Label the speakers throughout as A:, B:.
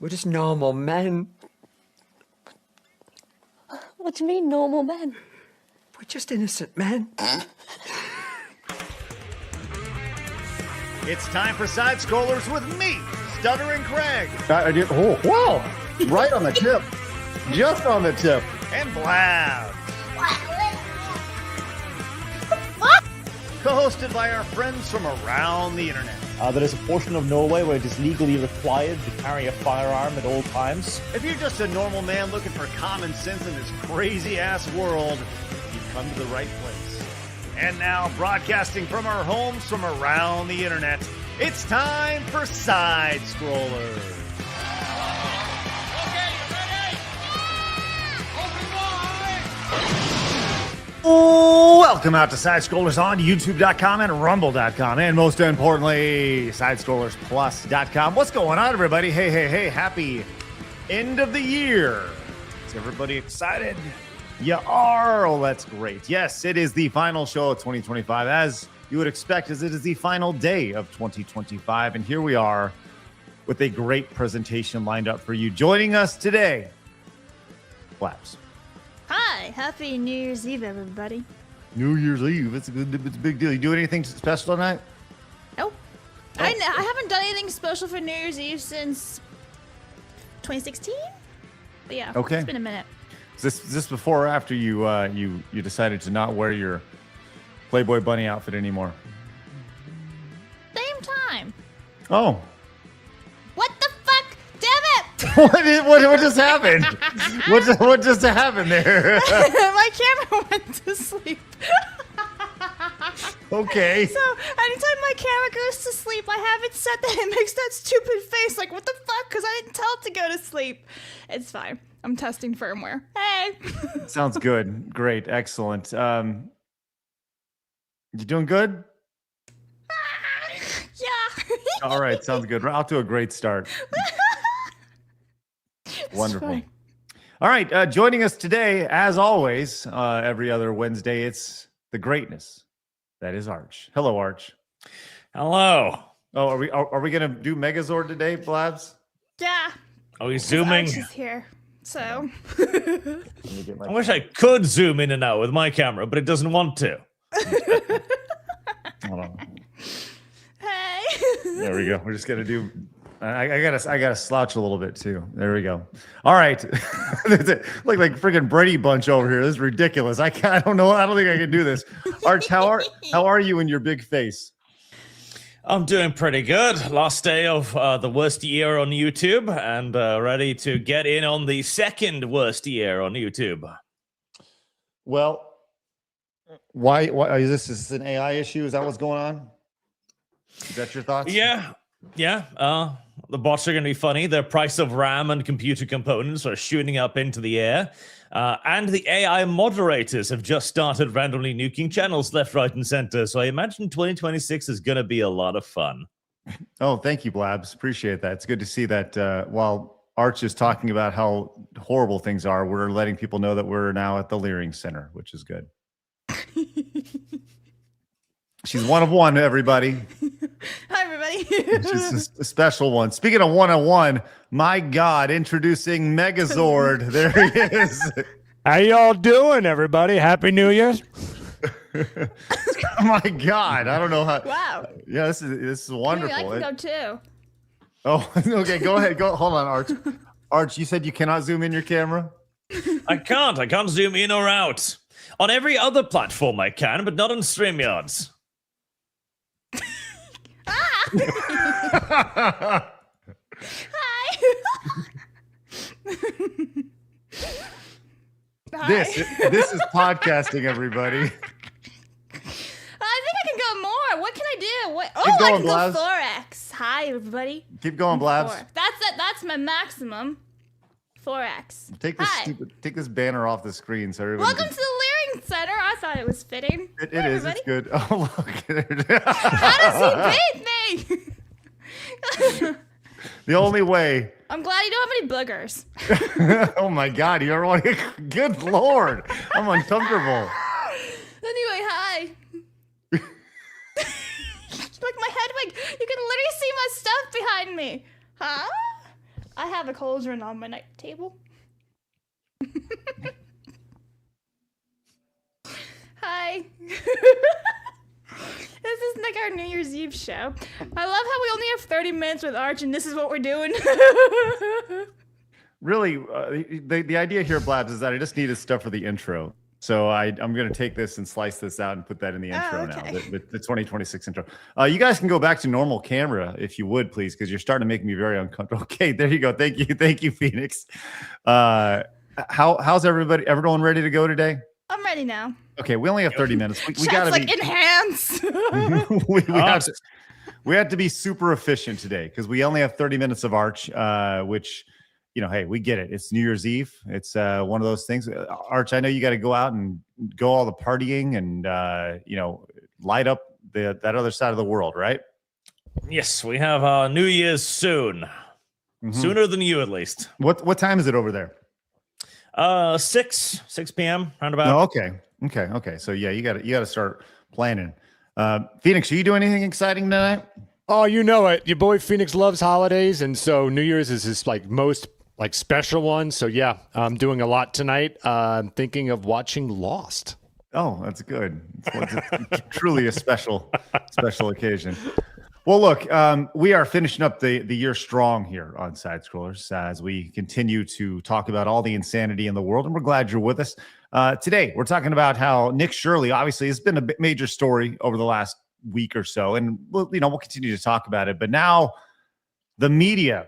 A: We're just normal men.
B: What do you mean, normal men?
A: We're just innocent men.
C: It's time for Side Scrollers with me, Stuttering Craig.
D: I did. Oh, wow. Right on the tip. Just on the tip.
C: And Blabs. Co-hosted by our friends from around the internet.
E: There is a portion of Norway where it is legally required to carry a firearm at all times.
C: If you're just a normal man looking for common sense in this crazy-ass world, you've come to the right place. And now, broadcasting from our homes from around the internet, it's time for Side Scrollers. Welcome out to Side Scrollers on YouTube.com and Rumble.com, and most importantly, SidescrollersPlus.com. What's going on, everybody? Hey, happy end of the year. Is everybody excited? You are? Oh, that's great. Yes, it is the final show of 2025, as you would expect, as it is the final day of 2025, and here we are with a great presentation lined up for you. Joining us today, Blabs.
F: Hi, happy New Year's Eve, everybody.
C: New Year's Eve. It's a big deal. You do anything special tonight?
F: Nope.
C: Oh.
F: I haven't done anything special for New Year's Eve since 2016. But yeah,
C: okay.
F: It's been a minute.
C: Is this before or after you decided to not wear your Playboy bunny outfit anymore?
F: Same time.
C: Oh.
F: What the fuck? Damn it!
C: what just happened? What just happened there?
F: My camera went to sleep.
C: Okay.
F: So anytime my camera goes to sleep, I have it set that it makes that stupid face. Like, what the fuck? Because I didn't tell it to go to sleep. It's fine. I'm testing firmware. Hey.
C: Sounds good. Great. Excellent. You doing good?
F: Yeah.
C: All right. Sounds good. We're out to a great start. Wonderful.
F: Fine.
C: All right. Joining us today, as always, every other Wednesday, it's the greatness that is Arch. Hello, Arch.
G: Hello.
C: Oh, are we gonna do Megazord today, Blabs?
F: Yeah.
G: Are we zooming?
F: Arch is here. So.
G: I wish I could zoom in and out with my camera, but it doesn't want to.
C: Hold on.
F: Hey.
C: There we go. We're just gonna do. I gotta slouch a little bit too. There we go. All right. Look like freaking Brady Bunch over here. This is ridiculous. I don't know. I don't think I can do this. Arch, how are you in your big face?
G: I'm doing pretty good. Last day of the worst year on YouTube, and ready to get in on the second worst year on YouTube.
C: Well, why is this an AI issue? Is that what's going on? Is that your thoughts?
G: Yeah. The bots are going to be funny. The price of RAM and computer components are shooting up into the air. And the AI moderators have just started randomly nuking channels left, right, and center. So I imagine 2026 is going to be a lot of fun.
C: Oh, thank you, Blabs. Appreciate that. It's good to see that while Arch is talking about how horrible things are, we're letting people know that we're now at the Leering Center, which is good. She's one of one, everybody.
F: Hi, everybody.
C: She's a special one. Speaking of one-on-one, my God, introducing Megazord. There he is.
H: How y'all doing, everybody? Happy New Year.
C: Oh my God, I don't know how.
F: Wow.
C: Yeah, this is wonderful.
F: Maybe I can go too.
C: Oh, okay. Go ahead. Hold on, Arch. Arch, you said you cannot zoom in your camera?
G: I can't zoom in or out. On every other platform I can, but not on StreamYards.
F: Hi.
C: This is podcasting, everybody.
F: I think I can go more. What can I do? What? Oh,
C: going,
F: I can
C: Blabs.
F: go 4x. Hi, everybody.
C: Keep going, Blabs.
F: 4. That's it. That's my maximum. 4x.
C: Take this banner off the screen so everybody.
F: Welcome to the Leering Center. I thought it was fitting.
C: It
F: Hi,
C: is.
F: everybody.
C: It's good. Oh, look at it.
F: How does he beat me?
C: The only way.
F: I'm glad you don't have any boogers.
C: Oh my God! You ever Good Lord! I'm uncomfortable.
F: Anyway, hi. Like my head, like you can literally see my stuff behind me. Huh? I have a cauldron on my night table. Hi. This is like our New Year's Eve show. I love how we only have 30 minutes with Arch, and this is what we're doing.
C: Really, the idea here, Blabs, is that I just needed stuff for the intro. So I'm going to take this and slice this out and put that in the intro now, the 2026 intro. You guys can go back to normal camera if you would, please, because you're starting to make me very uncomfortable. Okay, there you go. Thank you, Phoenix. How's everyone ready to go today?
F: I'm ready now.
C: Okay, we only have 30 minutes. We
F: Chat's
C: gotta
F: like
C: be
F: enhance.
C: we have to be super efficient today because we only have 30 minutes of Arch, which, hey, we get it. It's New Year's Eve. It's one of those things. Arch, I know you got to go out and go all the partying and light up that other side of the world, right?
G: Yes, we have New Year's soon. Sooner than you, at least.
C: What time is it over there?
G: 6 p.m. roundabout.
C: Oh, okay. So yeah, you got to start planning. Phoenix, are you doing anything exciting tonight?
H: Oh, you know it. Your boy Phoenix loves holidays, and so New Year's is his most special one. So yeah, I'm doing a lot tonight. I'm thinking of watching Lost.
C: Oh, that's good. It's truly a special occasion. Well, look, we are finishing up the year strong here on Side Scrollers as we continue to talk about all the insanity in the world, and we're glad you're with us. Today, we're talking about how Nick Shirley, obviously, has been a major story over the last week or so, and we'll continue to talk about it. But now the media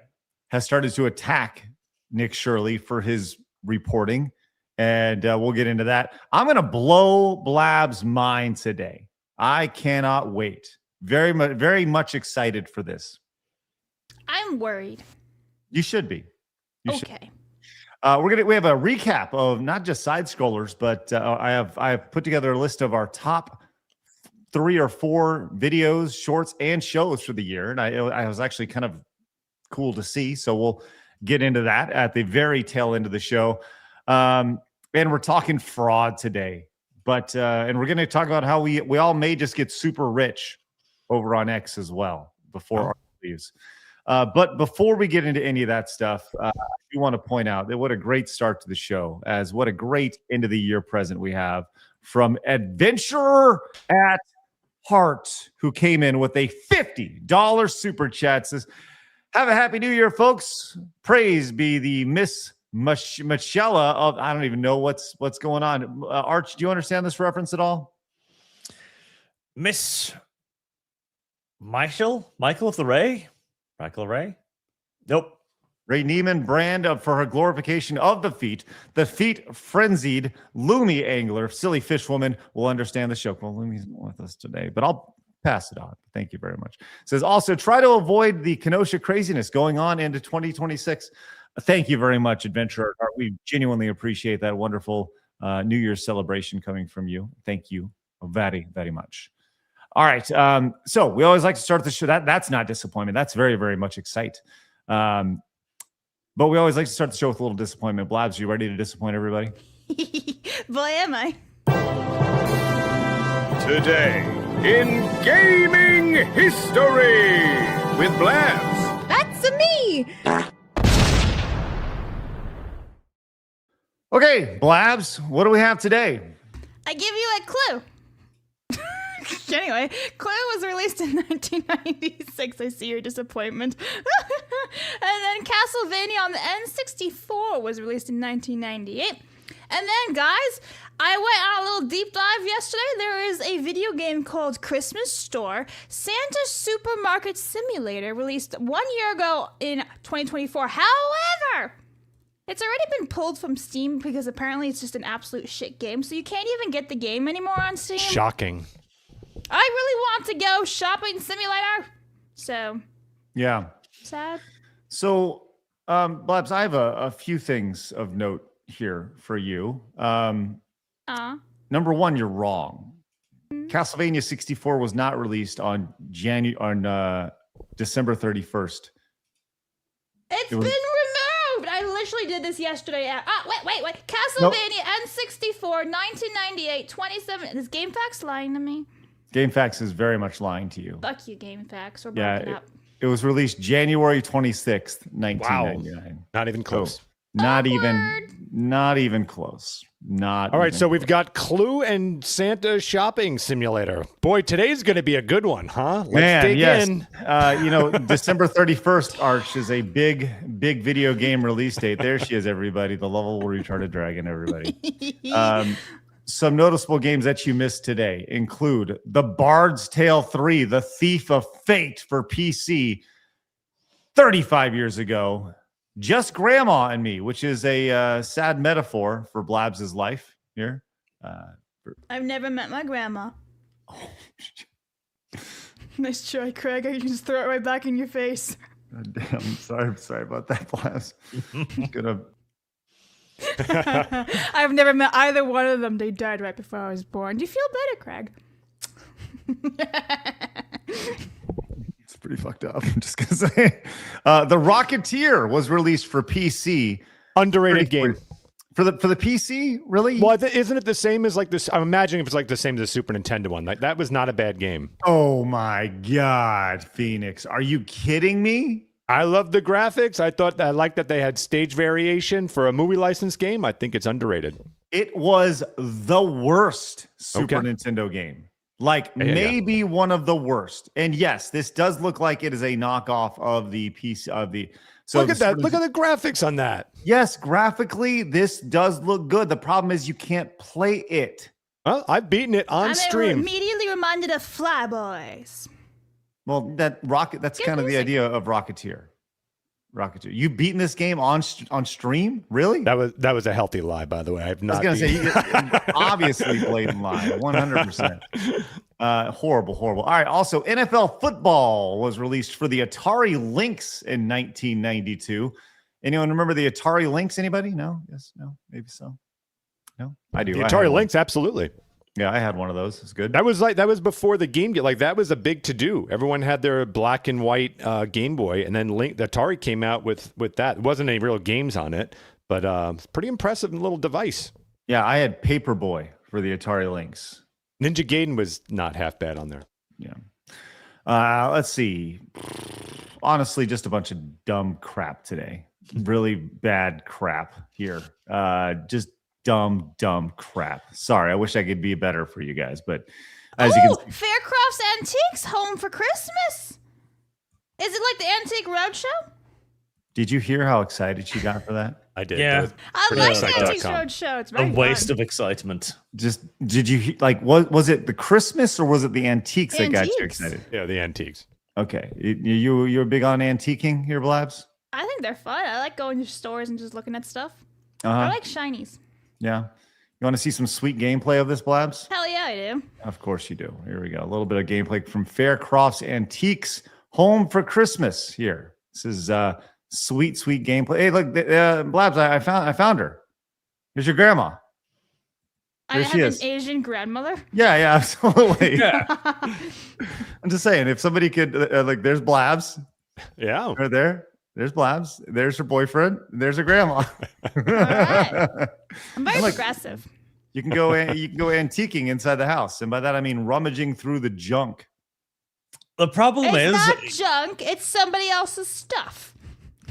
C: has started to attack Nick Shirley for his reporting, and we'll get into that. I'm going to blow Blabs' mind today. I cannot wait. Very much excited for this.
F: I'm worried.
C: You should be.
F: Okay.
C: We have a recap of not just Side Scrollers, but I have put together a list of our top 3 or 4 videos, shorts, and shows for the year, and I was actually kind of cool to see. So we'll get into that at the very tail end of the show, and we're talking fraud today. But and we're going to talk about how we all may just get super rich over on X as well before our leaves. But before we get into any of that stuff, I do want to point out that what a great start to the show, as what a great end of the year present we have from Adventurer at Heart, who came in with a $50 super chat. Says, "Have a happy New Year, folks. Praise be the Miss Michella of," I don't even know what's going on. Arch, do you understand this reference at all?
G: Miss Michael of the Ray? Michael Ray? Nope.
C: Ray Neiman brand for her glorification of the feet frenzied Lumpy angler, silly fish woman will understand the show. Well, Lumpy's not with us today, but I'll pass it on. Thank you very much. Says also try to avoid the Kenosha craziness going on into 2026. Thank you very much, Adventurer. We genuinely appreciate that wonderful New Year's celebration coming from you. Thank you very, very much. All right. So we always like to start the show. That's not disappointment. That's very, very much excite. But we always like to start the show with a little disappointment. Blabs, you ready to disappoint everybody?
F: Boy, am I.
I: Today in gaming history with Blabs.
B: That's me.
C: Okay, Blabs, what do we have today?
F: I give you a clue. Anyway, Clue was released in 1996. I see your disappointment. And then Castlevania on the N64 was released in 1998. And then, guys, I went on a little deep dive yesterday. There is a video game called Christmas Store Santa Supermarket Simulator, released 1 year ago in 2024. However, it's already been pulled from Steam because apparently it's just an absolute shit game. So you can't even get the game anymore on Steam.
H: Shocking.
F: I really want to go shopping simulator. So,
C: yeah.
F: Sad.
C: So, Blabs, I have a few things of note here for you. Number one, you're wrong. Castlevania 64 was not released on December 31st.
F: It's been removed. I literally did this yesterday. Wait. Castlevania N64, 1998, 27. Is GameFAQs lying to me?
C: GameFAQs is very much lying to you.
F: Fuck you, GameFAQs. We're
C: Yeah,
F: broken up.
C: It was released January 26th, 1999.
H: Not even close.
C: So, not even close. Not
H: All right,
C: even
H: so we've
C: close.
H: got Clue and Santa Shopping Simulator. Boy, today's going to be a good one, huh? Let's dig in.
C: December 31st, Arch, is a big video game release date. There she is, everybody. The lovable retarded dragon, everybody. Some noticeable games that you missed today include The Bard's Tale 3, The Thief of Fate for PC 35 years ago. Just Grandma and Me, which is a sad metaphor for Blabs' life here.
F: I've never met my grandma. Nice try, Craig. You can just throw it right back in your face.
C: God damn, sorry about that, Blabs. Gonna...
F: I've never met either one of them. They died right before I was born. Do you feel better, Craig?
C: It's pretty fucked up. I'm just gonna say, The Rocketeer was released for PC.
H: Underrated game.
C: For the PC, really?
H: Well, isn't it the same as like this? I'm imagining if it's like the same as the Super Nintendo one. Like that was not a bad game.
C: Oh my God, Phoenix. Are you kidding me?
H: I love the graphics. I like that they had stage variation for a movie license game. I think it's underrated.
C: It was the worst Super Nintendo game. Like maybe one of the worst. And yes, this does look like it is a knockoff of the PC of the. So
H: look at that. Look at the graphics on that.
C: Yes, graphically, this does look good. The problem is you can't play it.
H: Well, I've beaten it on stream.
F: Immediately reminded of Flyboys.
C: Well, that's kind of the idea of Rocketeer. You've beaten this game on stream? Really?
H: That was a healthy lie, by the way. I've not.
C: I was going to say, obviously blatant lie, 100%. Horrible. All right. Also, NFL football was released for the Atari Lynx in 1992. Anyone remember the Atari Lynx? Anybody? No? Yes? No? Maybe so? No? I do.
H: The Atari Lynx, absolutely.
C: Yeah, I had one of those. It's good.
H: That was before the Game Gear. Like that was a big to do. Everyone had their black and white Game Boy, and then the Atari came out with that. It wasn't any real games on it, but it's pretty impressive little device.
C: Yeah, I had Paperboy for the Atari Lynx.
H: Ninja Gaiden was not half bad on there.
C: Yeah. Let's see. Honestly, just a bunch of dumb crap today. Really bad crap here. Just dumb crap. Sorry, I wish I could be better for you guys, but as you can see,
F: Faircrofts Antiques home for Christmas. Is it like the Antique Roadshow?
C: did you hear how excited she got for that?
H: I did.
G: Yeah.
F: I like the Antiques Roadshow. It's
G: A
F: very
G: waste
F: fun.
G: of excitement.
C: Just did you like was it the Christmas or was it the antiques that got you
F: Antiques.
C: excited?
H: Yeah, the antiques.
C: Okay, you're big on antiquing here, Blabs?
F: I think they're fun. I like going to stores and just looking at stuff.
C: Uh-huh.
F: I like shinies.
C: Yeah. You want to see some sweet gameplay of this, Blabs?
F: Hell yeah, I do.
C: Of course you do. Here we go. A little bit of gameplay from Faircrofts Antiques, home for Christmas. Here, this is sweet gameplay. Hey, look, Blabs, I found her. Here's your grandma.
F: I
C: There
F: have
C: she is.
F: an Asian grandmother.
C: Yeah, absolutely.
G: Yeah.
C: I'm just saying, if somebody could, like, there's Blabs
H: Yeah.
C: right there. There's Blabs. There's her boyfriend. There's her grandma.
F: right. I'm very
C: Look,
F: progressive.
C: You can go antiquing inside the house, and by that I mean rummaging through the junk.
G: The problem
F: It's
G: is,
F: not junk. It's somebody else's stuff.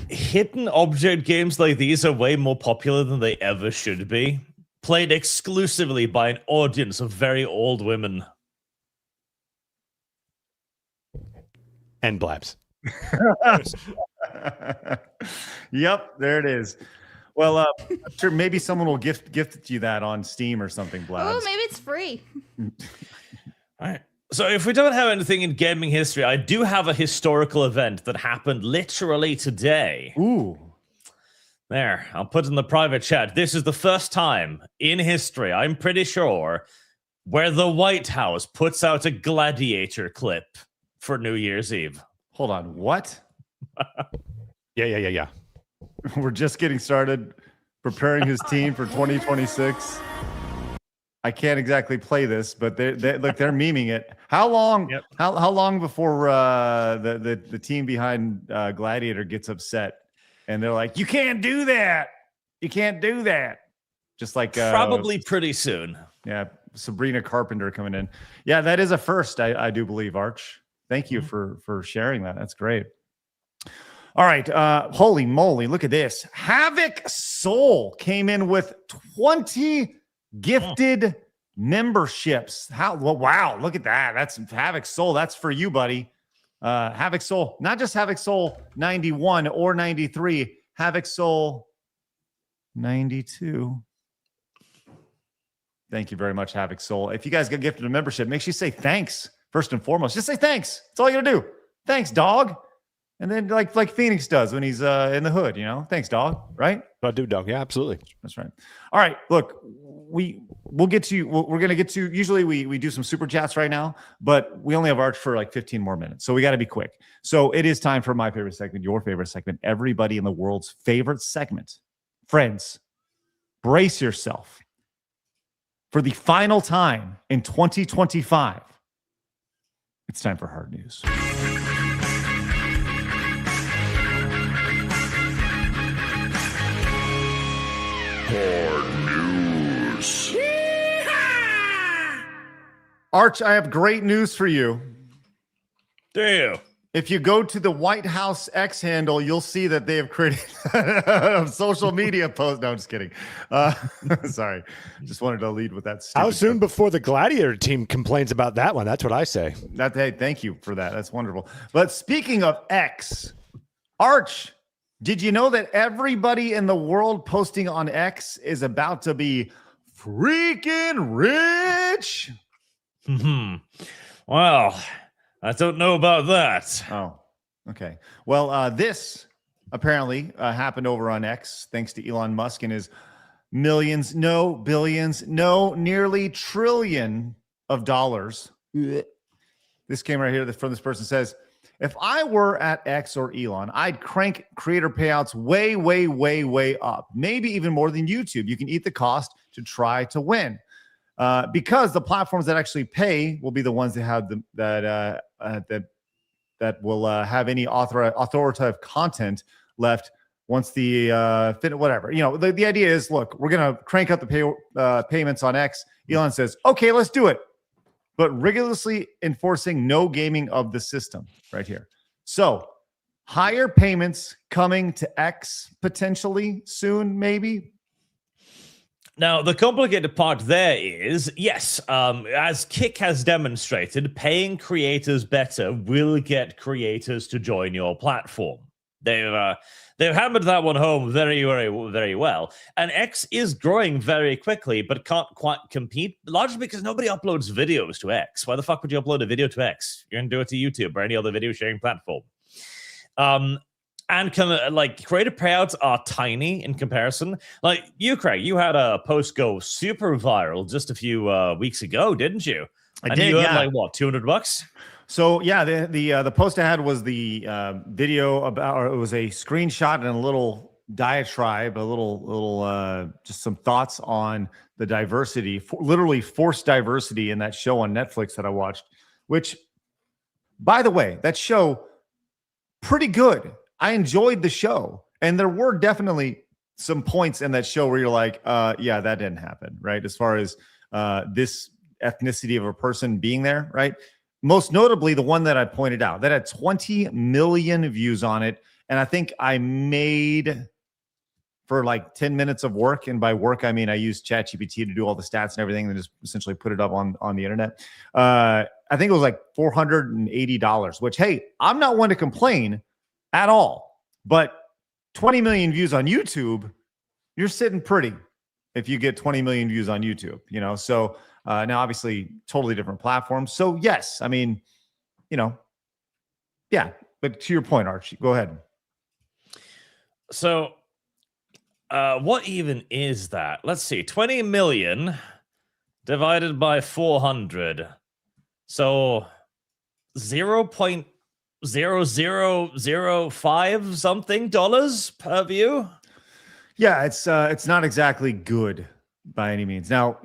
G: hidden object games like these are way more popular than they ever should be. Played exclusively by an audience of very old women.
H: And Blabs.
C: Yep, there it is. Well, I'm sure maybe someone will gift you that on Steam or something,
F: Oh,
C: Blabs.
F: maybe it's free.
G: All right. So if we don't have anything in gaming history, I do have a historical event that happened literally today.
C: Ooh.
G: There, I'll put in the private chat. This is the first time in history, I'm pretty sure, where the White House puts out a Gladiator clip for New Year's Eve.
C: Hold on, what?
H: Yeah.
C: We're just getting started preparing his team for 2026. I can't exactly play this, but they're memeing it. How long?
G: Yep.
C: How long before the team behind Gladiator gets upset and they're like, "You can't do that. You can't do that." Just like
G: Probably pretty soon.
C: yeah, Sabrina Carpenter coming in. Yeah, that is a first. I do believe, Arch. Thank you for sharing that. That's great. All right. Holy moly. Look at this. Havoc Soul came in with 20 gifted memberships. Wow. Look at that. That's Havoc Soul. That's for you, buddy. Havoc Soul, not just Havoc Soul 91 or 93, Havoc Soul 92. Thank you very much, Havoc Soul. If you guys get gifted a membership, make sure you say thanks first and foremost. Just say thanks. That's all you gotta do. Thanks, dog. And then like Phoenix does when he's in the hood, you know. Thanks, dog. Right?
H: I do, dog. Yeah, absolutely.
C: That's right. All right. Look, we'll get to. We're gonna get to. Usually we do some super chats right now, but we only have Arch for like 15 more minutes, so we got to be quick. So it is time for my favorite segment, your favorite segment, everybody in the world's favorite segment. Friends, brace yourself for the final time in 2025. It's time for hard news.
I: Hard news.
C: Arch, I have great news for you.
G: Do you?
C: If you go to the White House X handle, you'll see that they have created a social media post. No, I'm just kidding. Sorry. Just wanted to lead with that.
H: How soon before the Gladiator team complains about that one? That's what I say.
C: Hey, thank you for that. That's wonderful. But speaking of X, Arch, did you know that everybody in the world posting on X is about to be freaking rich?
G: Well, I don't know about that.
C: Oh, okay. Well, this apparently happened over on X, thanks to Elon Musk and his millions, no billions, no nearly trillion of dollars. This came right here from this person says, if I were at X or Elon, I'd crank creator payouts way, way, way, way up. Maybe even more than YouTube. You can eat the cost to try to win. Because the platforms that actually pay will be the ones that have that will have any authoritative content left once the whatever. You know, the idea is, look, we're gonna crank up the payments on X. Elon says, okay, let's do it, but rigorously enforcing no gaming of the system right here. So higher payments coming to X potentially soon, maybe.
G: Now, the complicated part there is, yes, as Kick has demonstrated, paying creators better will get creators to join your platform. They've hammered that one home very, very, very well. And X is growing very quickly, but can't quite compete, largely because nobody uploads videos to X. Why the fuck would you upload a video to X? You're going to do it to YouTube or any other video sharing platform. And creator payouts are tiny in comparison. Like you, Craig, you had a post go super viral just a few weeks ago, didn't you?
C: I did. You
G: earned like what, $200?
C: So yeah, the post I had was the video about, or it was a screenshot and a little diatribe, a little just some thoughts on the diversity, literally forced diversity in that show on Netflix that I watched. Which, by the way, that show pretty good. I enjoyed the show, and there were definitely some points in that show where you're like, yeah, that didn't happen, right? As far as this ethnicity of a person being there, right? Most notably, the one that I pointed out, that had 20 million views on it, and I think I made for like 10 minutes of work, and by work, I mean I used ChatGPT to do all the stats and everything, and just essentially put it up on the internet. I think it was like $480, which, hey, I'm not one to complain at all, but 20 million views on YouTube, you're sitting pretty if you get 20 million views on YouTube, you know? So now obviously totally different platforms. So yes, I mean, you know, yeah, but to your point, Archie, go ahead.
G: So what even is that? Let's see, 20 million divided by 400. So 0.0005 something dollars per view.
C: Yeah, it's not exactly good by any means. Now,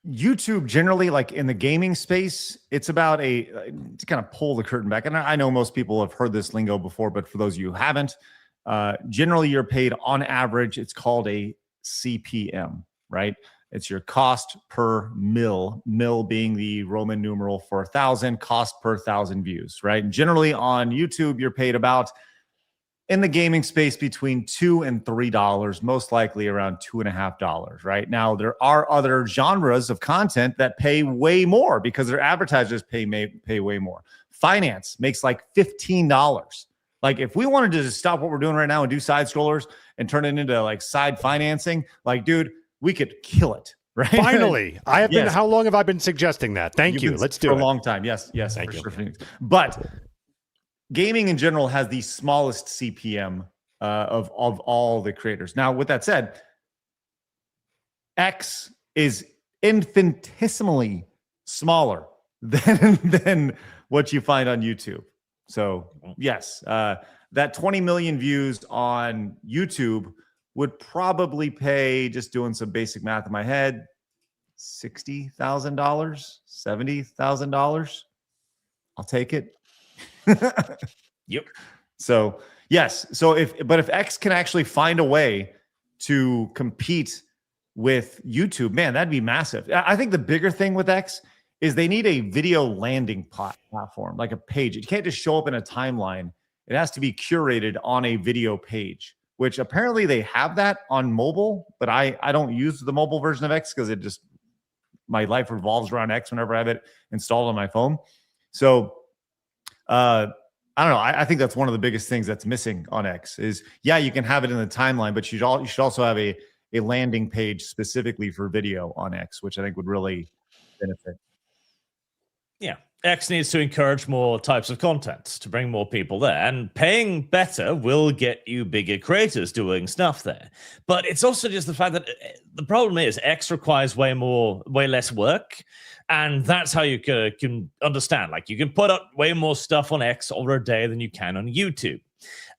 C: YouTube generally, like in the gaming space, it's about to kind of pull the curtain back. And I know most people have heard this lingo before, but for those of you who haven't, generally you're paid on average, it's called a CPM, right? It's your cost per mil being the Roman numeral for 1,000, cost per 1,000 views, right? And generally on YouTube, you're paid about in the gaming space between $2 and $3, most likely around $2.50. Right now, there are other genres of content that pay way more because their advertisers pay way more. Finance makes like $15. Like if we wanted to just stop what we're doing right now and do side scrollers and turn it into like side financing, like dude, we could kill it. Right?
H: Finally, I have been.
C: Yes.
H: How long have I been suggesting that? Thank you. Let's do it
C: for a long time. Yes,
H: Thank you.
C: Sure. But gaming in general has the smallest CPM of all the creators. Now, with that said, X is infinitesimally smaller than what you find on YouTube. So yes, that 20 million views on YouTube would probably pay, just doing some basic math in my head, $60,000, $70,000. I'll take it.
G: Yep.
C: So yes. So if X can actually find a way to compete with YouTube, man, that'd be massive. I think the bigger thing with X is they need a video landing platform, like a page. It can't just show up in a timeline. It has to be curated on a video page, which apparently they have that on mobile, but I don't use the mobile version of X because my life revolves around X whenever I have it installed on my phone. So I don't know. I think that's one of the biggest things that's missing on X is, yeah, you can have it in the timeline, but you should also have a landing page specifically for video on X, which I think would really benefit.
G: Yeah. X needs to encourage more types of content to bring more people there, and paying better will get you bigger creators doing stuff there. But it's also just the fact that the problem is X requires way less work, and that's how you can understand. Like you can put up way more stuff on X over a day than you can on YouTube.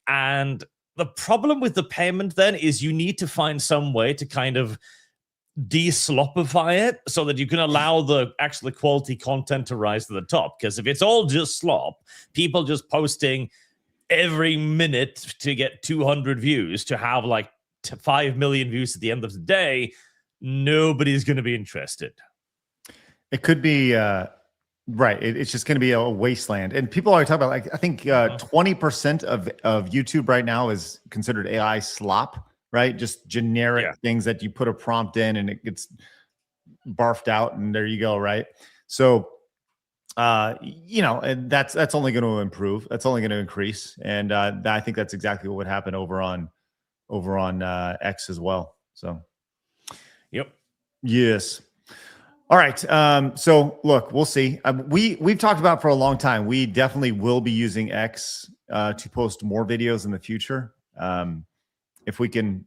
G: And the problem with the payment then is you need to find some way to kind of de-slopify it so that you can allow the actually quality content to rise to the top. Because if it's all just slop, people just posting every minute to get 200 views to have like 5 million views at the end of the day, nobody's going to be interested.
C: It could be right. It's just going to be a wasteland. And people are talking about, like, I think 20% of YouTube right now is considered AI slop. Right? Just generic things that you put a prompt in and it gets barfed out and there you go. Right. So, and that's only going to improve. That's only going to increase. And I think that's exactly what would happen over on X as well. So,
G: yep.
C: Yes. All right. So look, we'll see. We've talked about it for a long time. We definitely will be using X to post more videos in the future. If we can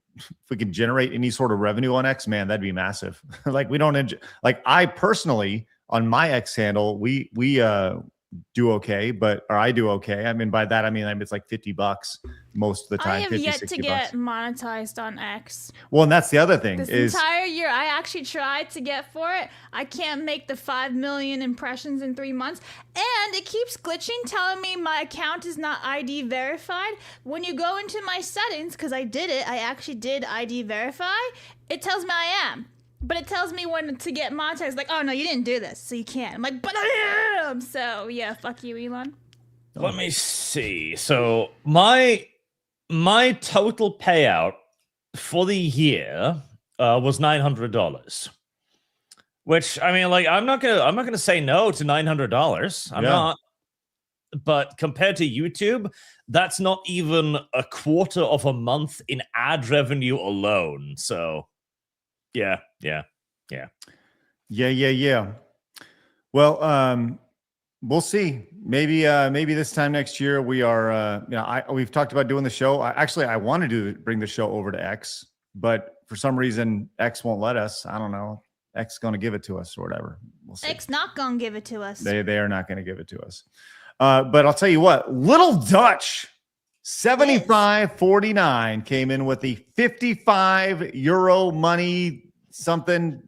C: generate any sort of revenue on X, man, that'd be massive. Like we don't like I personally on my X handle, we do okay, or I do okay. I mean, by that I mean it's like $50 most of the time.
F: I have
C: 50,
F: yet to get
C: $60.
F: monetized on X.
C: Well, and that's the other thing.
F: This entire year, I actually tried to get for it. I can't make the 5 million impressions in 3 months, and it keeps glitching, telling me my account is not ID verified. When you go into my settings, because I actually did ID verify. It tells me I am. But it tells me when to get monetized. Like, oh, no, you didn't do this, so you can't. I'm like, but I am! So, yeah, fuck you, Elon.
G: Let me see. So, my total payout for the year was $900. Which, I mean, like, I'm not gonna say no to $900. I'm not. But compared to YouTube, that's not even a quarter of a month in ad revenue alone. So... Yeah.
C: Well, we'll see. Maybe this time next year we are. We've talked about doing the show. I wanted to bring the show over to X, but for some reason X won't let us. I don't know. X is going to give it to us or whatever. We'll see.
F: X not gonna give it to us.
C: They are not going to give it to us. But I'll tell you what, Little Dutch. 75.49 came in with the €55 money something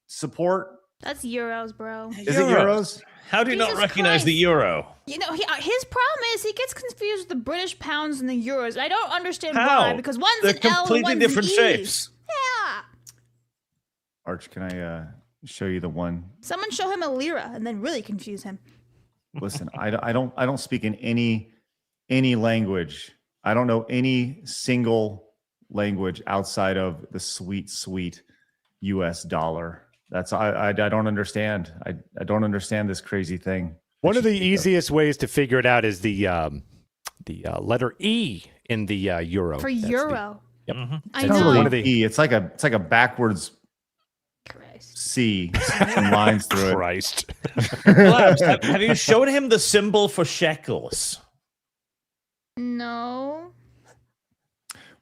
C: support.
F: That's euros, bro.
C: Is it euros?
G: How do you not recognize
F: Christ.
G: the euro?
F: You know, his problem is he gets confused with the British pounds and the euros. I don't understand
G: How?
F: why, because one's
G: They're
F: an L and
G: completely
F: one's
G: different
F: an E.
G: shapes.
F: Yeah.
C: Arch, can I show you the one?
F: Someone show him a lira and then really confuse him.
C: Listen, I don't speak in any language I don't know any single language outside of the sweet US dollar. That's I don't understand. I don't understand this crazy thing.
H: One of the easiest ways to figure it out is the letter E in the euro.
F: For
H: That's
F: euro.
H: Yep.
F: I
C: It's
F: know.
C: not really E. It's like a backwards C. Some lines through it.
H: Christ.
G: Blabs, have you shown him the symbol for shekels?
F: No.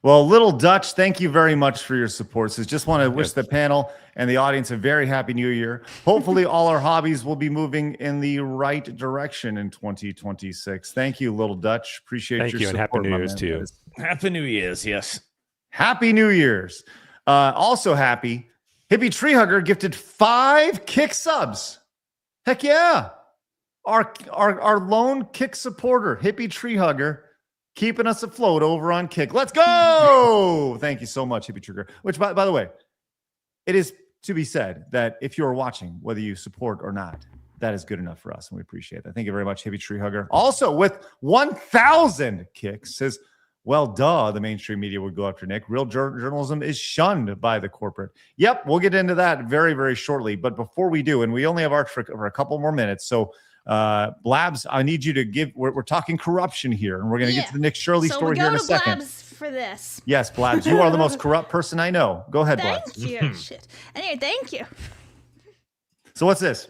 C: Well, Little Dutch, thank you very much for your support. So just want to wish the panel and the audience a very happy new year. Hopefully all our hobbies will be moving in the right direction in 2026. Thank you, Little Dutch. Appreciate
H: Thank
C: your
H: you,
C: support.
H: and Happy New
C: my
H: Year's
C: man.
H: to you.
G: Happy New Year's, yes.
C: Happy New Year's. Also happy, Hippie Tree Hugger gifted 5 kick subs. Heck yeah. Our lone kick supporter, Hippie Tree Hugger, keeping us afloat over on Kick. Let's go! Thank you so much, Hippie Trigger. Which, by the way, it is to be said that if you're watching, whether you support or not, that is good enough for us, and we appreciate that. Thank you very much, Hippie Tree Hugger. Also, with 1,000 kicks, says, well, duh, the mainstream media would go after Nick. Real journalism is shunned by the corporate. Yep, we'll get into that very, very shortly. But before we do, and we only have Arch for a couple more minutes, so Blabs, I need you to give. We're talking corruption here, and we're going to get to the Nick Shirley story here in a second.
F: Blabs for this.
C: Yes, Blabs, you are the most corrupt person I know. Go ahead, Blabs.
F: Thank you. Shit. Anyway, thank you.
C: So what's this?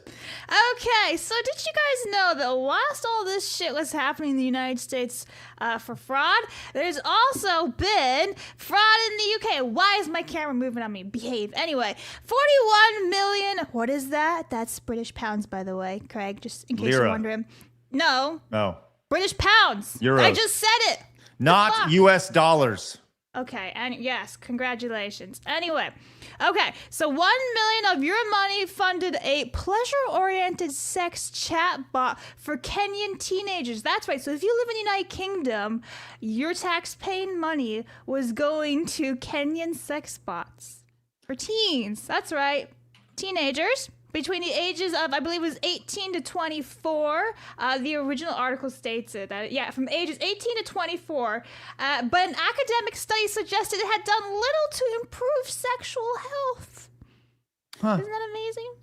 F: Okay, so did you guys know that whilst all this shit was happening in the United States for fraud, there's also been fraud in the UK. Why is my camera moving on me? Behave. Anyway, 41 million. What is that? That's British pounds, by the way, Craig, just in case
C: Lira.
F: you're wondering. No.
C: Oh,
F: British pounds.
C: Euros.
F: I just said it.
C: not U.S. dollars.
F: Okay, and yes, congratulations. Anyway, okay, so 1 million of your money funded a pleasure-oriented sex chatbot for Kenyan teenagers. That's right. So if you live in the United Kingdom, your tax-paying money was going to Kenyan sex bots for teens. That's right, teenagers. Between the ages of, I believe it was 18 to 24. The original article states it, that, yeah, from ages 18 to 24. But an academic study suggested it had done little to improve sexual health.
C: Huh.
F: Isn't that amazing?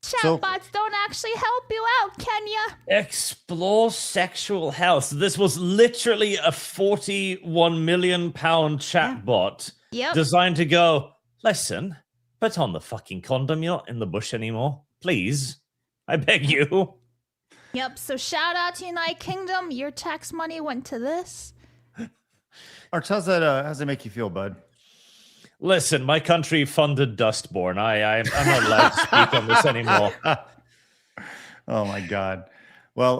C: So-
F: Chatbots don't actually help you out, Kenya.
G: Explore sexual health. This was literally a 41 million pound chatbot
F: Yep.
G: designed to go, listen, put on the fucking condom. You're not in the bush anymore. Please. I beg you.
F: Yep, so shout out to United Kingdom. Your tax money went to this.
C: Arch, how's that make you feel, bud?
G: Listen, my country funded Dustborn. I'm not allowed to speak on this anymore.
C: Oh my God. Well,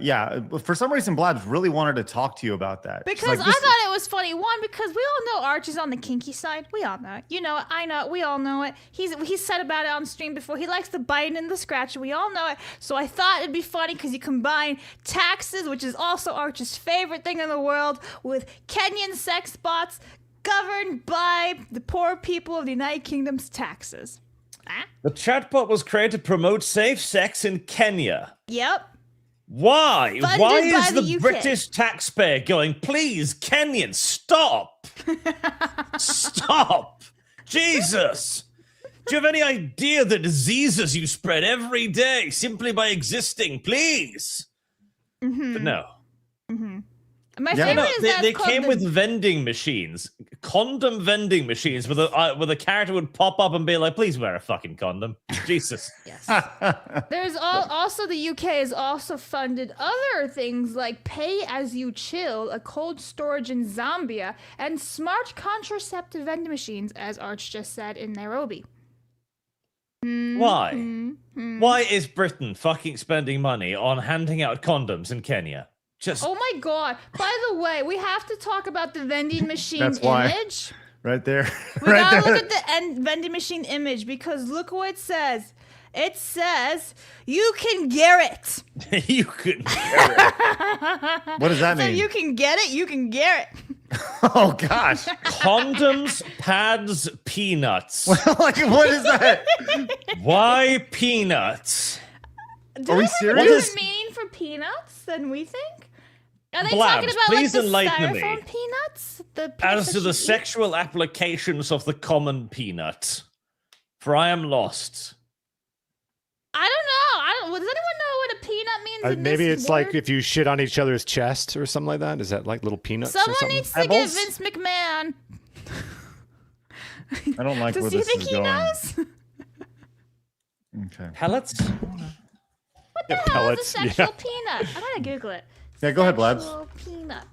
C: yeah. For some reason, Blabs really wanted to talk to you about that. She's
F: Because
C: like,
F: I thought it was funny. One, because we all know Arch is on the kinky side. We all know it. You know it. I know it. We all know it. He's said about it on stream before. He likes the biting and the scratching. We all know it. So I thought it'd be funny because you combine taxes, which is also Arch's favorite thing in the world, with Kenyan sex bots governed by the poor people of the United Kingdom's taxes.
G: The chatbot was created to promote safe sex in Kenya.
F: Yep.
G: Why?
F: Funded
G: Why
F: by
G: is
F: the
G: the
F: UK.
G: British taxpayer going, please, Kenyan, stop? Stop. Jesus. Do you have any idea the diseases you spread every day simply by existing? Please. But no.
F: My
C: Yeah,
F: favorite
G: No,
F: is
G: they,
F: that
G: they
F: it's called
G: came
F: the-
G: with vending machines, condom vending machines, where the character would pop up and be like, "Please wear a fucking condom." Jesus.
F: Yes. There's also the UK has also funded other things like Pay As You Chill, a cold storage in Zambia, and smart contraceptive vending machines, as Arch just said, in Nairobi.
G: Why? Why is Britain fucking spending money on handing out condoms in Kenya? Just
F: Oh my God! By the way, we have to talk about the vending machine
C: That's why.
F: image.
C: right there.
F: We
C: right
F: gotta
C: there.
F: look at the vending machine image because look what it says. It says you can get it.
G: you couldn't.
C: What does that
F: So
C: mean?
F: you can get it. You can get it.
C: Oh gosh.
G: Condoms, pads, peanuts.
C: Like, what is that?
G: Why peanuts?
F: Do
C: Are we
F: they have a
C: serious?
F: different meaning for peanuts than we think? Are they
G: Blabs,
F: talking about
G: please
F: like the
G: enlighten me.
F: styrofoam peanuts? The peanuts
G: As
F: that
G: to the
F: you eat?
G: sexual applications of the common peanut, for I am lost.
F: I don't know. Does anyone know what a peanut means? In
H: Maybe
F: this
H: it's like
F: word?
H: if you shit on each other's chest or something like that. Is that like little peanuts or
F: Someone
H: something?
F: needs to get Vince McMahon.
D: I don't like where
F: Does he
D: this
F: think
D: is
F: he
D: going.
F: knows?
D: Okay.
G: Pellets?
F: What the hell is a
H: pellets,
F: sexual peanut? I'm gonna Google it.
D: Yeah, go ahead, Blabs.
F: Sexual peanut.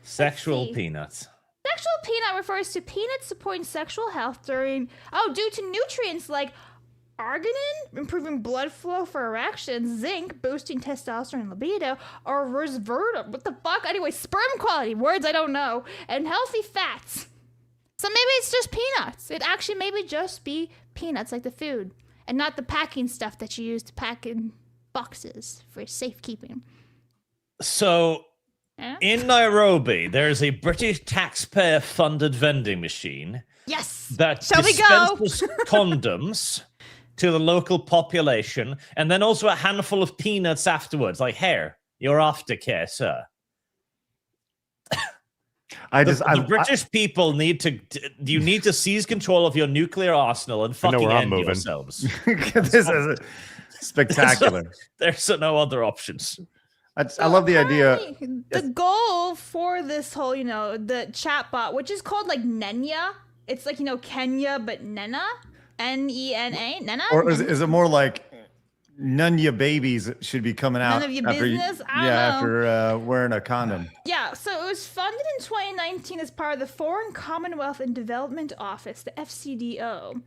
G: Sexual
F: see.
G: peanuts.
F: Sexual peanut refers to peanuts supporting sexual health due to nutrients like arginine, improving blood flow for erections, zinc, boosting testosterone and libido, or resveratrol. What the fuck? Anyway, sperm quality, words I don't know, and healthy fats. So maybe it's just peanuts. It actually maybe just be peanuts like the food, and not the packing stuff that you use to pack in boxes for safekeeping.
G: So,
F: Yeah?
G: in Nairobi, there's a British taxpayer-funded vending machine
F: Yes.
G: that
F: Shall we go?
G: dispenses condoms to the local population, and then also a handful of peanuts afterwards. Like, here, you're aftercare, sir. The British people need to. You need to seize control of your nuclear arsenal and
H: I know
G: fucking
H: where I'm
G: end
H: moving.
G: yourselves.
D: This is spectacular.
G: There's no other options.
D: I love the idea.
F: Apparently, the goal for this whole, the chatbot, which is called like Nenya. It's like, Kenya, but Nena. N-E-N-A. Nena?
D: Or is it more like none of your babies should be coming out?
F: None of your
D: after
F: business? I don't know.
D: after wearing a condom.
F: Yeah, so it was funded in 2019 as part of the Foreign Commonwealth and Development Office, the FCDO.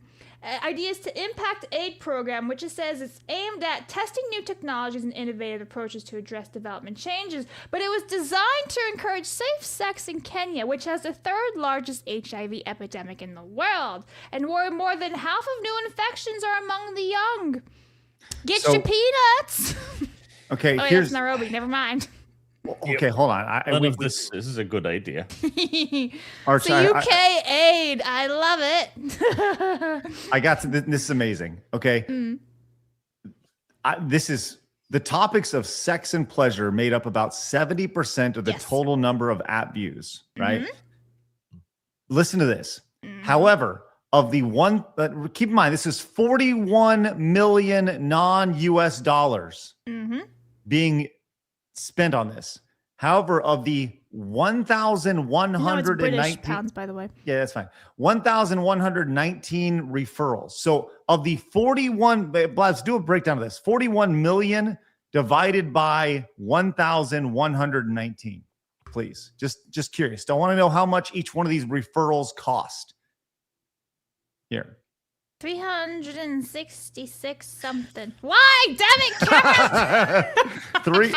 F: Ideas to Impact Aid program, which it says it's aimed at testing new technologies and innovative approaches to address development changes. But it was designed to encourage safe sex in Kenya, which has the third largest HIV epidemic in the world, and where more than half of new infections are among the young. Get your peanuts.
D: Okay,
F: Oh, wait,
D: here's
F: that's Nairobi. Never mind.
D: okay. Hold on.
G: This is a good idea.
D: Arch,
F: So UK aid. I love it.
D: I got to, this is amazing. Okay. This is the topics of sex and pleasure made up about 70% of the
F: Yes.
D: total number of app views, right? Listen to this. However, of the one, keep in mind, this is 41 million non-US dollars being spent on this. However, of the
F: No, it's British
D: 1,119
F: pounds, by the way.
D: yeah, that's fine. 1,119 referrals. So of the 41, let's do a breakdown of this. 41 million divided by 1,119, please. Just curious. Don't want to know how much each one of these referrals cost. Here.
F: 366 something. Why? Damn it, Kevin!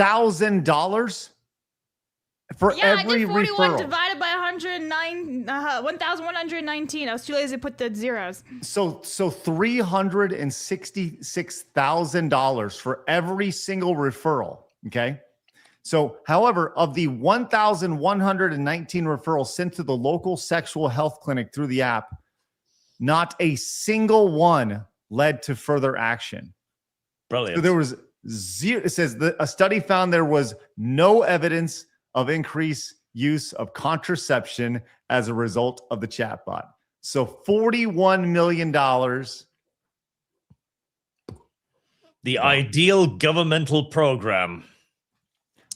D: $366,000 for
F: Yeah, I
D: every
F: did 41
D: referral.
F: divided by 109, 1,119. I was too lazy to put the zeros.
D: So $366,000 for every single referral. Okay. So, however, of the 1,119 referrals sent to the local sexual health clinic through the app, not a single one led to further action.
G: Brilliant.
D: So there was zero. It says that a study found there was no evidence of increased use of contraception as a result of the chatbot. So $41 million.
G: The ideal governmental program.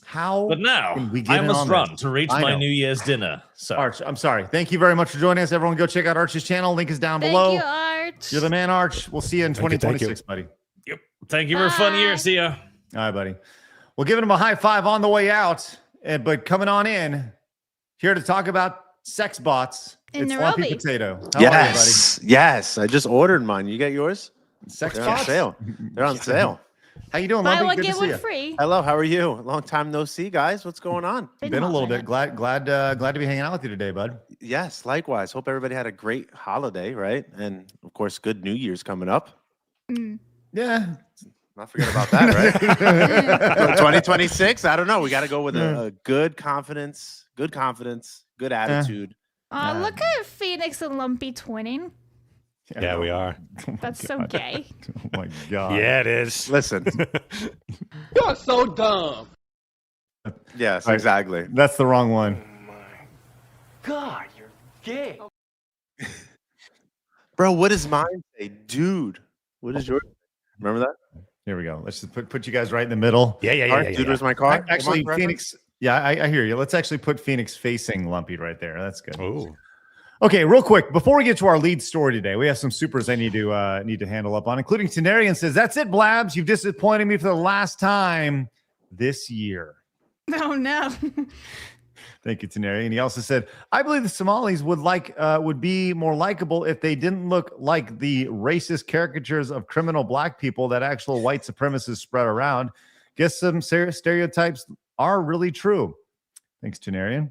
D: How?
G: But now,
D: can we get
G: I
D: in
G: must
D: on
G: run
D: this?
G: to reach
D: I
G: my
D: know.
G: New Year's dinner. So,
D: Arch, I'm sorry. Thank you very much for joining us. Everyone go check out Arch's channel. Link is down
F: Thank
D: below.
F: you, Arch.
D: You're the man, Arch. We'll see you in
H: Thank you, thank
D: 2026, buddy.
G: yep. Thank you for a fun year.
F: Bye.
G: See ya.
D: All right, buddy. We're giving him a high five on the way out, but coming on in here to talk about sex bots.
F: In
D: It's
F: Nairobi.
D: Lumpy Potato. How are you,
J: Yes, yes. I just ordered mine. You got yours?
D: buddy? Sex
J: They're on
D: bots?
J: sale. They're on sale.
D: How you doing,
F: Buy
D: Lumpy?
F: one,
D: Good to
F: get
D: see
F: one
D: you.
F: free.
J: Hello, how are you? Long time no see, guys. What's going on?
D: Been a little bit. Glad to be hanging out with you today, bud.
J: Yes, likewise. Hope everybody had a great holiday, right? And of course, good New Year's coming up.
D: Yeah.
J: Not forget about that, right? 2026. I don't know. We got to go with a good confidence, good attitude.
F: Look at Phoenix and Lumpy twinning.
H: Yeah, we are.
F: That's so gay.
D: Oh my God.
H: Yeah, it is.
J: Listen.
K: You're so dumb.
J: Yes,
D: Right.
J: exactly.
D: That's the wrong one.
K: God, you're gay.
J: Bro, what does mine say? Dude, what is yours? Remember that?
D: Here we go. Let's just put you guys right in the middle.
J: Dude, where's my car?
D: Actually,
J: Come on,
D: Phoenix. Yeah, I hear you. Let's actually put Phoenix facing Lumpy right there. That's good.
H: Oh,
D: Okay, real quick before we get to our lead story today, we have some supers I need to handle up on, including Tenarian says, "That's it, Blabs. You've disappointed me for the last time this year."
F: Oh no.
D: Thank you, Tenarian. He also said, "I believe the Somalis would be more likable if they didn't look like the racist caricatures of criminal black people that actual white supremacists spread around. Guess some stereotypes are really true." Thanks, Tenarian.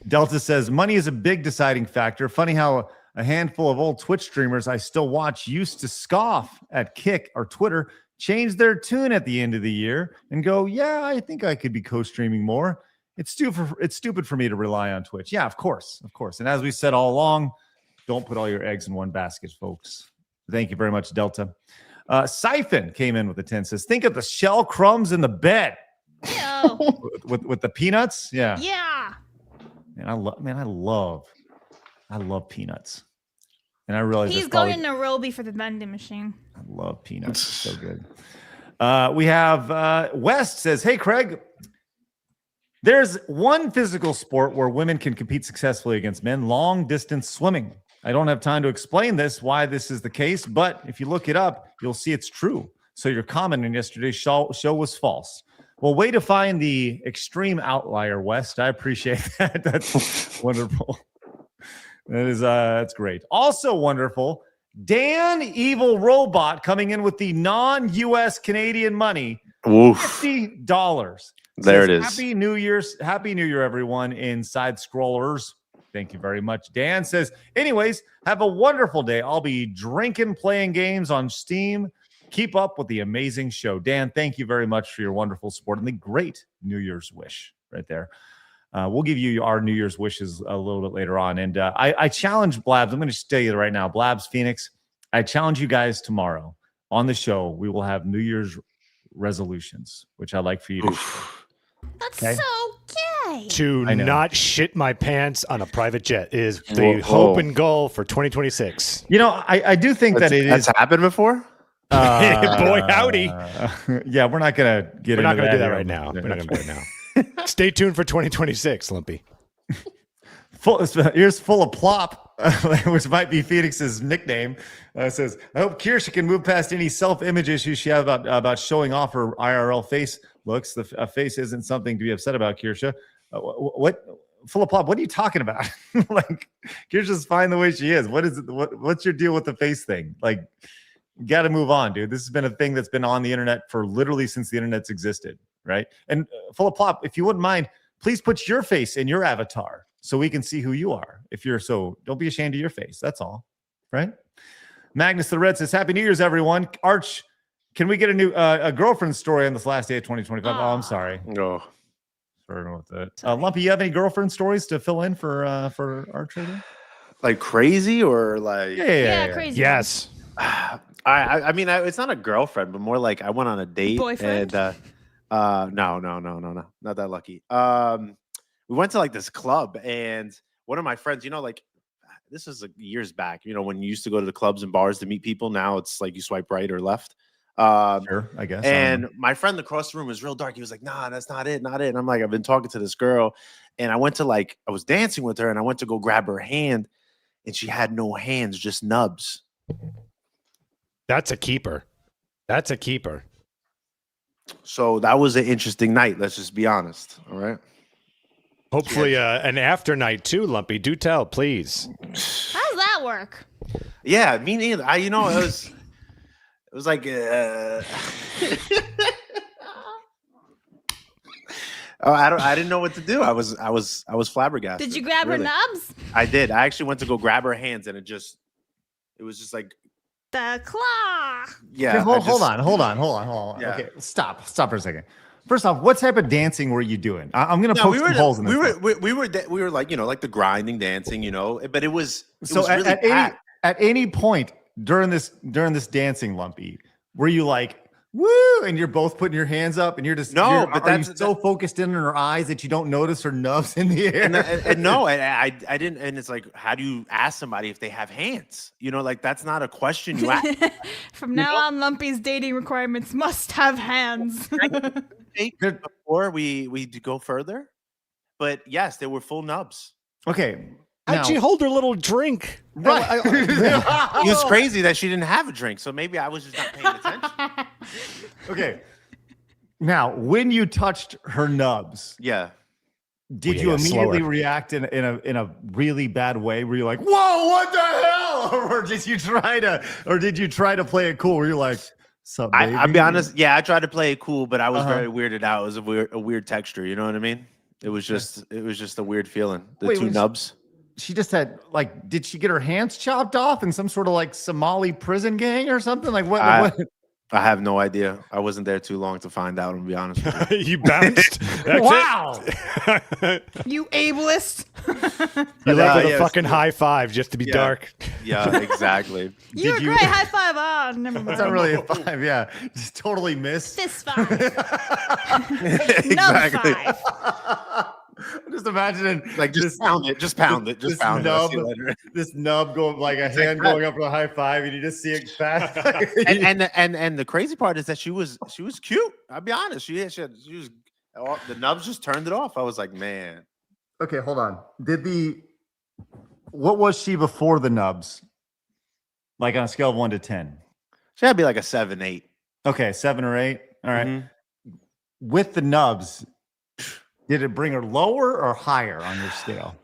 D: Delta says, "Money is a big deciding factor. Funny how a handful of old Twitch streamers I still watch used to scoff at Kick or Twitter, change their tune at the end of the year and go, yeah, I think I could be co-streaming more. It's stupid for me to rely on Twitch." Yeah, of course. And as we said all along, don't put all your eggs in one basket, folks. Thank you very much, Delta. Siphon came in with a 10, says, "Think of the shell crumbs in the bed."
F: Ew.
D: with the peanuts. Yeah.
F: Yeah.
D: And I love peanuts. And I realize
F: He's going to Nairobi for the vending machine.
D: I love peanuts. So good. We have West says, "Hey, Craig, there's one physical sport where women can compete successfully against men, long distance swimming. I don't have time to explain why this is the case, but if you look it up, you'll see it's true. So your comment in yesterday's show was false." Well, way to find the extreme outlier, West. I appreciate that. That's wonderful. That's great. Also wonderful, Dan Evil Robot coming in with the non-US Canadian money,
J: Oof.
D: $50.
J: There it is.
D: Happy New Year, everyone in Side Scrollers. Thank you very much. Dan says, "Anyways, have a wonderful day. I'll be drinking, playing games on Steam. Keep up with the amazing show." Dan, thank you very much for your wonderful support and the great New Year's wish right there. We'll give you our New Year's wishes a little bit later on. And I challenge Blabs. I'm going to just tell you right now, Blabs, Phoenix, I challenge you guys tomorrow on the show. We will have New Year's resolutions, which I'd like for you to
F: That's
D: Okay.
F: so gay.
H: To
D: I know.
H: not shit my pants on a private jet is the hope and goal for 2026.
D: You know, I do think that it is.
J: That's happened before?
H: Boy, howdy.
D: Yeah, we're not going to get
H: We're not
D: into
H: going to do that
D: here.
H: right now. We're not going to do it now. Stay tuned for 2026, Lumpy.
D: Here's full of plop, which might be Phoenix's nickname. Says, "I hope Kirsha can move past any self-image issues she has about showing off her IRL face looks. A face isn't something to be upset about, Kirsha." What? Full of plop? What are you talking about? Like, Kirsha's fine the way she is. What is it? What's your deal with the face thing? Like, you got to move on, dude. This has been a thing that's been on the internet for literally since the internet's existed, right? And full of plop, if you wouldn't mind, please put your face in your avatar so we can see who you are. Don't be ashamed of your face. That's all, right? Magnus the Red says, "Happy New Year's, everyone." Arch, can we get a girlfriend story on this last day of 2025? Oh, I'm sorry.
J: No.
D: Sorry about that. Lumpy, you have any girlfriend stories to fill in for Arch right there?
J: Like crazy or like?
F: Yeah, crazy.
H: Yes.
J: I mean, it's not a girlfriend, but more like I went on a date.
F: Boyfriend?
J: And no, not that lucky. We went to like this club, and one of my friends, like this was like years back. When you used to go to the clubs and bars to meet people. Now it's like you swipe right or left.
D: Sure, I guess.
J: And my friend across the room was real dark. He was like, "Nah, that's not it, not it." And I'm like, I've been talking to this girl, and I was dancing with her, and I went to go grab her hand, and she had no hands, just nubs.
H: That's a keeper.
J: So that was an interesting night. Let's just be honest. All right.
H: Hopefully an after night too, Lumpy. Do tell, please.
F: How does that work?
J: Yeah, me neither. It was like I didn't know what to do. I was flabbergasted.
F: Did you grab her nubs?
J: I did. I actually went to go grab her hands, and it was just like
F: The claw.
J: yeah.
D: Okay, hold on.
J: Yeah.
D: Okay, stop for a second. First off, what type of dancing were you doing? I'm gonna poke some holes in this.
J: We were like like the grinding dancing, but it was
D: so
J: really
D: at
J: packed.
D: At any point during this dancing, Lumpy, were you like, woo, and you're both putting your hands up and you're just but that's so focused in her eyes that you don't notice her nubs in the air?
J: And no, I didn't. And it's like, how do you ask somebody if they have hands? You know, like that's not a question you ask.
F: From now on, Lumpy's dating requirements must have hands.
J: Before we go further, but yes, they were full nubs.
D: Okay.
H: How'd she hold her little drink?
D: Right.
J: It was crazy that she didn't have a drink, so maybe I was just not paying attention.
D: Okay. Now, when you touched her nubs, did you immediately react in a really bad way? Were you like, "Whoa, what the hell?" Or did you try to play it cool? Were you like, "Sup, baby?"
J: I'll be honest. Yeah, I tried to play it cool, but I was very weirded out. It was a weird texture. You know what I mean? It was just a weird feeling. The two nubs.
D: She just had did she get her hands chopped off in some sort of like Somali prison gang or something? Like what?
J: I have no idea. I wasn't there too long to find out. To be honest with you.
H: You bounced.
D: Wow.
F: You ableist.
H: You left with a fucking high five just to be dark.
J: Yeah, exactly.
F: You're great. High five. Ah, never mind.
D: It's not really a five. Yeah, just totally missed.
F: Fist five.
J: Exactly.
F: Nub five.
D: I'm just imagining
J: just pound it, just pound it.
D: This nub going like a hand going up for the high five, and you just see it fast.
J: and the crazy part is that she was cute. I'll be honest. She was the nubs just turned it off. I was like, man.
D: Okay, hold on. What was she before the nubs? Like on a scale of 1 to 10?
J: She had to be like a 7, 8.
D: Okay, 7 or 8. All right. With the nubs, did it bring her lower or higher on your scale?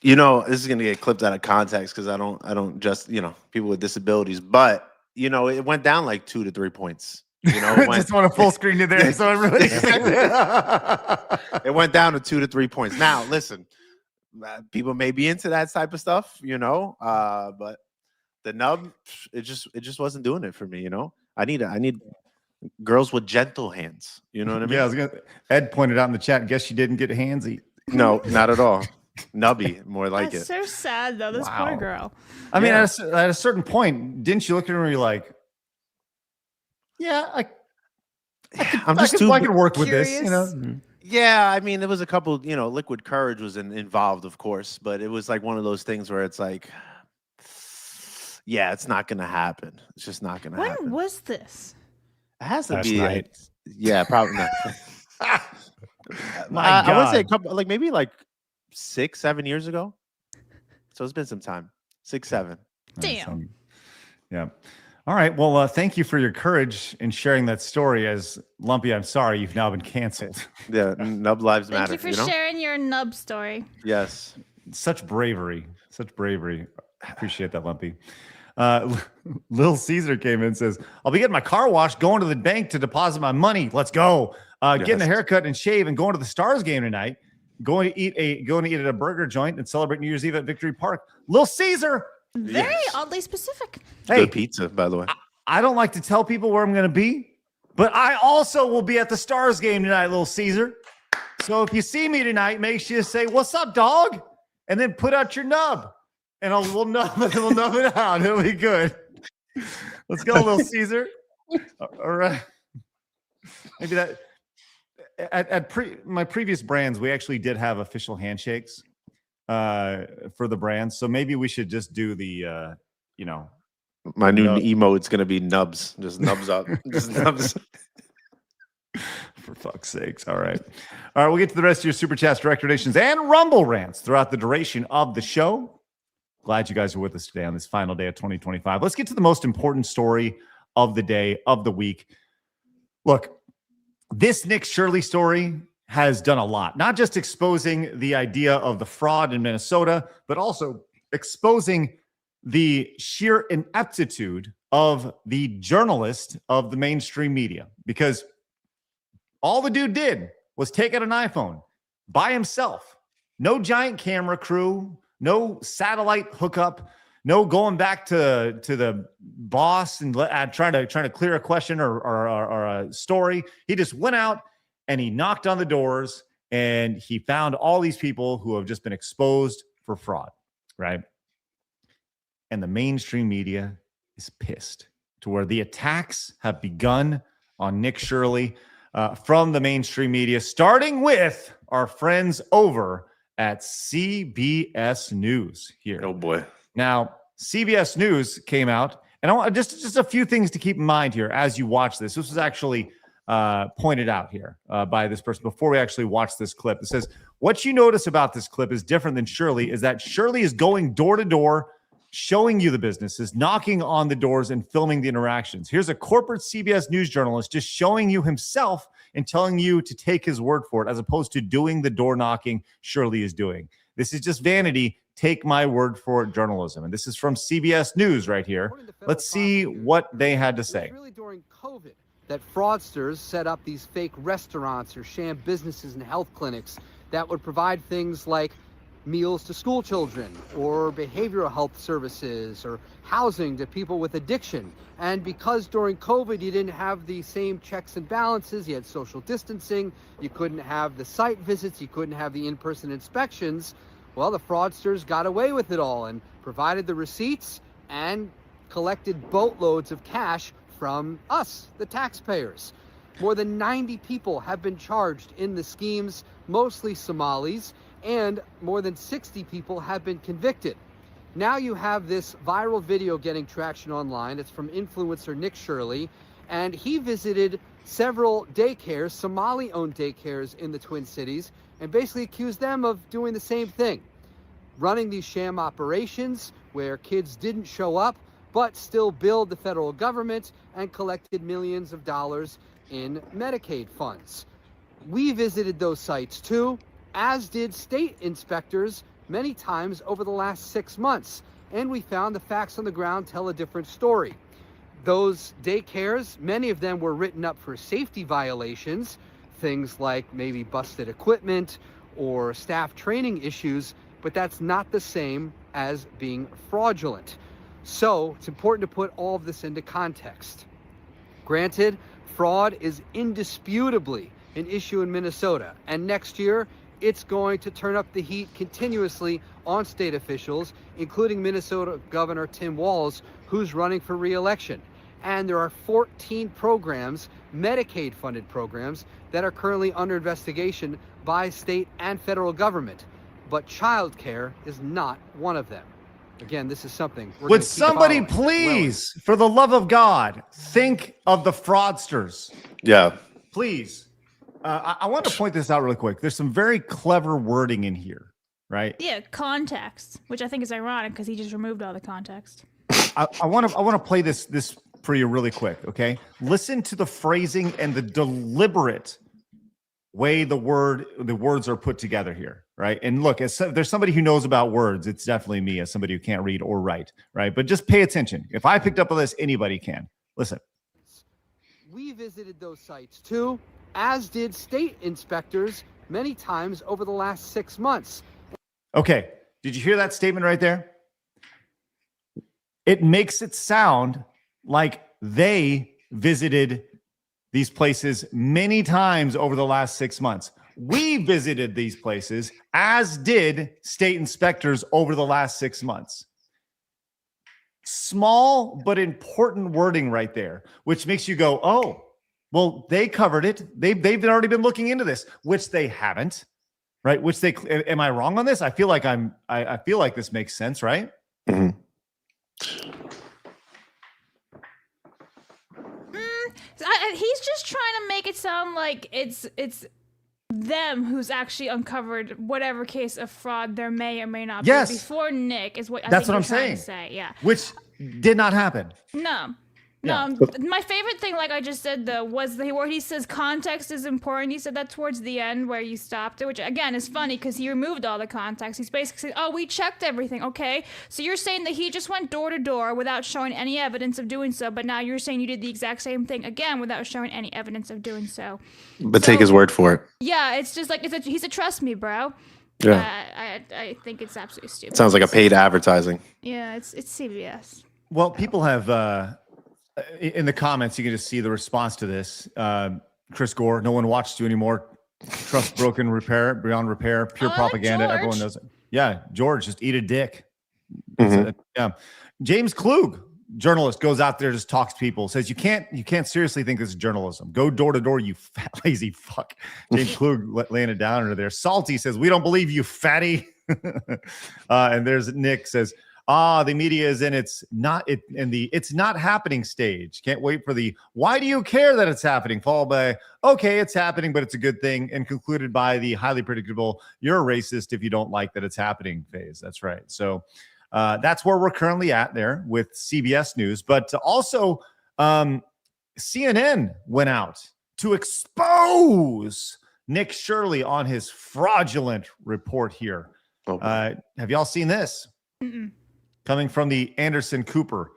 J: You know, this is gonna get clipped out of context because I don't just people with disabilities, but it went down like 2 to 3 points.
D: Just want to full screen it there so everybody.
J: It went down to 2 to 3 points. Now, listen, people may be into that type of stuff, but the nub, it just wasn't doing it for me. I need girls with gentle hands. You know what I mean?
D: Yeah, Ed pointed out in the chat. Guess she didn't get handsy.
J: No, not at all. Nubby, more like
F: That's
J: it.
F: so sad though. This poor girl.
D: I mean, at a certain point, didn't you look at her and you're like, "Yeah, I can work with this."
J: Yeah, I mean, there was a couple. Liquid courage was involved, of course, but it was like one of those things where it's like, yeah, it's not gonna happen. It's just not gonna happen.
F: When was this?
J: It has to
H: Last
J: be.
H: night.
J: Yeah, probably not.
D: My God.
J: I would say a couple, maybe 6, 7 years ago. So it's been some time. 6, 7.
F: Damn.
D: Yeah. All right. Well, thank you for your courage in sharing that story. As Lumpy, I'm sorry you've now been canceled.
J: Yeah, nub lives matter.
F: Thank you for sharing your nub story.
J: Yes.
D: Such bravery. Such bravery. Appreciate that, Lumpy. Lil Caesar came in and says, "I'll be getting my car washed, going to the bank to deposit my money. Let's go. Getting a haircut and shave and going to the Stars game tonight. Going to eat at a burger joint and celebrate New Year's Eve at Victory Park." Lil Caesar.
F: Very oddly specific.
J: Hey, good pizza, by the way.
D: I don't like to tell people where I'm going to be, but I also will be at the Stars game tonight, Lil Caesar. So if you see me tonight, make sure you say, "What's up, dog?" And then put out your nub. And we'll nub it out. It'll be good. Let's go, Lil Caesar. All right. Maybe that at my previous brands, we actually did have official handshakes for the brands. So maybe we should just do the
J: my new emote's gonna be nubs. Just nubs up. Just nubs.
D: For fuck's sakes. All right. We'll get to the rest of your super chats, direct donations, and Rumble rants throughout the duration of the show. Glad you guys are with us today on this final day of 2025. Let's get to the most important story of the day, of the week. Look, this Nick Shirley story has done a lot, not just exposing the idea of the fraud in Minnesota, but also exposing the sheer ineptitude of the journalist of the mainstream media. Because all the dude did was take out an iPhone by himself. No giant camera crew, no satellite hookup, no going back to the boss and trying to clear a question or a story. He just went out and he knocked on the doors and he found all these people who have just been exposed for fraud, right? and the mainstream media is pissed to where the attacks have begun on Nick Shirley from the mainstream media, starting with our friends over at CBS News here.
J: Oh boy.
D: Now, CBS News came out, and I want just a few things to keep in mind here as you watch this. This was actually pointed out here by this person before we actually watch this clip. It says, what you notice about this clip is different than Shirley is that Shirley is going door to door, showing you the businesses, knocking on the doors and filming the interactions. Here's a corporate CBS News journalist just showing you himself and telling you to take his word for it, as opposed to doing the door knocking Shirley is doing. This is just vanity. Take my word for it journalism. And this is from CBS News right here. Let's see what they had to say.
L: It was really during COVID that fraudsters set up these fake restaurants or sham businesses and health clinics that would provide things like meals to school children or behavioral health services or housing to people with addiction. And because during COVID, you didn't have the same checks and balances, you had social distancing, you couldn't have the site visits, you couldn't have the in-person inspections, well, the fraudsters got away with it all and provided the receipts and collected boatloads of cash from us, the taxpayers. More than 90 people have been charged in the schemes, mostly Somalis, and more than 60 people have been convicted. Now you have this viral video getting traction online. It's from influencer Nick Shirley, and he visited several daycares, Somali-owned daycares in the Twin Cities, and basically accused them of doing the same thing, running these sham operations where kids didn't show up, but still billed the federal government and collected millions of dollars in Medicaid funds. We visited those sites too, as did state inspectors many times over the last 6 months, and we found the facts on the ground tell a different story. Those daycares, many of them were written up for safety violations, things like maybe busted equipment or staff training issues, but that's not the same as being fraudulent. So it's important to put all of this into context. Granted, fraud is indisputably an issue in Minnesota, and next year it's going to turn up the heat continuously on state officials, including Minnesota Governor Tim Walz, who's running for re-election. And there are 14 programs, Medicaid-funded programs, that are currently under investigation by state and federal government. But childcare is not one of them. Again, this is something we're
D: Would somebody please, for the love of God, think of the fraudsters?
J: Yeah.
D: Please. I want to point this out really quick. There's some very clever wording in here, right?
F: Yeah, context, which I think is ironic because he just removed all the context.
D: I want to play this for you really quick, okay? Listen to the phrasing and the deliberate way the words are put together here, right? And look, as there's somebody who knows about words, it's definitely me, as somebody who can't read or write, right? But just pay attention. If I picked up on this, anybody can. Listen.
L: We visited those sites too, as did state inspectors many times over the last 6 months.
D: Okay, did you hear that statement right there? It makes it sound like they visited these places many times over the last 6 months. We visited these places, as did state inspectors over the last 6 months. Small but important wording right there, which makes you go, oh, well, they covered it. They've already been looking into this, which they haven't, right? Which they, am I wrong on this? I feel like I feel like this makes sense, right?
J: Mm-hmm.
F: He's just trying to make it sound like it's them who's actually uncovered whatever case of fraud there may or may not be.
D: Yes.
F: Before Nick is what I
D: That's
F: think
D: what I'm
F: you're trying
D: saying.
F: to say. Yeah.
D: Which did not happen.
F: No.
D: Yeah.
F: No, my favorite thing, like I just said, though, was where he says context is important. He said that towards the end where you stopped it, which again is funny because he removed all the context. He's basically saying, oh, we checked everything. Okay, so you're saying that he just went door to door without showing any evidence of doing so, but now you're saying you did the exact same thing again without showing any evidence of doing so.
J: But take his word for it.
F: Yeah, it's just like he's a trust me, bro.
J: Yeah.
F: I think it's absolutely stupid.
J: Sounds like a paid advertising.
F: Yeah, it's CBS.
D: Well, people have in the comments, you can just see the response to this. Chris Gore, no one watches you anymore. Trust broken, repair beyond repair, pure propaganda.
F: George.
D: Everyone knows it. Yeah, George, just eat a dick. Yeah. James Klug, journalist, goes out there, just talks to people, says you can't seriously think this is journalism. Go door to door, you fat lazy fuck. James Klug laying it down under there. Salty says, we don't believe you, fatty. And there's Nick says, the media is in it's not happening stage. Can't wait for the why do you care that it's happening? Followed by okay, it's happening, but it's a good thing, and concluded by the highly predictable you're a racist if you don't like that it's happening phase. That's right. So that's where we're currently at there with CBS News, but also CNN went out to expose Nick Shirley on his fraudulent report here. Have y'all seen this?
F: Mm-mm.
D: Coming from the Anderson Cooper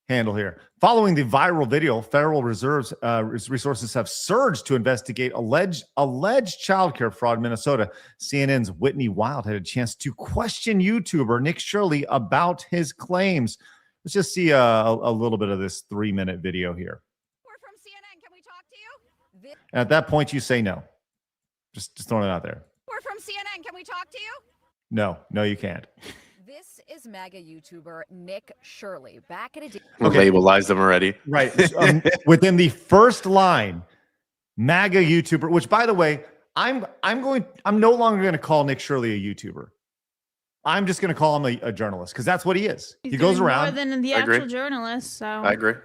D: handle here. Following the viral video, federal resources have surged to investigate alleged childcare fraud in Minnesota. CNN's Whitney Wild had a chance to question YouTuber Nick Shirley about his claims. Let's just see a little bit of this 3-minute video here.
M: We're from CNN. Can we talk to you?
D: And at that point, you say no. Just throwing it out there.
M: We're from CNN. Can we talk to you?
D: No, you can't.
M: This is MAGA YouTuber Nick Shirley. Back in a day.
J: Labelize them already.
D: Right. Within the first line, MAGA YouTuber, which by the way, I'm no longer going to call Nick Shirley a YouTuber. I'm just going to call him a journalist because that's what he is.
F: He's
D: he goes
F: doing
D: around.
F: more than the actual journalist. So
J: I agree.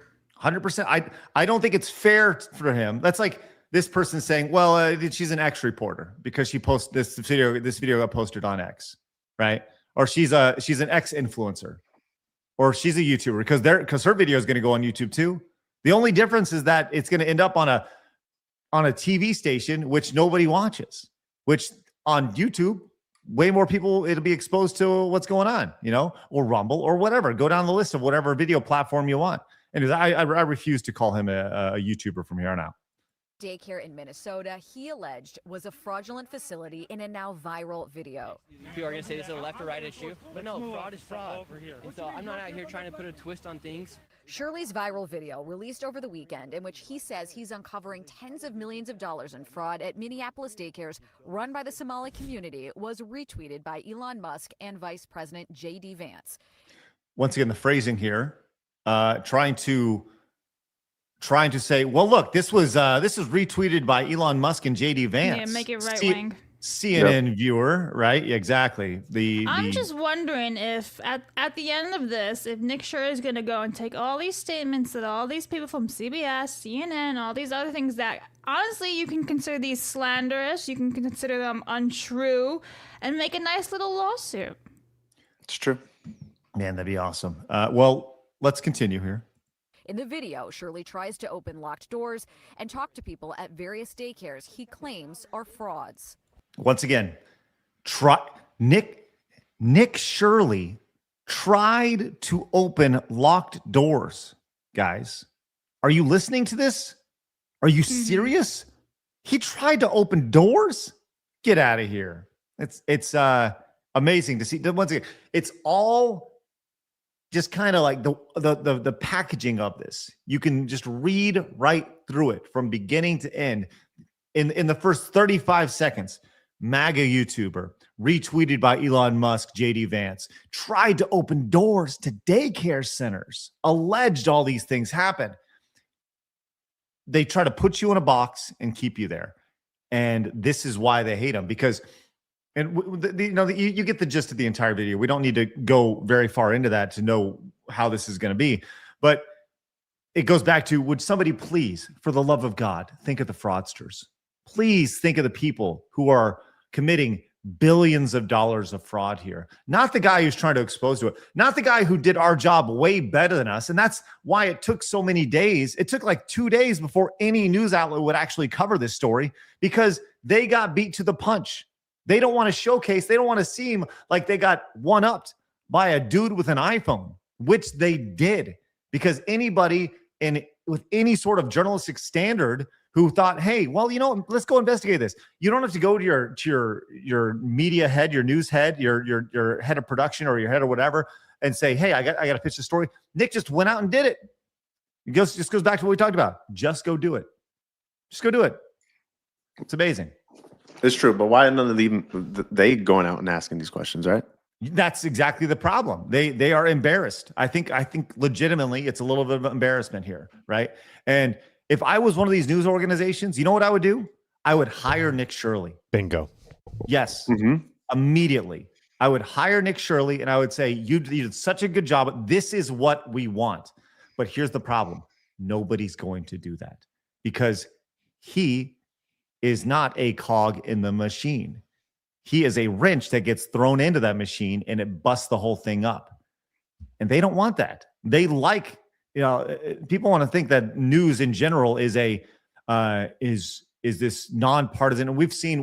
D: 100%. I don't think it's fair for him. That's like this person saying, well, she's an X reporter because she posts this video got posted on X, right? Or she's an X influencer, or she's a YouTuber because her video is going to go on YouTube too. The only difference is that it's going to end up on a TV station which nobody watches, which on YouTube way more people it'll be exposed to what's going on, or Rumble or whatever. Go down the list of whatever video platform you want. And I refuse to call him a YouTuber from here on out.
M: Daycare in Minnesota, he alleged was a fraudulent facility in a now viral video.
N: People are going to say this is a left or right issue, but no, fraud is fraud. And so I'm not out here trying to put a twist on things.
M: Shirley's viral video, released over the weekend, in which he says he's uncovering tens of millions of dollars in fraud at Minneapolis daycares run by the Somali community, was retweeted by Elon Musk and Vice President J.D. Vance.
D: Once again, the phrasing here, trying to say, well, look, this was retweeted by Elon Musk and JD Vance.
F: Yeah, make it right wing.
D: CNN viewer, right? Exactly.
F: I'm just wondering if at the end of this, if Nick Shirley is going to go and take all these statements that all these people from CBS, CNN, all these other things that honestly you can consider these slanderous, you can consider them untrue, and make a nice little lawsuit.
J: It's true.
D: Man, that'd be awesome. Well, let's continue here.
M: In the video, Shirley tries to open locked doors and talk to people at various daycares he claims are frauds.
D: Once again, Nick Shirley tried to open locked doors. Guys, are you listening to this? Are you serious? He tried to open doors? Get out of here. It's amazing to see. Once again, it's all just kind of like the packaging of this. You can just read right through it from beginning to end. In the first 35 seconds, MAGA YouTuber, retweeted by Elon Musk, JD Vance, tried to open doors to daycare centers, alleged all these things happened. They try to put you in a box and keep you there. And this is why they hate him, because you get the gist of the entire video. We don't need to go very far into that to know how this is going to be. But it goes back to, would somebody please, for the love of God, think of the fraudsters. Please think of the people who are committing billions of dollars of fraud here. Not the guy who's trying to expose to it. Not the guy who did our job way better than us. And that's why it took so many days. It took like 2 days before any news outlet would actually cover this story, because they got beat to the punch. They don't want to showcase. They don't want to seem like they got one-upped by a dude with an iPhone, which they did, because anybody with any sort of journalistic standard who thought, hey, well, let's go investigate this. You don't have to go to your media head, your news head, your head of production or your head of whatever, and say, hey, I got to pitch the story. Nick just went out and did it. It just goes back to what we talked about. Just go do it. Just go do it. It's amazing.
J: It's true, but why none of them they going out and asking these questions, right?
D: That's exactly the problem. They are embarrassed. I think legitimately it's a little bit of embarrassment here, right? And if I was one of these news organizations, you know what I would do? I would hire Nick Shirley.
H: Bingo.
D: Yes. Immediately. I would hire Nick Shirley and I would say, you did such a good job. This is what we want. But here's the problem. Nobody's going to do that because he is not a cog in the machine. He is a wrench that gets thrown into that machine and it busts the whole thing up. And they don't want that. They like, people want to think that news in general is this nonpartisan. And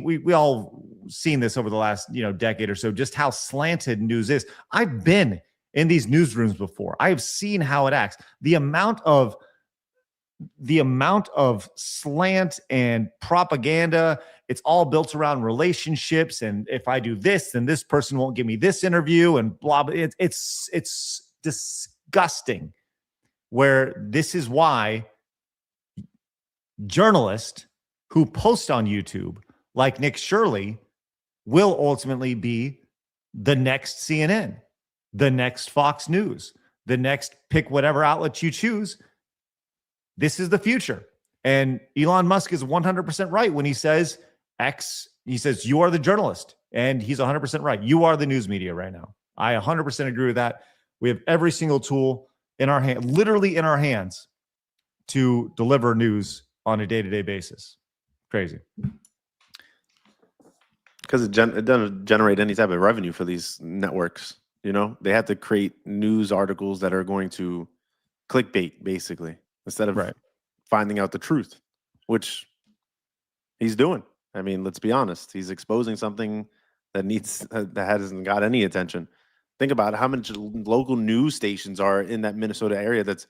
D: we all seen this over the last, decade or so, just how slanted news is. I've been in these newsrooms before. I have seen how it acts. The amount of slant and propaganda, it's all built around relationships. And if I do this, then this person won't give me this interview and blah, blah. It's disgusting, where this is why journalists who post on YouTube like Nick Shirley will ultimately be the next CNN, the next Fox News, the next pick whatever outlet you choose. This is the future. And Elon Musk is 100% right when he says you are the journalist, and he's 100% right. You are the news media right now. I 100% agree with that. We have every single tool in our hand, literally in our hands, to deliver news on a day-to-day basis. Crazy.
J: Because it doesn't generate any type of revenue for these networks. They have to create news articles that are going to clickbait, basically, instead of finding out the truth, which he's doing. I mean, let's be honest. He's exposing something that hasn't got any attention. Think about how many local news stations are in that Minnesota area that's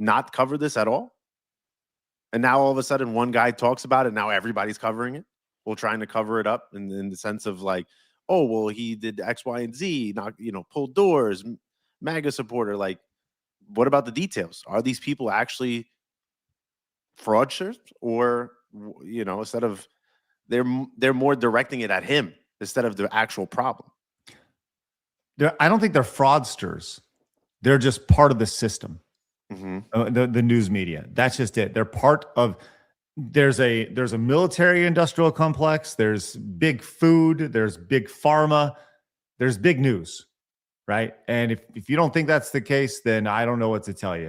J: not covered this at all. And now all of a sudden one guy talks about it. Now everybody's covering it. Well, trying to cover it up in the sense of like, oh, well, he did X, Y, and Z, pulled doors, MAGA supporter. Like, what about the details? Are these people actually fraudsters, or instead of they're more directing it at him instead of the actual problem?
D: I don't think they're fraudsters. They're just part of the system. The news media. That's just it. They're part of. There's a military industrial complex. There's big food. There's big pharma. There's big news, right? And if you don't think that's the case, then I don't know what to tell you.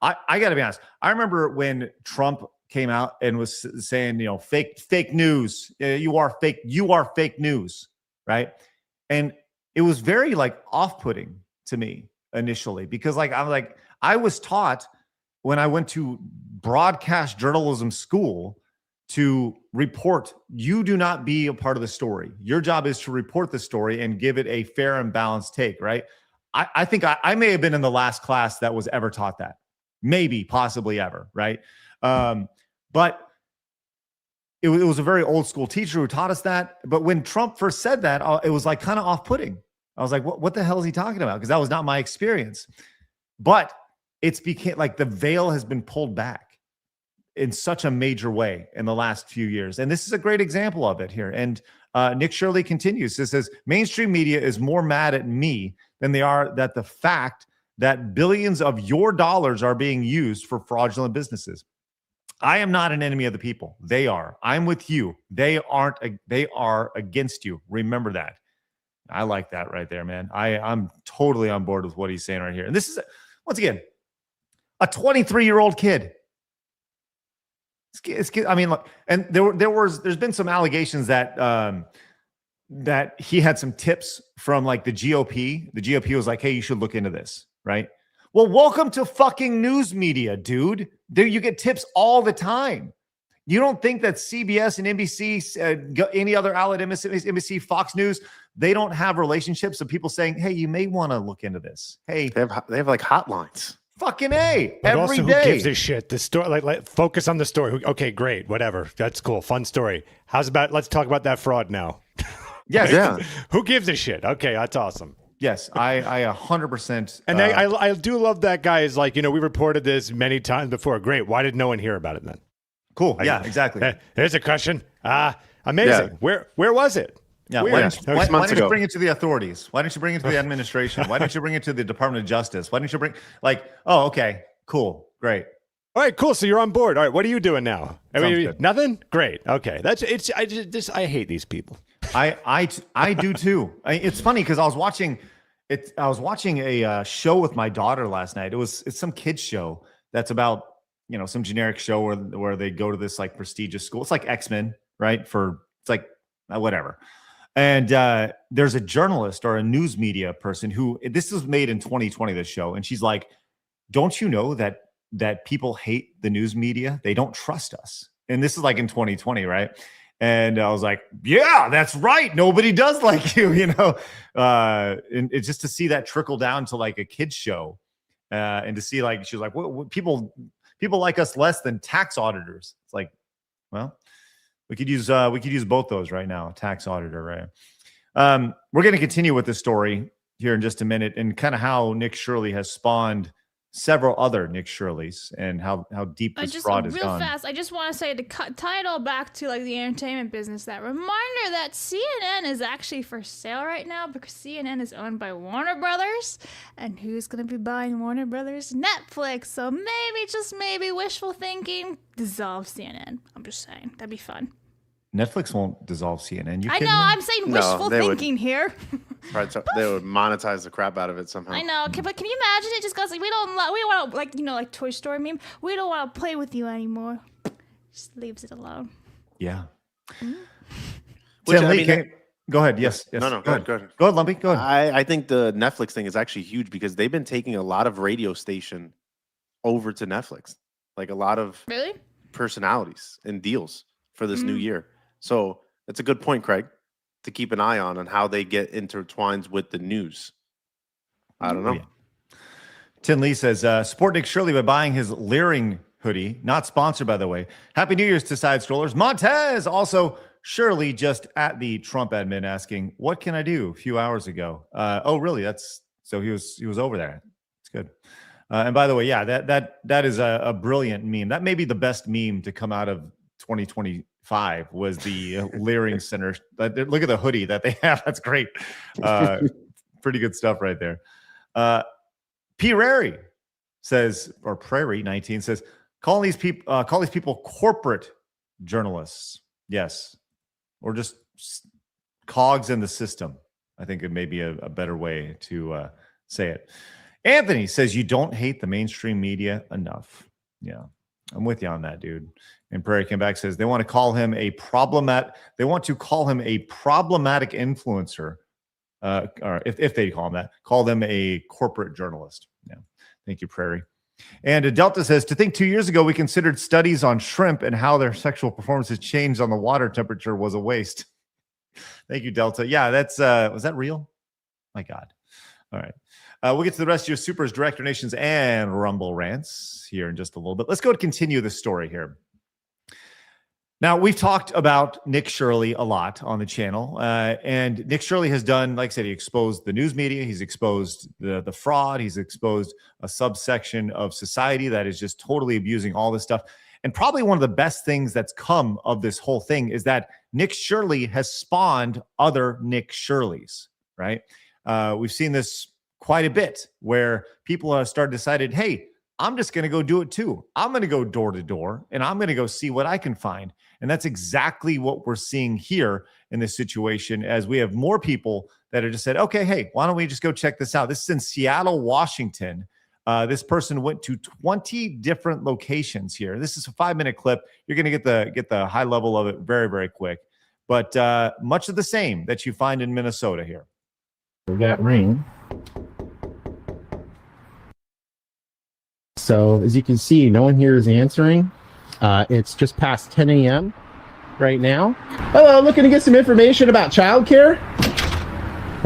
D: I got to be honest. I remember when Trump came out and was saying, fake news. You are fake news, right? And it was very off-putting to me initially because I was taught when I went to broadcast journalism school to report. You do not be a part of the story. Your job is to report the story and give it a fair and balanced take, right? I think I may have been in the last class that was ever taught that. Maybe, possibly ever, right? But it was a very old school teacher who taught us that. But when Trump first said that, it was kind of off-putting. I was like, what the hell is he talking about? Because that was not my experience. But it's became the veil has been pulled back in such a major way in the last few years. And this is a great example of it here. And Nick Shirley continues. This says, mainstream media is more mad at me than they are that the fact that billions of your dollars are being used for fraudulent businesses. I am not an enemy of the people. They are. I'm with you. They aren't. They are against you. Remember that. I like that right there, man. I'm totally on board with what he's saying right here. And this is, once again, a 23-year-old kid. I mean, look, and there's been some allegations that that he had some tips from the GOP. The GOP was like, hey, you should look into this, right? Well, welcome to fucking news media, dude. There you get tips all the time. You don't think that CBS and NBC, any other outlet, NBC, Fox News, they don't have relationships of people saying, hey, you may want to look into this. Hey,
J: they have hotlines.
D: Fucking A,
H: but
D: every
H: also,
D: day.
H: Who gives a shit? The story, focus on the story. Okay, great, whatever. That's cool, fun story. Let's talk about that fraud now.
D: Yes,
J: yeah.
H: Who gives a shit? Okay, that's awesome.
D: Yes, I 100%.
H: And I do love that guy is we reported this many times before. Great. Why did no one hear about it then?
D: Cool. Yeah, exactly.
H: There's a question. Amazing. Yeah. Where was it?
D: Yeah,
H: Weird.
D: why don't you,
J: Months
D: why don't you
J: ago.
D: bring it to the authorities? Why don't you bring it to the administration? Why don't you bring it to the Department of Justice? Why don't you bring oh, okay, cool, great.
H: All right, cool. So you're on board. All right, what are you doing now?
D: Sounds good.
H: Nothing. Great. Okay, I hate these people.
D: I do too. It's funny because I was watching a show with my daughter last night. It's some kids show that's about some generic show where they go to this like prestigious school. It's like X-Men, right? It's like whatever. And there's a journalist or a news media person who this was made in 2020. This show, and she's like, "Don't you know that people hate the news media? They don't trust us." And this is like in 2020, right? And I was like, "Yeah, that's right. Nobody does like you, And it's just to see that trickle down to like a kids show, and to see like she's like, what people like us less than tax auditors. It's like, well, we could use both those right now. Tax auditor, right? We're going to continue with this story here in just a minute, and kind of how Nick Shirley has spawned several other Nick Shirleys, and how deep this fraud has gone.
F: Real fast, I just want to say to tie it all back to like the entertainment business. That reminder that CNN is actually for sale right now because CNN is owned by Warner Brothers, and who's going to be buying Warner Brothers? Netflix. So maybe, just maybe, wishful thinking, dissolve CNN. I'm just saying that'd be fun.
D: Netflix won't dissolve CNN.
F: I know. I'm saying wishful thinking here.
J: Right, so they would monetize the crap out of it somehow.
F: I know, but can you imagine? It just goes like, we want to, like Toy Story meme. We don't want to play with you anymore. Just leaves it alone.
D: Yeah.
F: Mm-hmm.
D: Go ahead. Yes.
J: No, go ahead. Go ahead,
D: Lumpy. Go ahead.
J: I think the Netflix thing is actually huge because they've been taking a lot of radio station over to Netflix, like a lot of personalities and deals for this new year. So that's a good point, Craig, to keep an eye on how they get intertwined with the news. I don't know.
D: Yeah. Tin Lee says, support Nick Shirley by buying his Leering hoodie. Not sponsored, by the way. Happy New Year's to Side Scrollers. Montez also Shirley just at the Trump admin asking, what can I do? A few hours ago. Oh, really? So he was over there. It's good. And by the way, yeah, that is a brilliant meme. That may be the best meme to come out of 2025 was the Leering Center. Look at the hoodie that they have. That's great. Pretty good stuff right there. P. Rary says, or Prairie 19 says, call these people corporate journalists. Yes. Or just cogs in the system. I think it may be a better way to say it. Anthony says, you don't hate the mainstream media enough. Yeah, I'm with you on that, dude. And Prairie came back, says they want to call him a problematic influencer. Or if they call him that, call them a corporate journalist. Yeah. Thank you, Prairie. And Delta says, to think 2 years ago we considered studies on shrimp and how their sexual performances changed on the water temperature was a waste. Thank you, Delta. Yeah, that's was that real? My God. All right. We'll get to the rest of your supers, direct donations, and Rumble rants here in just a little bit. Let's go to continue the story here. Now, we've talked about Nick Shirley a lot on the channel, and Nick Shirley has done, like I said, he exposed the news media, he's exposed the fraud, he's exposed a subsection of society that is just totally abusing all this stuff. And probably one of the best things that's come of this whole thing is that Nick Shirley has spawned other Nick Shirleys, right? We've seen this quite a bit where people have decided, hey, I'm just going to go do it too. I'm going to go door to door and I'm going to go see what I can find. And that's exactly what we're seeing here in this situation, as we have more people that have just said, okay, hey, why don't we just go check this out? This is in Seattle, Washington. This person went to 20 different locations here. This is a 5-minute clip. You're going to get the high level of it very, very quick. But much of the same that you find in Minnesota here.
O: We got rain. So as you can see, no one here is answering. It's just past 10 a.m. right now. Hello, looking to get some information about childcare.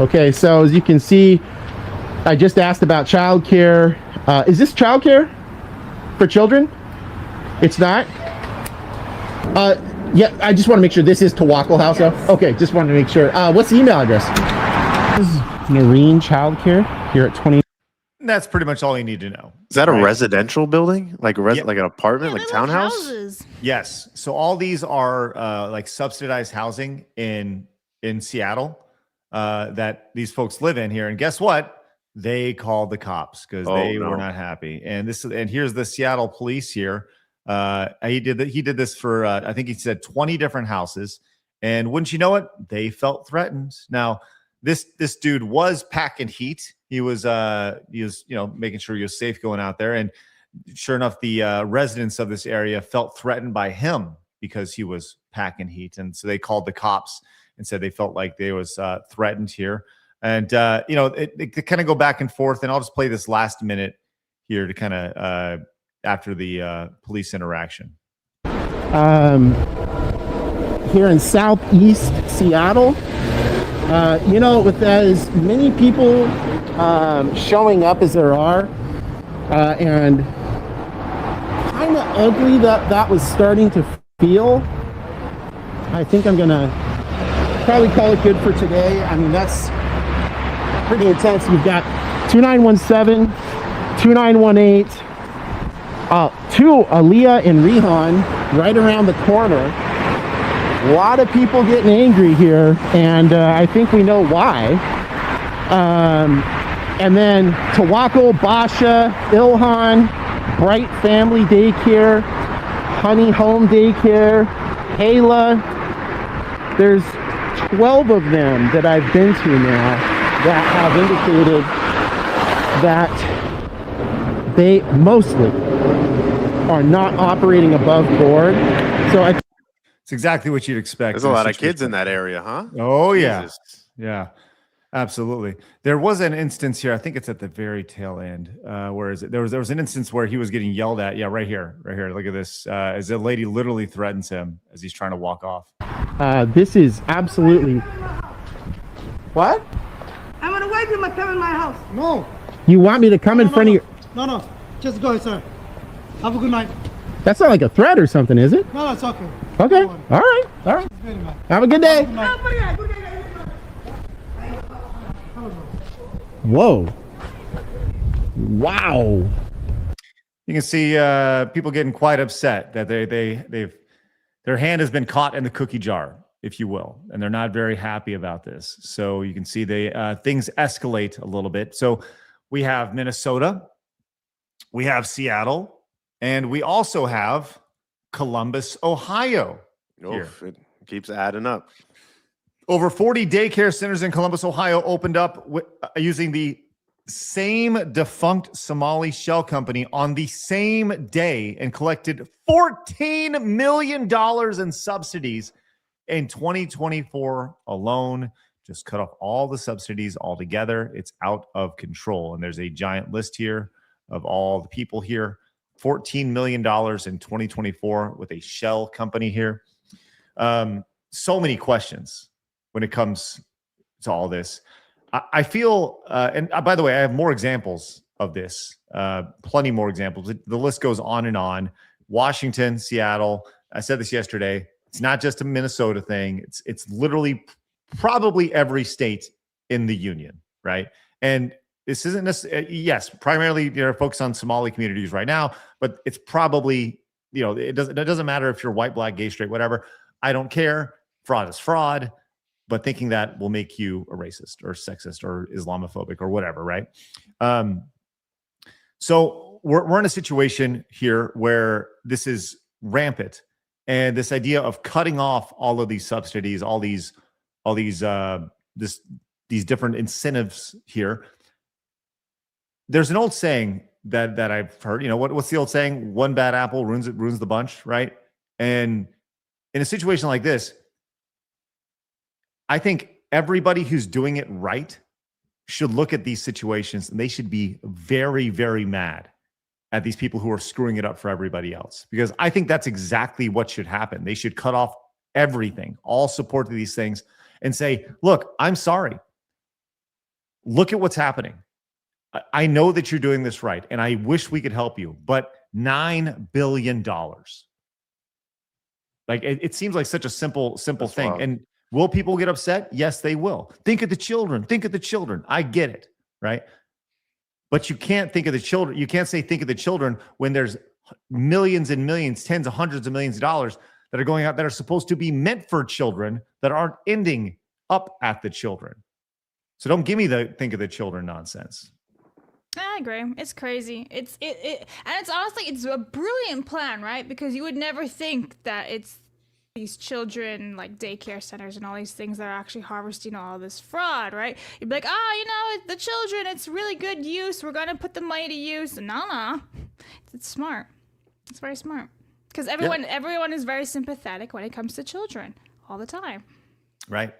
O: Okay, so as you can see, I just asked about childcare. Is this childcare for children? It's not? Yeah, I just want to make sure this is Tawakkul House. Yes. Okay, just wanted to make sure. What's the email address? This is Noreen Childcare here at 20.
D: That's pretty much all you need to know.
J: Is that a residential building? Like like an apartment, like townhouse?
F: Houses.
D: Yes. So all these are like subsidized housing in in Seattle that these folks live in here. And guess what? They called the cops because they were not happy. And here's the Seattle police here. He did this for I think he said 20 different houses. And wouldn't you know it, they felt threatened. Now, this dude was packing heat. He was making sure he was safe going out there. And sure enough, the residents of this area felt threatened by him because he was packing heat. And so they called the cops and said they felt like they was threatened here. And, it kind of go back and forth. And I'll just play this last minute here to kind of after the police interaction.
O: Here in Southeast Seattle, with as many people showing up as there are, and kind of ugly that was starting to feel, I think I'm going to probably call it good for today. I mean, that's pretty intense. You've got 2917, 2918, two Aaliyah and Rihan right around the corner. A lot of people getting angry here, and I think we know why. And then Tawako, Basha, Ilhan, Bright Family Daycare, Honey Home Daycare, Hayla. There's 12 of them that I've been to now that have indicated that they mostly are not operating above board. So
D: it's exactly what you'd expect.
J: There's a lot of kids in that area, huh?
D: Oh, yeah.
J: Jesus.
D: Yeah, absolutely. There was an instance here. I think it's at the very tail end. Where is it? There was an instance where he was getting yelled at. Yeah, right here. Look at this. As a lady literally threatens him as he's trying to walk off.
O: This is absolutely... What?
P: I'm gonna wait till I come in my house. No.
O: You want me to come in front of your...
P: No. Just go, sir. Have a good night.
O: That's not like a threat or something, is it?
P: No, it's okay.
O: Okay. All right. Have a good day. Whoa. Wow.
D: You can see people getting quite upset that their hand has been caught in the cookie jar, if you will, and they're not very happy about this. So you can see things escalate a little bit. So we have Minnesota, we have Seattle, and we also have Columbus, Ohio.
J: It keeps adding up.
D: Over 40 daycare centers in Columbus, Ohio opened up using the same defunct Somali shell company on the same day and collected $14 million in subsidies in 2024 alone. Just cut off all the subsidies altogether. It's out of control. And there's a giant list here of all the people here. $14 million in 2024 with a shell company here. So many questions when it comes to all this. I feel, and by the way, I have more examples of this, plenty more examples. The list goes on and on. Washington, Seattle. I said this yesterday. It's not just a Minnesota thing. It's literally probably every state in the union, right? And this isn't necessarily, yes, primarily they're focused on Somali communities right now, but it's probably, it doesn't matter if you're white, black, gay, straight, whatever. I don't care. Fraud is fraud. But thinking that will make you a racist or sexist or Islamophobic or whatever, right? So we're in a situation here where this is rampant, and this idea of cutting off all of these subsidies, all these different incentives here. There's an old saying that I've heard. What's the old saying? One bad apple ruins the bunch, right? And in a situation like this, I think everybody who's doing it right should look at these situations, and they should be very, very mad at these people who are screwing it up for everybody else, because I think that's exactly what should happen. They should cut off everything, all support to these things, and say, look, I'm sorry. Look at what's happening. I know that you're doing this right, and I wish we could help you, but $9 billion. Like, it seems like such a simple thing.
J: Wild.
D: And will people get upset? Yes, they will. Think of the children. Think of the children. I get it, right? But you can't think of the children. You can't say think of the children when there's millions and millions, tens of hundreds of millions of dollars that are going out that are supposed to be meant for children that aren't ending up at the children. So don't give me the think of the children nonsense.
F: I agree. It's crazy. And it's honestly, it's a brilliant plan, right? Because you would never think that it's these children, like daycare centers and all these things that are actually harvesting all this fraud, right? You'd be like, the children, it's really good use. We're going to put the money to use. No. It's smart. It's very smart. Because everyone is very sympathetic when it comes to children all the time.
D: Right.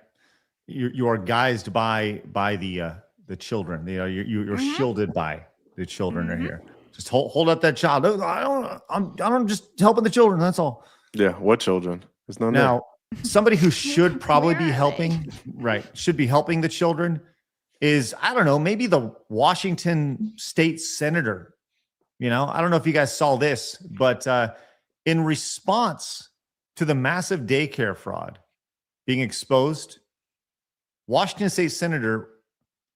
D: You are guised by the children. You're shielded by the children are here. Just hold up that child. I'm just helping the children. That's all.
J: Yeah. What children? There's no
D: now. Somebody who should probably be helping, should be helping the children is, I don't know, maybe the Washington state senator. I don't know if you guys saw this, but in response to the massive daycare fraud being exposed, Washington state senator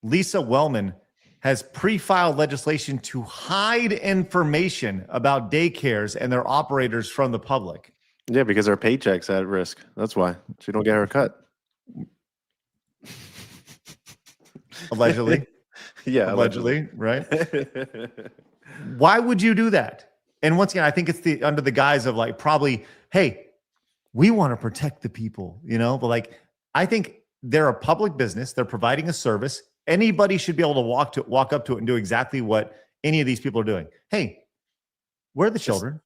D: Lisa Wellman has pre-filed legislation to hide information about daycares and their operators from the public.
J: Yeah, because her paycheck's at risk. That's why she don't get her cut.
D: Allegedly.
J: Yeah,
D: allegedly, right? Why would you do that? And once again, I think it's under the guise of like, probably, hey, we want to protect the people, but like, I think they're a public business. They're providing a service. Anybody should be able to walk up to it and do exactly what any of these people are doing. Hey, where are the children?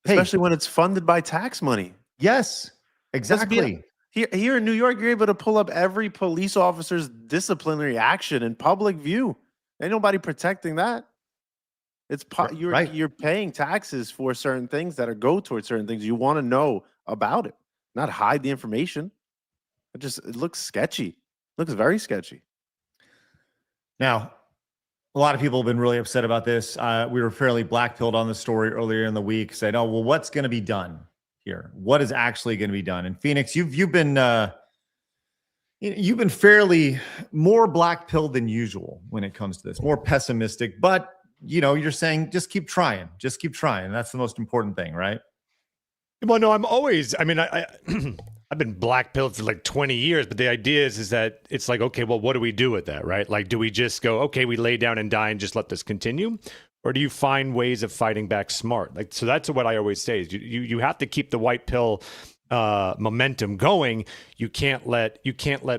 J: Especially when it's funded by tax money.
D: Yes, exactly.
J: Here in New York, you're able to pull up every police officer's disciplinary action in public view. Ain't nobody protecting that. You're paying taxes for certain things that go towards certain things. You want to know about it, not hide the information. It looks sketchy. It looks very sketchy.
D: Now, a lot of people have been really upset about this. We were fairly black-pilled on the story earlier in the week, saying, "Oh, well, what's going to be done here? What is actually going to be done?" And Phoenix, you've been fairly more black-pilled than usual when it comes to this, more pessimistic. But you're saying just keep trying, That's the most important thing, right?
H: Well, no, I'm always. I mean, I've been black-pilled for like 20 years, but the idea is that it's like, okay, well, what do we do with that, right? Like, do we just go, okay, we lay down and die and just let this continue? Or do you find ways of fighting back smart? Like, so that's what I always say is you have to keep the white pill momentum going. You can't let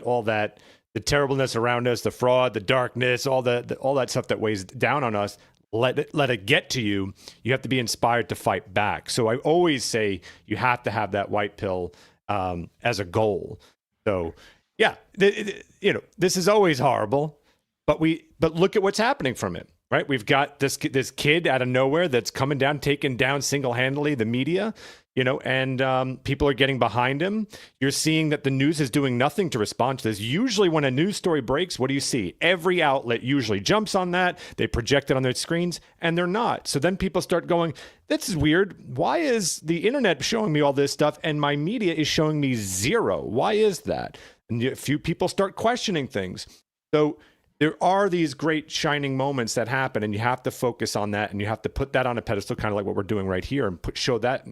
H: all that, the terribleness around us, the fraud, the darkness, all that stuff that weighs down on us, let it get to you. You have to be inspired to fight back. So I always say you have to have that white pill as a goal. So yeah, this is always horrible, but look at what's happening from it, right? We've got this kid out of nowhere that's coming down, taking down single-handedly the media, and people are getting behind him. You're seeing that the news is doing nothing to respond to this. Usually when a news story breaks, what do you see? Every outlet usually jumps on that. They project it on their screens, and they're not. So then people start going, this is weird. Why is the internet showing me all this stuff and my media is showing me zero? Why is that? And a few people start questioning things. So there are these great shining moments that happen, and you have to focus on that, and you have to put that on a pedestal, kind of like what we're doing right here, and show that,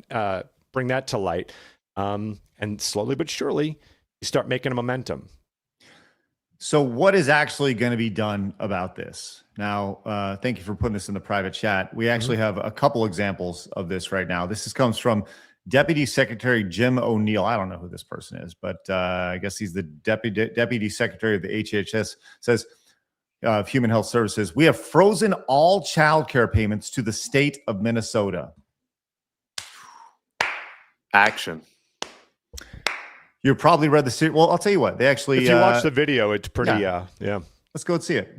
H: bring that to light. And slowly but surely, you start making a momentum.
D: So what is actually going to be done about this? Now, thank you for putting this in the private chat. We actually have a couple examples of this right now. This comes from Deputy Secretary Jim O'Neill. I don't know who this person is, but I guess he's the Deputy Secretary of the HHS. Says, of Human Health Services, we have frozen all child care payments to the state of Minnesota.
J: Action.
D: You probably read the series. Well, I'll tell you what. They actually.
H: If you watch the video, it's pretty. Yeah.
D: Let's go and see it.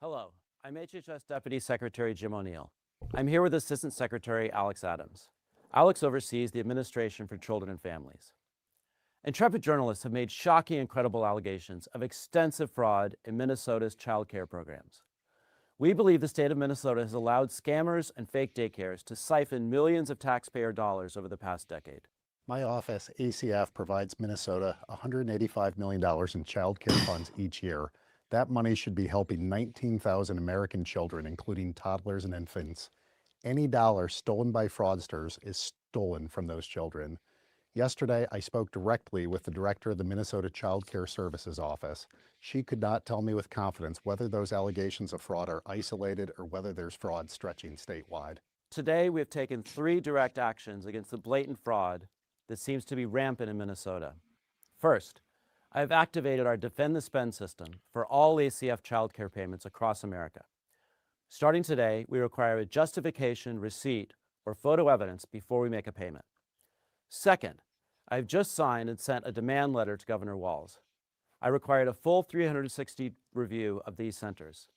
Q: Hello, I'm HHS Deputy Secretary Jim O'Neill. I'm here with Assistant Secretary Alex Adams. Alex oversees the Administration for Children and Families. Intrepid journalists have made shocking and credible allegations of extensive fraud in Minnesota's child care programs. We believe the state of Minnesota has allowed scammers and fake daycares to siphon millions of taxpayer dollars over the past decade.
R: My office, ACF, provides Minnesota $185 million in child care funds each year. That money should be helping 19,000 American children, including toddlers and infants. Any dollar stolen by fraudsters is stolen from those children. Yesterday, I spoke directly with the director of the Minnesota Child Care Services Office. She could not tell me with confidence whether those allegations of fraud are isolated or whether there's fraud stretching statewide.
Q: Today, we have taken 3 direct actions against the blatant fraud that seems to be rampant in Minnesota. First, I have activated our Defend the Spend system for all ACF child care payments across America. Starting today, we require a justification, receipt, or photo evidence before we make a payment. Second, I have just signed and sent a demand letter to Governor Walz. I required a full 360 review of these centers.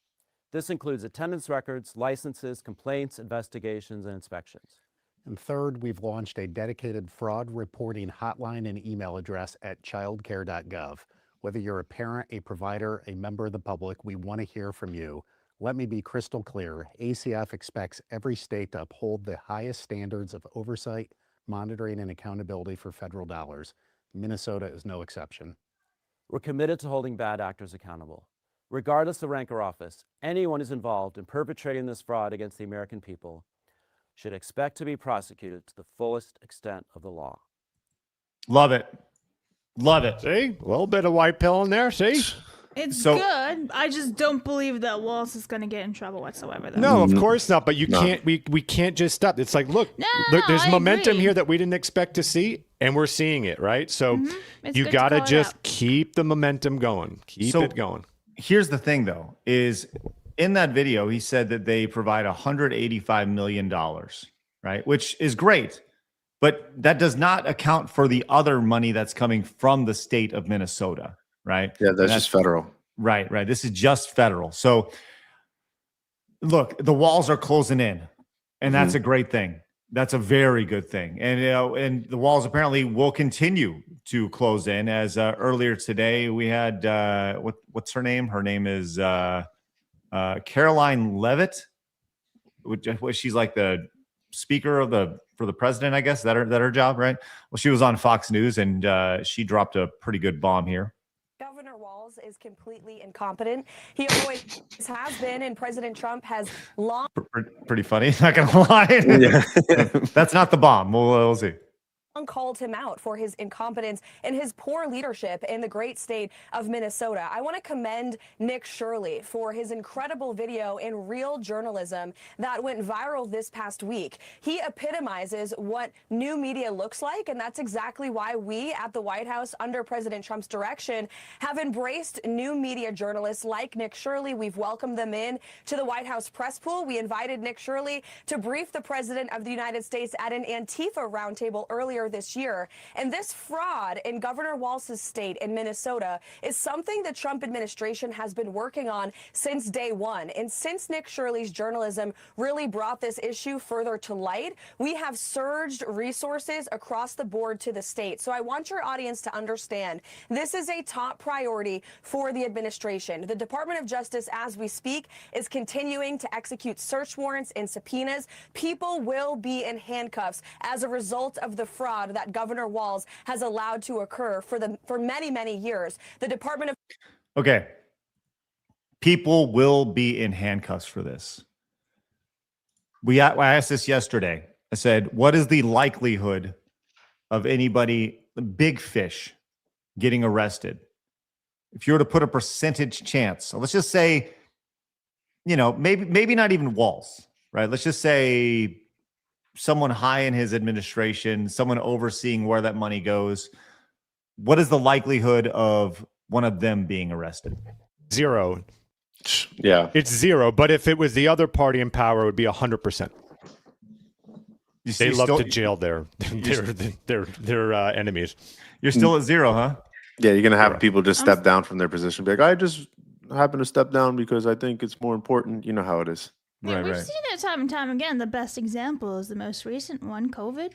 Q: This includes attendance records, licenses, complaints, investigations, and inspections.
R: And third, we've launched a dedicated fraud reporting hotline and email address at childcare.gov. Whether you're a parent, a provider, a member of the public, we want to hear from you. Let me be crystal clear. ACF expects every state to uphold the highest standards of oversight, monitoring, and accountability for federal dollars. Minnesota is no exception.
Q: We're committed to holding bad actors accountable. Regardless of rank or office, anyone who's involved in perpetrating this fraud against the American people should expect to be prosecuted to the fullest extent of the law.
C: Love it. Love it.
H: See? A little bit of white pill in there, see?
F: It's good. I just don't believe that Walz is going to get in trouble whatsoever, though.
H: No, of course not. But you can't. We can't just stop. It's like, look, there's momentum here that we didn't expect to see, and we're seeing it, right? So you got to just keep the momentum going. Keep it going.
C: Here's the thing, though, is in that video, he said that they provide $185 million, right? Which is great. But that does not account for the other money that's coming from the state of Minnesota, right?
J: Yeah, that's just federal.
C: Right. This is just federal. So look, the walls are closing in, and that's a great thing. That's a very good thing. And, and the walls apparently will continue to close in, as earlier today we had, what's her name? Her name is Caroline Levitt. She's like the speaker for the president, I guess. Is that her job, right? Well, she was on Fox News, and she dropped a pretty good bomb here.
S: Governor Walz is completely incompetent. He always has been, and President Trump has long.
C: Pretty funny, not gonna lie. Yeah. That's not the bomb. We'll see.
S: Called him out for his incompetence and his poor leadership in the great state of Minnesota. I want to commend Nick Shirley for his incredible video in real journalism that went viral this past week. He epitomizes what new media looks like, and that's exactly why we at the White House, under President Trump's direction, have embraced new media journalists like Nick Shirley. We've welcomed them in to the White House press pool. We invited Nick Shirley to brief the President of the United States at an Antifa roundtable earlier this year. And this fraud in Governor Walz's state in Minnesota is something the Trump administration has been working on since day one. And since Nick Shirley's journalism really brought this issue further to light, we have surged resources across the board to the state. So I want your audience to understand this is a top priority for the administration. The Department of Justice, as we speak, is continuing to execute search warrants and subpoenas. People will be in handcuffs as a result of the fraud that Governor Walz has allowed to occur for many, many years. The Department of
C: Okay. People will be in handcuffs for this. I asked this yesterday. I said, what is the likelihood of anybody, big fish, getting arrested? If you were to put a percentage chance, so let's just say, maybe not even Walz, right? Let's just say someone high in his administration, someone overseeing where that money goes. What is the likelihood of one of them being arrested?
H: 0.
J: Yeah.
H: It's 0. But if it was the other party in power, it would be 100%. They love to jail their enemies.
C: You're still at 0, huh?
J: Yeah, you're going to have people just step down from their position. Be like, I just happen to step down because I think it's more important. You know how it is.
F: Yeah, we've seen it time and time again. The best example is the most recent one, COVID.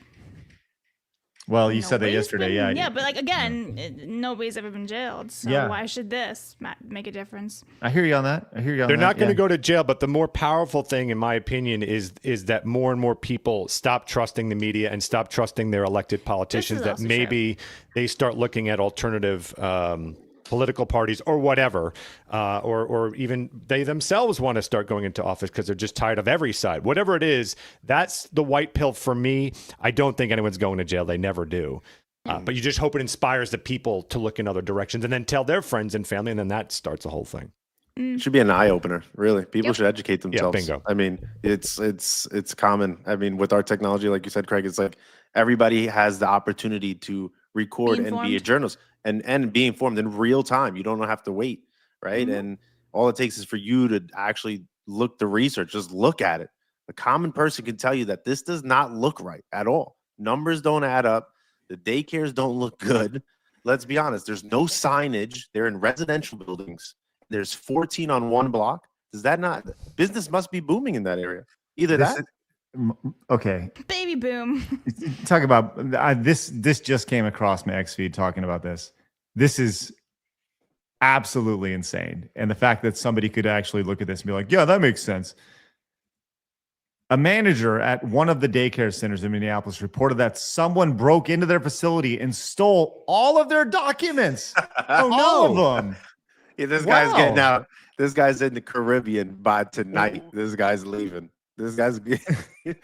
C: Well, you said that yesterday, yeah.
F: Yeah, but again, nobody's ever been jailed. So why should this make a difference?
C: I hear you on that.
H: They're not going to go to jail, but the more powerful thing, in my opinion, is that more and more people stop trusting the media and stop trusting their elected politicians. That maybe they start looking at alternative political parties or whatever, or even they themselves want to start going into office because they're just tired of every side. Whatever it is, that's the white pill for me. I don't think anyone's going to jail. They never do. But you just hope it inspires the people to look in other directions and then tell their friends and family, and then that starts the whole thing.
J: It should be an eye opener, really. People should educate themselves.
H: Bingo.
J: I mean, it's common. I mean, with our technology, like you said, Craig, it's like everybody has the opportunity to record and be a journalist and be informed in real time. You don't have to wait, right? And all it takes is for you to actually look the research. Just look at it. A common person can tell you that this does not look right at all. Numbers don't add up. The daycares don't look good. Let's be honest. There's no signage. They're in residential buildings. There's 14 on one block. Does that not? Business must be booming in that area. Either that.
D: Okay.
F: Baby boom.
D: Talk about this. This just came across my X feed talking about this. This is absolutely insane. And the fact that somebody could actually look at this and be like, yeah, that makes sense. A manager at one of the daycare centers in Minneapolis reported that someone broke into their facility and stole all of their documents. All of them.
J: Yeah, this guy's getting out. This guy's in the Caribbean by tonight. This guy's leaving. This guy's.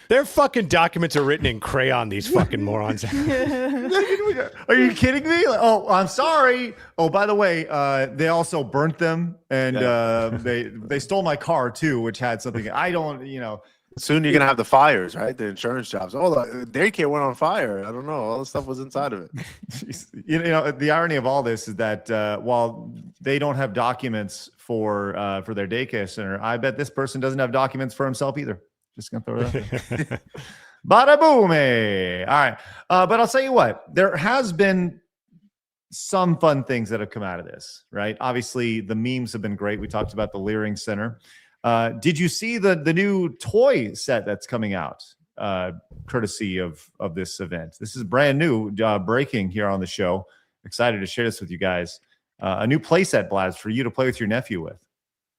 H: Their fucking documents are written in crayon. These fucking morons.
D: Are you kidding me? Oh, I'm sorry. Oh, by the way, they also burnt them, and they stole my car too, which had something. I don't,
J: Soon you're gonna have the fires, right? The insurance jobs. Oh, the daycare went on fire. I don't know. All the stuff was inside of it.
D: The irony of all this is that while they don't have documents for their daycare center, I bet this person doesn't have documents for himself either. Just gonna throw it out there. Bada boom! All right, but I'll tell you what. There has been some fun things that have come out of this, right? Obviously, the memes have been great. We talked about the Leering Center. Did you see the new toy set that's coming out, courtesy of this event? This is brand new, breaking here on the show. Excited to share this with you guys. A new playset, Blabs, for you to play with your nephew with.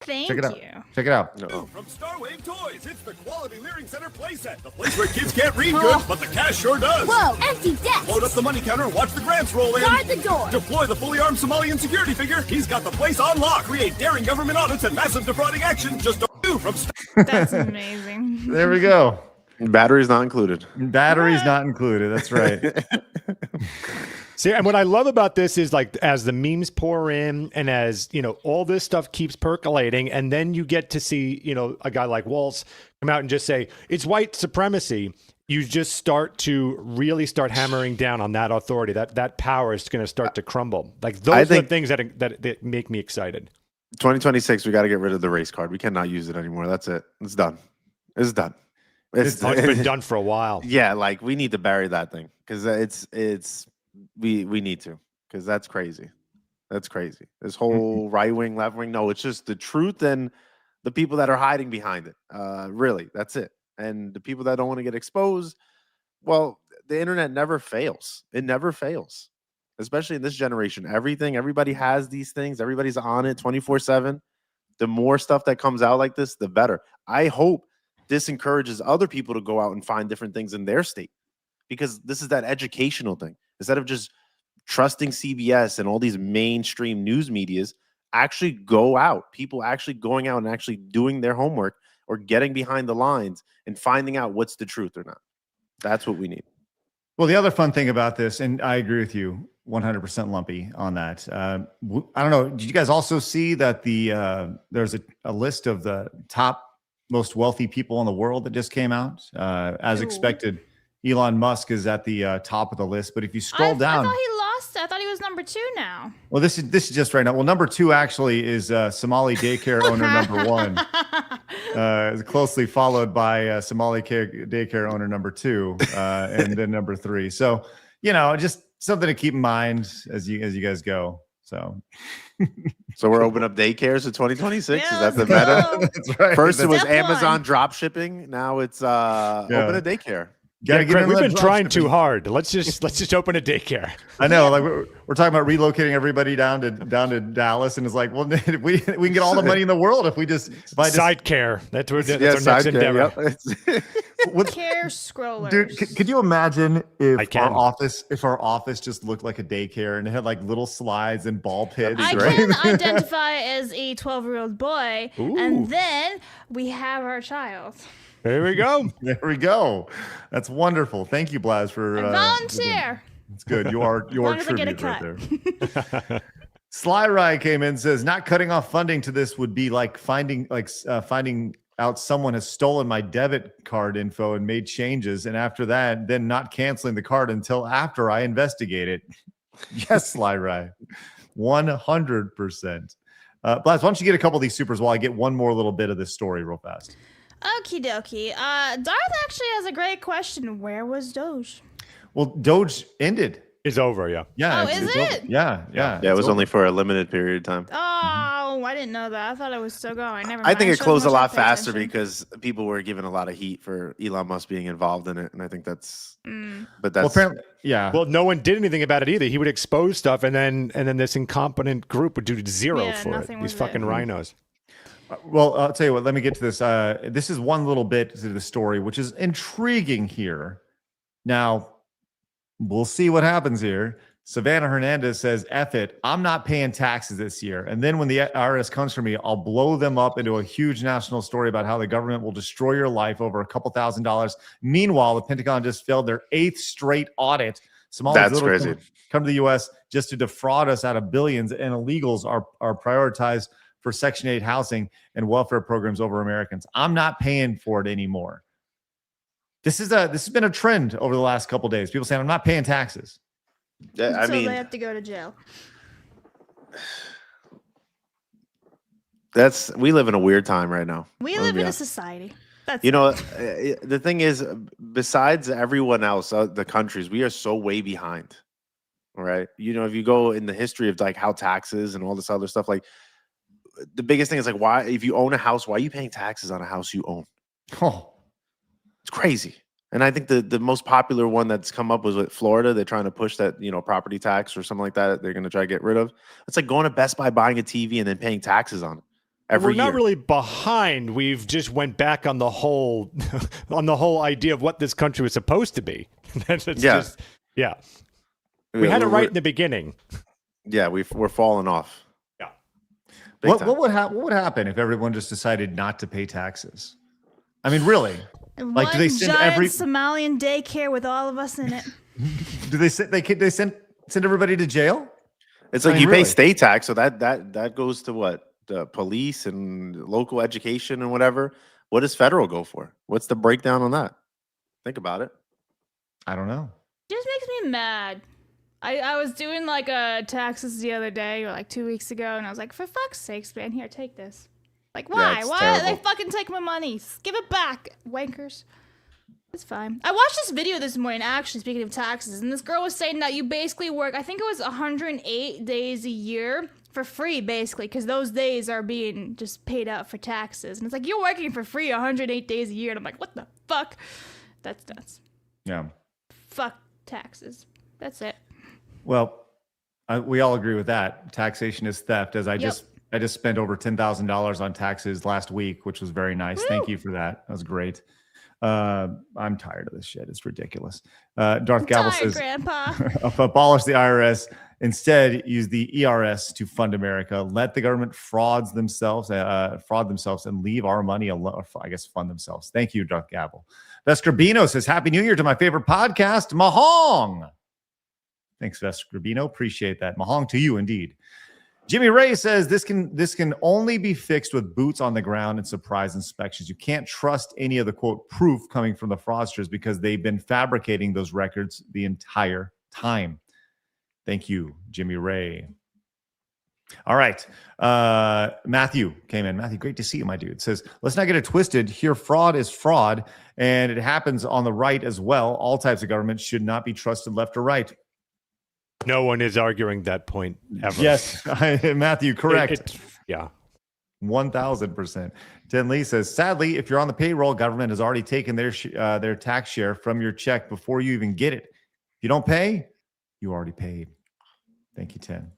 F: Thank
D: Check it
F: you.
D: out. Check it out.
T: From Starwave Toys, it's the Quality Leering Center playset. The place where kids can't read good, but the cash sure does.
U: Whoa, empty desk.
T: Load up the money counter and watch the grants roll in.
U: Guard the door.
T: Deploy the fully armed Somalian security figure. He's got the place on lock. Create daring government audits and massive defrauding action. Just a do from
F: That's amazing.
D: There we go.
J: Batteries not included.
D: Batteries not included. That's right.
H: See, and what I love about this is like as the memes pour in and as, all this stuff keeps percolating, and then you get to see, a guy like Walz come out and just say, it's white supremacy. You just start to really start hammering down on that authority. That power is going to start to crumble. Like those are the things that make me excited.
J: 2026, we got to get rid of the race card. We cannot use it anymore. That's it. It's done. It's done.
H: It's been done for a while.
J: Yeah, like we need to bury that thing because we need to, because that's crazy. That's crazy. This whole right wing, left wing. No, it's just the truth and the people that are hiding behind it. Really, that's it. And the people that don't want to get exposed. Well, the internet never fails. It never fails, especially in this generation. Everybody has these things. Everybody's on it 24/7. The more stuff that comes out like this, the better. I hope this encourages other people to go out and find different things in their state, because this is that educational thing. Instead of just trusting CBS and all these mainstream news medias, actually go out. People actually going out and actually doing their homework or getting behind the lines and finding out what's the truth or not. That's what we need.
D: Well, the other fun thing about this, and I agree with you 100% Lumpy on that. I don't know. Did you guys also see that there's a list of the top most wealthy people in the world that just came out? As expected, Elon Musk is at the top of the list. But if you scroll down,
F: I thought he lost. I thought he was number 2 now.
D: Well, this is just right now. Well, number 2 actually is Somali daycare owner number 1, closely followed by Somali daycare owner number 2, and then number 3. So, just something to keep in mind as you guys go. So
J: we're opening up daycares in 2026. Is that the meta?
D: That's right.
J: First it was Amazon drop shipping. Now it's open a daycare.
H: Craig, we've been trying too hard. Let's just open a daycare.
D: I know, like we're talking about relocating everybody down to Dallas, and it's like, well, we can get all the money in the world if we just buy
H: side care. That's our next endeavor.
F: With care scrollers.
D: Dude, could you imagine if our office just looked like a daycare and it had like little slides and ball pits?
F: I can identify as a 12-year-old boy, and then we have our child.
H: There we go.
D: There we go. That's wonderful. Thank you, Blabs, for
F: volunteer.
D: It's good. You are
F: long as I get a
D: tribute right
F: cut.
D: there. Sly Rye came in and says, not cutting off funding to this would be like finding out someone has stolen my debit card info and made changes, and after that, then not canceling the card until after I investigate it. Yes, Sly Rye. 100%. Blabs, why don't you get a couple of these supers while I get one more little bit of this story real fast?
F: Okie dokie. Darth actually has a great question. Where was Doge?
D: Well, Doge ended.
H: It's over, yeah.
D: Yeah.
F: Oh, is it?
D: Over. Yeah.
J: Yeah, it was only for a limited period of time.
F: Oh, I didn't know that. I thought it was still going. Never mind.
J: I think it
F: Shows
J: closed a
F: much
J: lot
F: I pay
J: faster
F: attention.
J: because people were giving a lot of heat for Elon Musk being involved in it, and I think that's.
F: Mm.
J: But that's
D: well, apparently, yeah.
H: Well, no one did anything about it either. He would expose stuff, and then this incompetent group would do zero for it. These fucking rhinos.
D: Well, I'll tell you what. Let me get to this. This is one little bit to the story, which is intriguing here. Now, we'll see what happens here. Savannah Hernandez says, F it, I'm not paying taxes this year. And then when the IRS comes for me, I'll blow them up into a huge national story about how the government will destroy your life over a couple $1,000s. Meanwhile, the Pentagon just failed their 8th straight audit.
J: That's crazy.
D: Come to the U.S. just to defraud us out of billions, and illegals are prioritized for Section 8 housing and welfare programs over Americans. I'm not paying for it anymore. This has been a trend over the last couple of days. People saying, I'm not paying taxes.
J: Yeah,
F: So they have to go to jail.
J: We live in a weird time right now.
F: We live in a society. That's
J: The thing is, besides everyone else, the countries, we are so way behind. All right. If you go in the history of like how taxes and all this other stuff, like the biggest thing is like, why, if you own a house, why are you paying taxes on a house you own?
D: Oh,
J: it's crazy. And I think the most popular one that's come up was with Florida. They're trying to push that, property tax or something like that. They're going to try to get rid of. It's like going to Best Buy, buying a TV, and then paying taxes on it every year.
H: We're not really behind. We've just went back on the whole idea of what this country was supposed to be. Yeah. We had it right in the beginning.
J: Yeah, we're falling off.
H: Yeah.
D: What would happen if everyone just decided not to pay taxes? I mean, really? Like, do they send
F: giant Somalian daycare with all of us in it?
D: Do they send everybody to jail?
J: It's like you pay state tax, so that goes to what? The police and local education and whatever. What does federal go for? What's the breakdown on that? Think about it.
D: I don't know.
F: It just makes me mad. I was doing like taxes the other day or like 2 weeks ago, and I was like, for fuck's sakes, man, here, take this. Like, why? Why they fucking take my money? Give it back, wankers. It's fine. I watched this video this morning, actually, speaking of taxes, and this girl was saying that you basically work, I think it was 108 days a year for free, basically, because those days are being just paid out for taxes. And it's like, you're working for free 108 days a year, and I'm like, what the fuck? That's nuts.
D: Yeah.
F: Fuck taxes. That's it.
D: Well, we all agree with that. Taxation is theft, as I just spent over $10,000 on taxes last week, which was very nice. Woo! Thank you for that. That was great. I'm tired of this shit. It's ridiculous. Darth Gavel says,
F: Grandpa.
D: Abolish the IRS. Instead, use the ERS to fund America. Let the government fraud themselves and leave our money alone. I guess fund themselves. Thank you, Darth Gavel. Vescrabino says, Happy New Year to my favorite podcast, Mahong. Thanks, Vescrabino. Appreciate that. Mahong to you, indeed. Jimmy Ray says this can only be fixed with boots on the ground and surprise inspections. You can't trust any of the quote proof coming from the fraudsters because they've been fabricating those records the entire time. Thank you, Jimmy Ray. All right. Matthew came in. Matthew, great to see you, my dude. Says, let's not get it twisted. Here, fraud is fraud, and it happens on the right as well. All types of government should not be trusted left or right.
H: No one is arguing that point ever.
D: Yes, Matthew, correct.
H: Yeah.
D: 1,000%. Ten Lee says, sadly, if you're on the payroll, government has already taken their tax share from your check before you even get it. If you don't pay, you already paid. Thank you, Ten.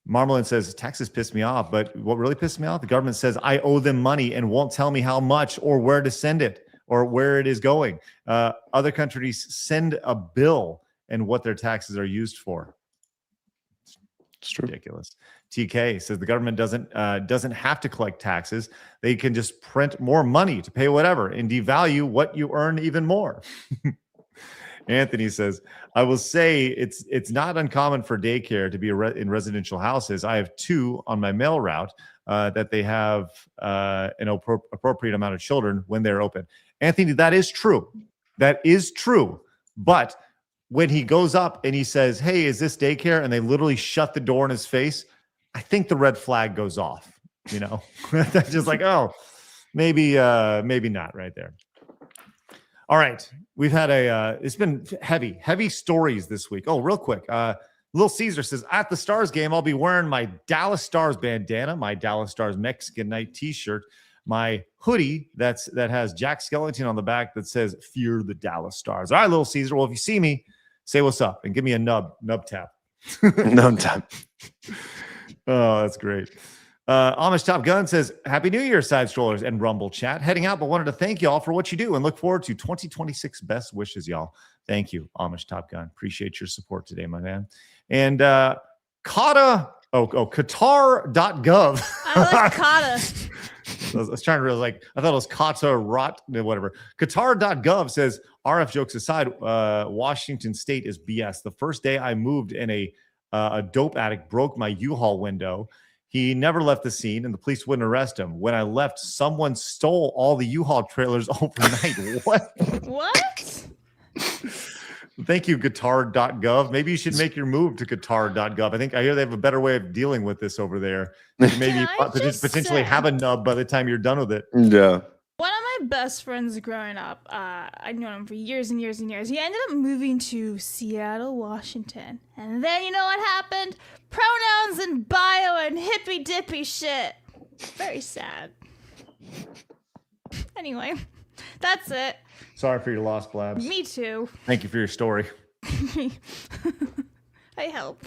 D: Marmalin says, taxes piss me off, but what really pisses me off, the government says I owe them money and won't tell me how much or where to send it or where it is going. Other countries send a bill and what their taxes are used for. It's ridiculous. TK says the government doesn't have to collect taxes. They can just print more money to pay whatever and devalue what you earn even more. Anthony says, I will say it's not uncommon for daycare to be in residential houses. I have 2 on my mail route that they have an appropriate amount of children when they're open. Anthony, that is true. That is true. But when he goes up and he says, hey, is this daycare? And they literally shut the door in his face, I think the red flag goes off. You know, that's just like, oh, maybe not right there. All right. We've had it's been heavy stories this week. Oh, real quick. Little Caesar says, at the Stars game, I'll be wearing my Dallas Stars bandana, my Dallas Stars Mexican night t-shirt, my hoodie that has Jack Skellington on the back that says, fear the Dallas Stars. All right, Little Caesar. Well, if you see me, say what's up and give me a nub tap.
J: Nub tap.
D: Oh, that's great. Amish Top Gun says, Happy New Year, Side Strollers and Rumble Chat. Heading out, but wanted to thank y'all for what you do and look forward to 2026 best wishes, y'all. Thank you, Amish Top Gun. Appreciate your support today, my man. And Qatar.gov.
F: I like Qatar.
D: I was trying to realize, I thought it was Qatar, whatever. Qatar.gov says, RF jokes aside, Washington State is BS. The first day I moved in a dope addict broke my U-Haul window. He never left the scene, and the police wouldn't arrest him. When I left, someone stole all the U-Haul trailers overnight. What?
F: What?
D: Thank you, Qatar.gov. Maybe you should make your move to Qatar.gov. I hear they have a better way of dealing with this over there. Maybe potentially have a nub by the time you're done with it.
J: Yeah.
F: One of my best friends growing up, I'd known him for years and years and years. He ended up moving to Seattle, Washington. And then you know what happened? Pronouns and bio and hippy dippy shit. Very sad. Anyway, that's it.
D: Sorry for your loss, Blabs.
F: Me too.
D: Thank you for your story.
F: I help.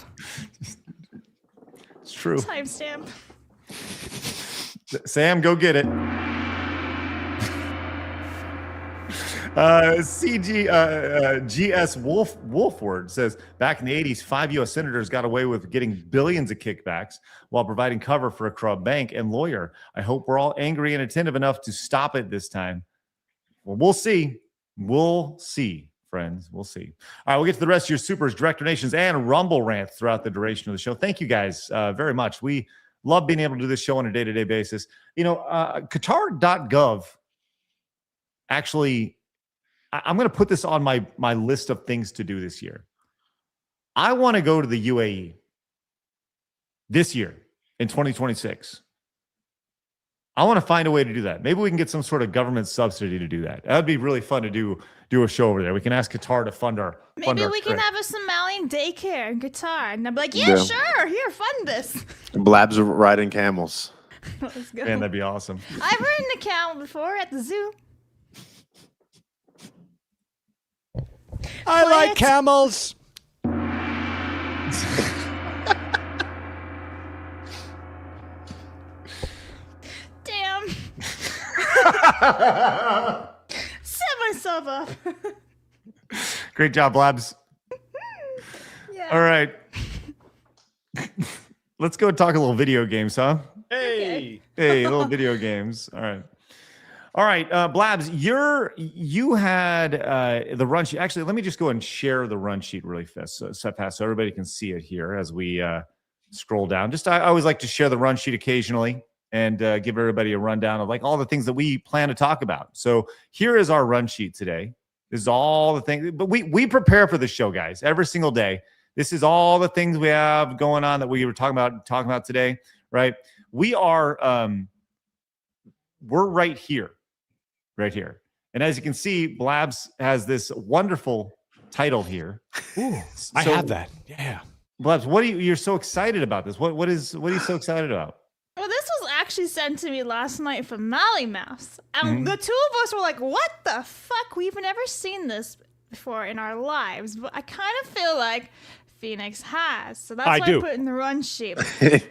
D: It's true.
F: Timestamp.
D: Sam, go get it. GS Wolfward says, back in the 80s, 5 U.S. senators got away with getting billions of kickbacks while providing cover for a corrupt bank and lawyer. I hope we're all angry and attentive enough to stop it this time. Well, we'll see. We'll see, friends. We'll see. All right, we'll get to the rest of your supers, direct donations, and Rumble rants throughout the duration of the show. Thank you guys very much. We love being able to do this show on a day-to-day basis. You know, Qatar.gov actually, I'm going to put this on my list of things to do this year. I want to go to the UAE this year in 2026. I want to find a way to do that. Maybe we can get some sort of government subsidy to do that. That would be really fun to do a show over there. We can ask Qatar to fund our
F: Maybe we can have a Somalian daycare in Qatar. And I'll be like, yeah, sure. Here, fund this.
J: Blabs are riding camels.
F: Let's go.
D: Man, that'd be awesome.
F: I've ridden a camel before at the zoo.
H: I like camels.
F: Damn. Set myself up.
D: Great job, Blabs.
F: Yeah.
D: All right. Let's go talk a little video games, huh?
H: Hey.
D: Hey, little video games. All right. All right, Blabs, you had the run sheet. Actually, let me just go and share the run sheet really fast so everybody can see it here as we scroll down. I always like to share the run sheet occasionally and give everybody a rundown of all the things that we plan to talk about. So here is our run sheet today. This is all the things, but we prepare for the show, guys, every single day. This is all the things we have going on that we were talking about today, right? We are we're right here. Right here. And as you can see, Blabs has this wonderful title here.
H: Ooh, I have that. Yeah.
D: Blabs, you're so excited about this? What are you so excited about?
F: Well, this was actually sent to me last night from Molly Mouse. And the two of us were like, what the fuck? We've never seen this before in our lives. But I kind of feel like Phoenix has. So that's why I put in the run sheet. I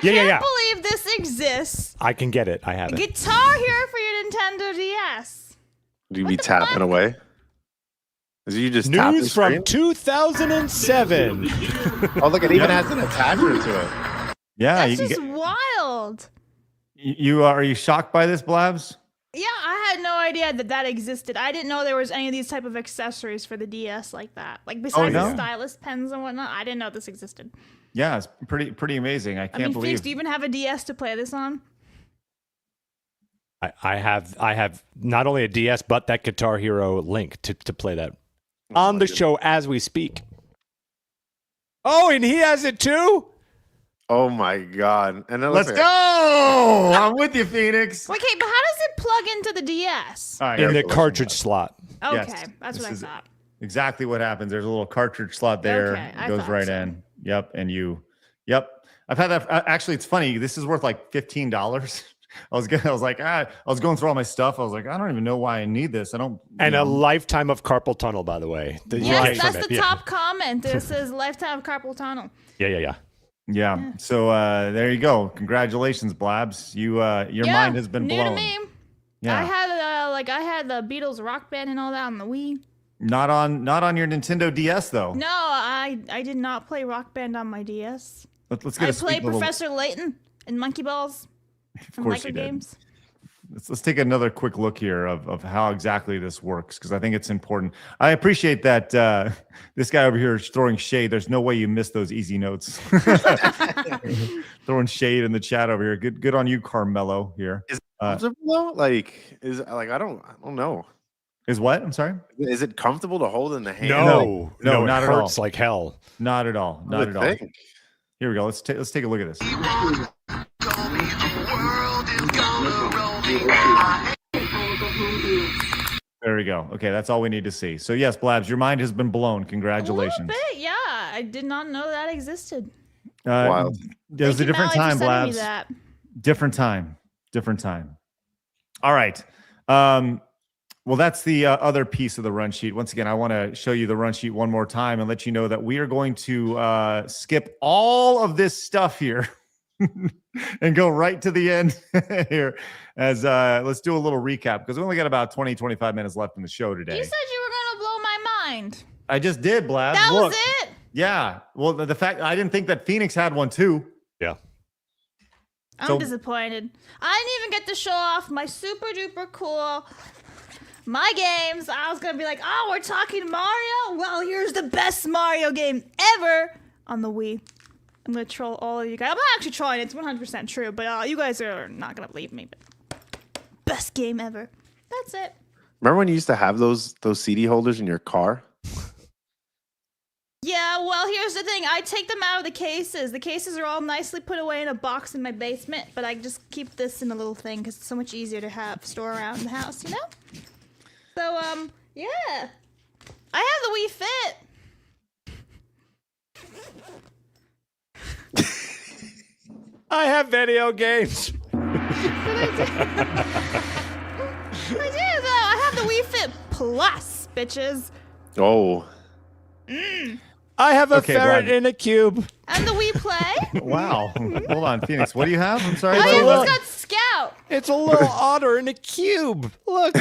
F: can't believe this exists.
H: I can get it. I have it.
F: Guitar here for your Nintendo DS.
J: Do you be tapping away? Is you just
H: news from 2007?
J: Oh, look, it even has an attachment to it.
D: Yeah,
F: that's just wild.
D: Are you shocked by this, Blabs?
F: Yeah, I had no idea that existed. I didn't know there was any of these type of accessories for the DS like that. Like besides the stylus pens and whatnot, I didn't know this existed.
D: Yeah, it's pretty amazing. I can't believe.
F: Phoenix, do you even have a DS to play this on?
H: I have not only a DS but that Guitar Hero Link to play that on the show as we speak. Oh, and he has it too?
J: Oh my god. And then
D: Let's go! I'm with you, Phoenix.
F: Okay, but how does it plug into the DS?
D: All right,
H: in the cartridge slot.
F: Okay,
D: Yes,
F: that's what I
D: this is
F: thought.
D: Exactly what happens. There's a little cartridge slot there.
F: Okay, I
D: goes
F: thought
D: right
F: so.
D: in. Yep. And yep. I've had that. Actually, it's funny. This is worth like $15. I was going through all my stuff. I was like, I don't even know why I need this. I don't.
H: And a lifetime of carpal tunnel, by the way.
F: Yes, that's the top comment. It says lifetime of carpal tunnel.
D: Yeah. So there you go. Congratulations, Blabs. Your mind has been
F: new
D: blown.
F: To me.
D: Yeah.
F: I had the Beatles Rock Band and all that on the Wii.
D: Not on your Nintendo DS though.
F: No, I did not play Rock Band on my DS.
D: Let's get.
F: I played Professor Layton and Monkey Balls from Micro Games.
D: Let's take another quick look here of how exactly this works, because I think it's important. I appreciate that this guy over here is throwing shade. There's no way you missed those easy notes. Throwing shade in the chat over here. Good on you, Carmelo. Here
J: is it comfortable? I don't know.
D: Is what? I'm sorry.
J: Is it comfortable to hold in the hand?
D: No, not
H: it
D: at all.
H: hurts like hell.
D: Not at all. Not at all. Here we go. Let's take a look at this. There we go. Okay, that's all we need to see. So yes, Blabs, your mind has been blown. Congratulations.
F: A little bit, yeah. I did not know that existed.
J: Wild.
D: It was a different time, Blabs.
F: That.
D: Different time. All right. Well, that's the other piece of the run sheet. Once again, I want to show you the run sheet one more time and let you know that we are going to skip all of this stuff here and go right to the end here as let's do a little recap, because we only got about 25 minutes left in the show today.
F: You said you were going to blow my mind.
D: I just did, Blabs.
F: That
D: Look.
F: was it?
D: Yeah. Well, the fact I didn't think that Phoenix had one too.
H: Yeah.
F: I'm disappointed. I didn't even get to show off my super duper cool my games. I was going to be like, oh, we're talking Mario? Well, here's the best Mario game ever on the Wii. I'm going to troll all of you guys. I'm not actually trolling. It's 100% true, but you guys are not going to believe me. But best game ever. That's it.
J: Remember when you used to have those CD holders in your car?
F: Yeah, well, here's the thing. I take them out of the cases. The cases are all nicely put away in a box in my basement, but I just keep this in a little thing because it's so much easier to store around the house, you know? So, yeah. I have the Wii Fit.
H: I have video games.
F: I do, though. I have the Wii Fit Plus, bitches.
J: Oh.
H: I have a ferret in a cube.
F: And the Wii Play.
D: Wow. Hold on, Phoenix. What do you have? I'm sorry.
F: Oh, he's got Scout.
H: It's a little otter in a cube. Look,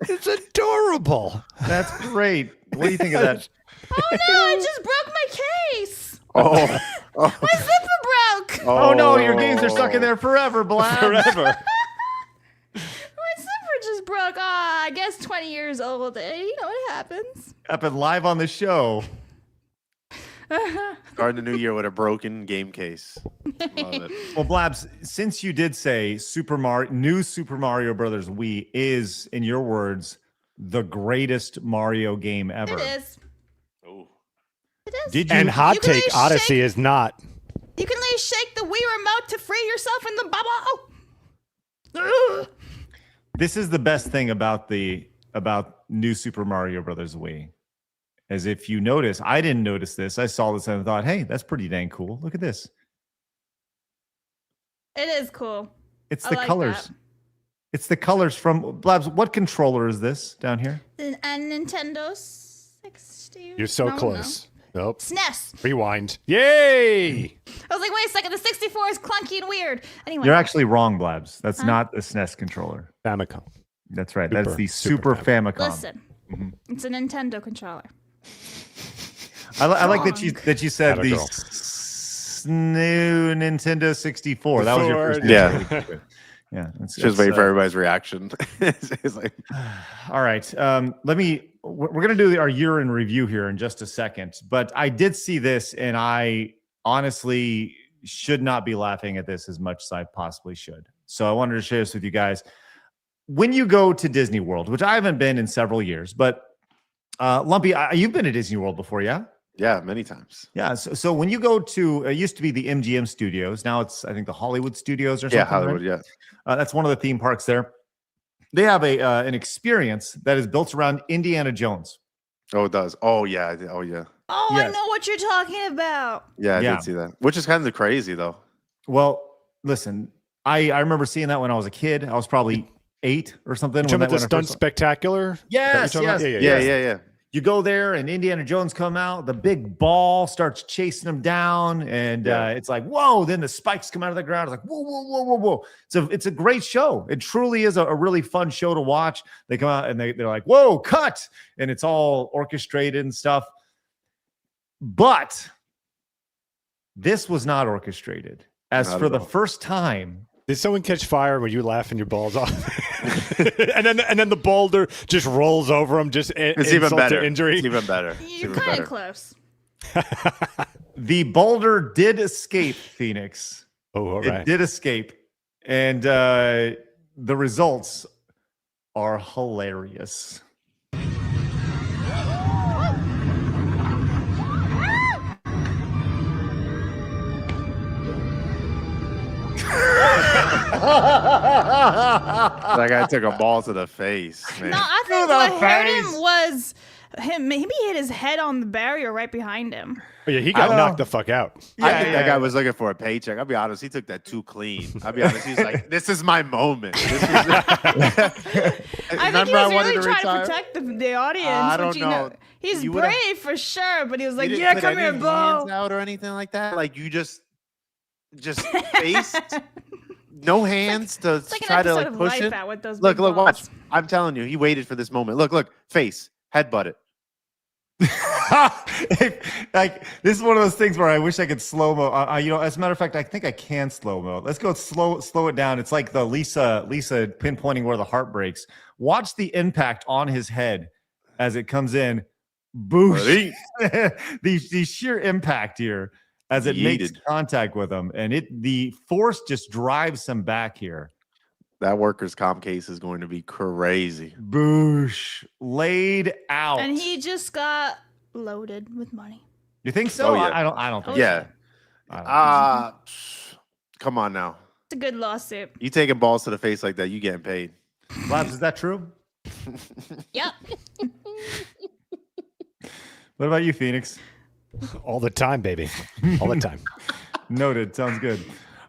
H: it's adorable.
D: That's great. What do you think of that?
F: Oh, no, I just broke my case.
J: Oh.
F: My zipper broke.
D: Oh, no, your games are stuck in there forever, Blabs.
H: Forever.
F: My zipper just broke. I guess 20 years old. You know what happens.
D: Happened live on the show.
J: Starting the new year with a broken game case. Love it.
D: Well, Blabs, since you did say new Super Mario Brothers Wii is, in your words, the greatest Mario game ever.
F: It is.
J: Oh.
F: It is.
H: Did you? And hot take, Odyssey is not.
F: You can at least shake the Wii remote to free yourself in the bubble.
D: This is the best thing about new Super Mario Brothers Wii. As if you notice, I didn't notice this. I saw this and I thought, hey, that's pretty dang cool. Look at this.
F: It is cool.
D: It's the colors. That. It's the colors from Blabs. What controller is this down here?
F: A Nintendo 60.
H: You're so close. No. Nope.
F: SNES.
H: Rewind. Yay!
F: I was like, wait a second. The 64 is clunky and weird. Anyway.
D: You're actually wrong, Blabs. That's not the SNES controller.
H: Famicom.
D: That's right. That's the Super Famicom.
F: Listen, it's a Nintendo controller.
D: I like that you said the new Nintendo 64. That was your first.
J: Yeah.
D: Yeah.
J: Just waiting for everybody's reaction. It's like,
D: all right. We're going to do our year in review here in just a second, but I did see this and I honestly should not be laughing at this as much as I possibly should. So I wanted to share this with you guys. When you go to Disney World, which I haven't been in several years, but Lumpy, you've been to Disney World before, yeah?
J: Yeah, many times.
D: Yeah. So when you go to, it used to be the MGM Studios. Now it's, I think, the Hollywood Studios or something.
J: Yeah, Hollywood,
D: right?
J: yeah.
D: That's one of the theme parks there. They have an experience that is built around Indiana Jones.
J: Oh, it does. Oh, yeah. Oh, yeah.
F: Oh,
D: Yes.
F: I know what you're talking about.
J: Yeah, I did see that. Which is kind of crazy, though.
D: Well, listen, I remember seeing that when I was a kid. I was probably 8 or something.
H: Talking about the stunt spectacular?
D: Yes, yes.
J: Yeah.
D: You go there and Indiana Jones come out, the big ball starts chasing him down, and it's like, whoa, then the spikes come out of the ground. It's like, whoa. So it's a great show. It truly is a really fun show to watch. They come out and they're like, whoa, cut. And it's all orchestrated and stuff. But this was not orchestrated. As for the first time.
H: Did someone catch fire when you laughing your balls off? and then the boulder just rolls over him. It's
J: even better.
H: Injury.
J: It's even better.
F: You're kind of close.
D: The boulder did escape, Phoenix.
H: Oh, all right.
D: It did escape. And the results are hilarious.
J: That guy took a ball to the face, man.
F: No, I think what hurt him was him. Maybe he hit his head on the barrier right behind him.
H: Oh, yeah, he got knocked the fuck out.
J: I think that guy was looking for a paycheck. I'll be honest, he took that too clean. I'll be honest, he's like, this is my moment.
F: I think he was really trying to protect the audience.
J: I don't
F: know. He's brave for sure, but he was like, yeah, come here, Bo.
J: Out or anything like that. Like you just face, no hands to try to like push it. Look, watch. I'm telling you, he waited for this moment. Look, face, headbutt it.
D: Like this is one of those things where I wish I could slow mo. As a matter of fact, I think I can slow mo. Let's go slow it down. It's like the Lisa pinpointing where the heart breaks. Watch the impact on his head as it comes in. Boosh! the sheer impact here as it makes contact with him, and the force just drives him back here.
J: That workers' comp case is going to be crazy.
D: Boosh! Laid out,
F: and he just got loaded with money.
D: You think so?
J: Oh, yeah.
D: I don't think.
J: Yeah. Come on now.
F: It's a good lawsuit.
J: You taking balls to the face like that, you getting paid.
D: Blabs, is that true?
F: Yep.
D: What about you, Phoenix?
H: All the time, baby. All the time.
D: Noted. Sounds good.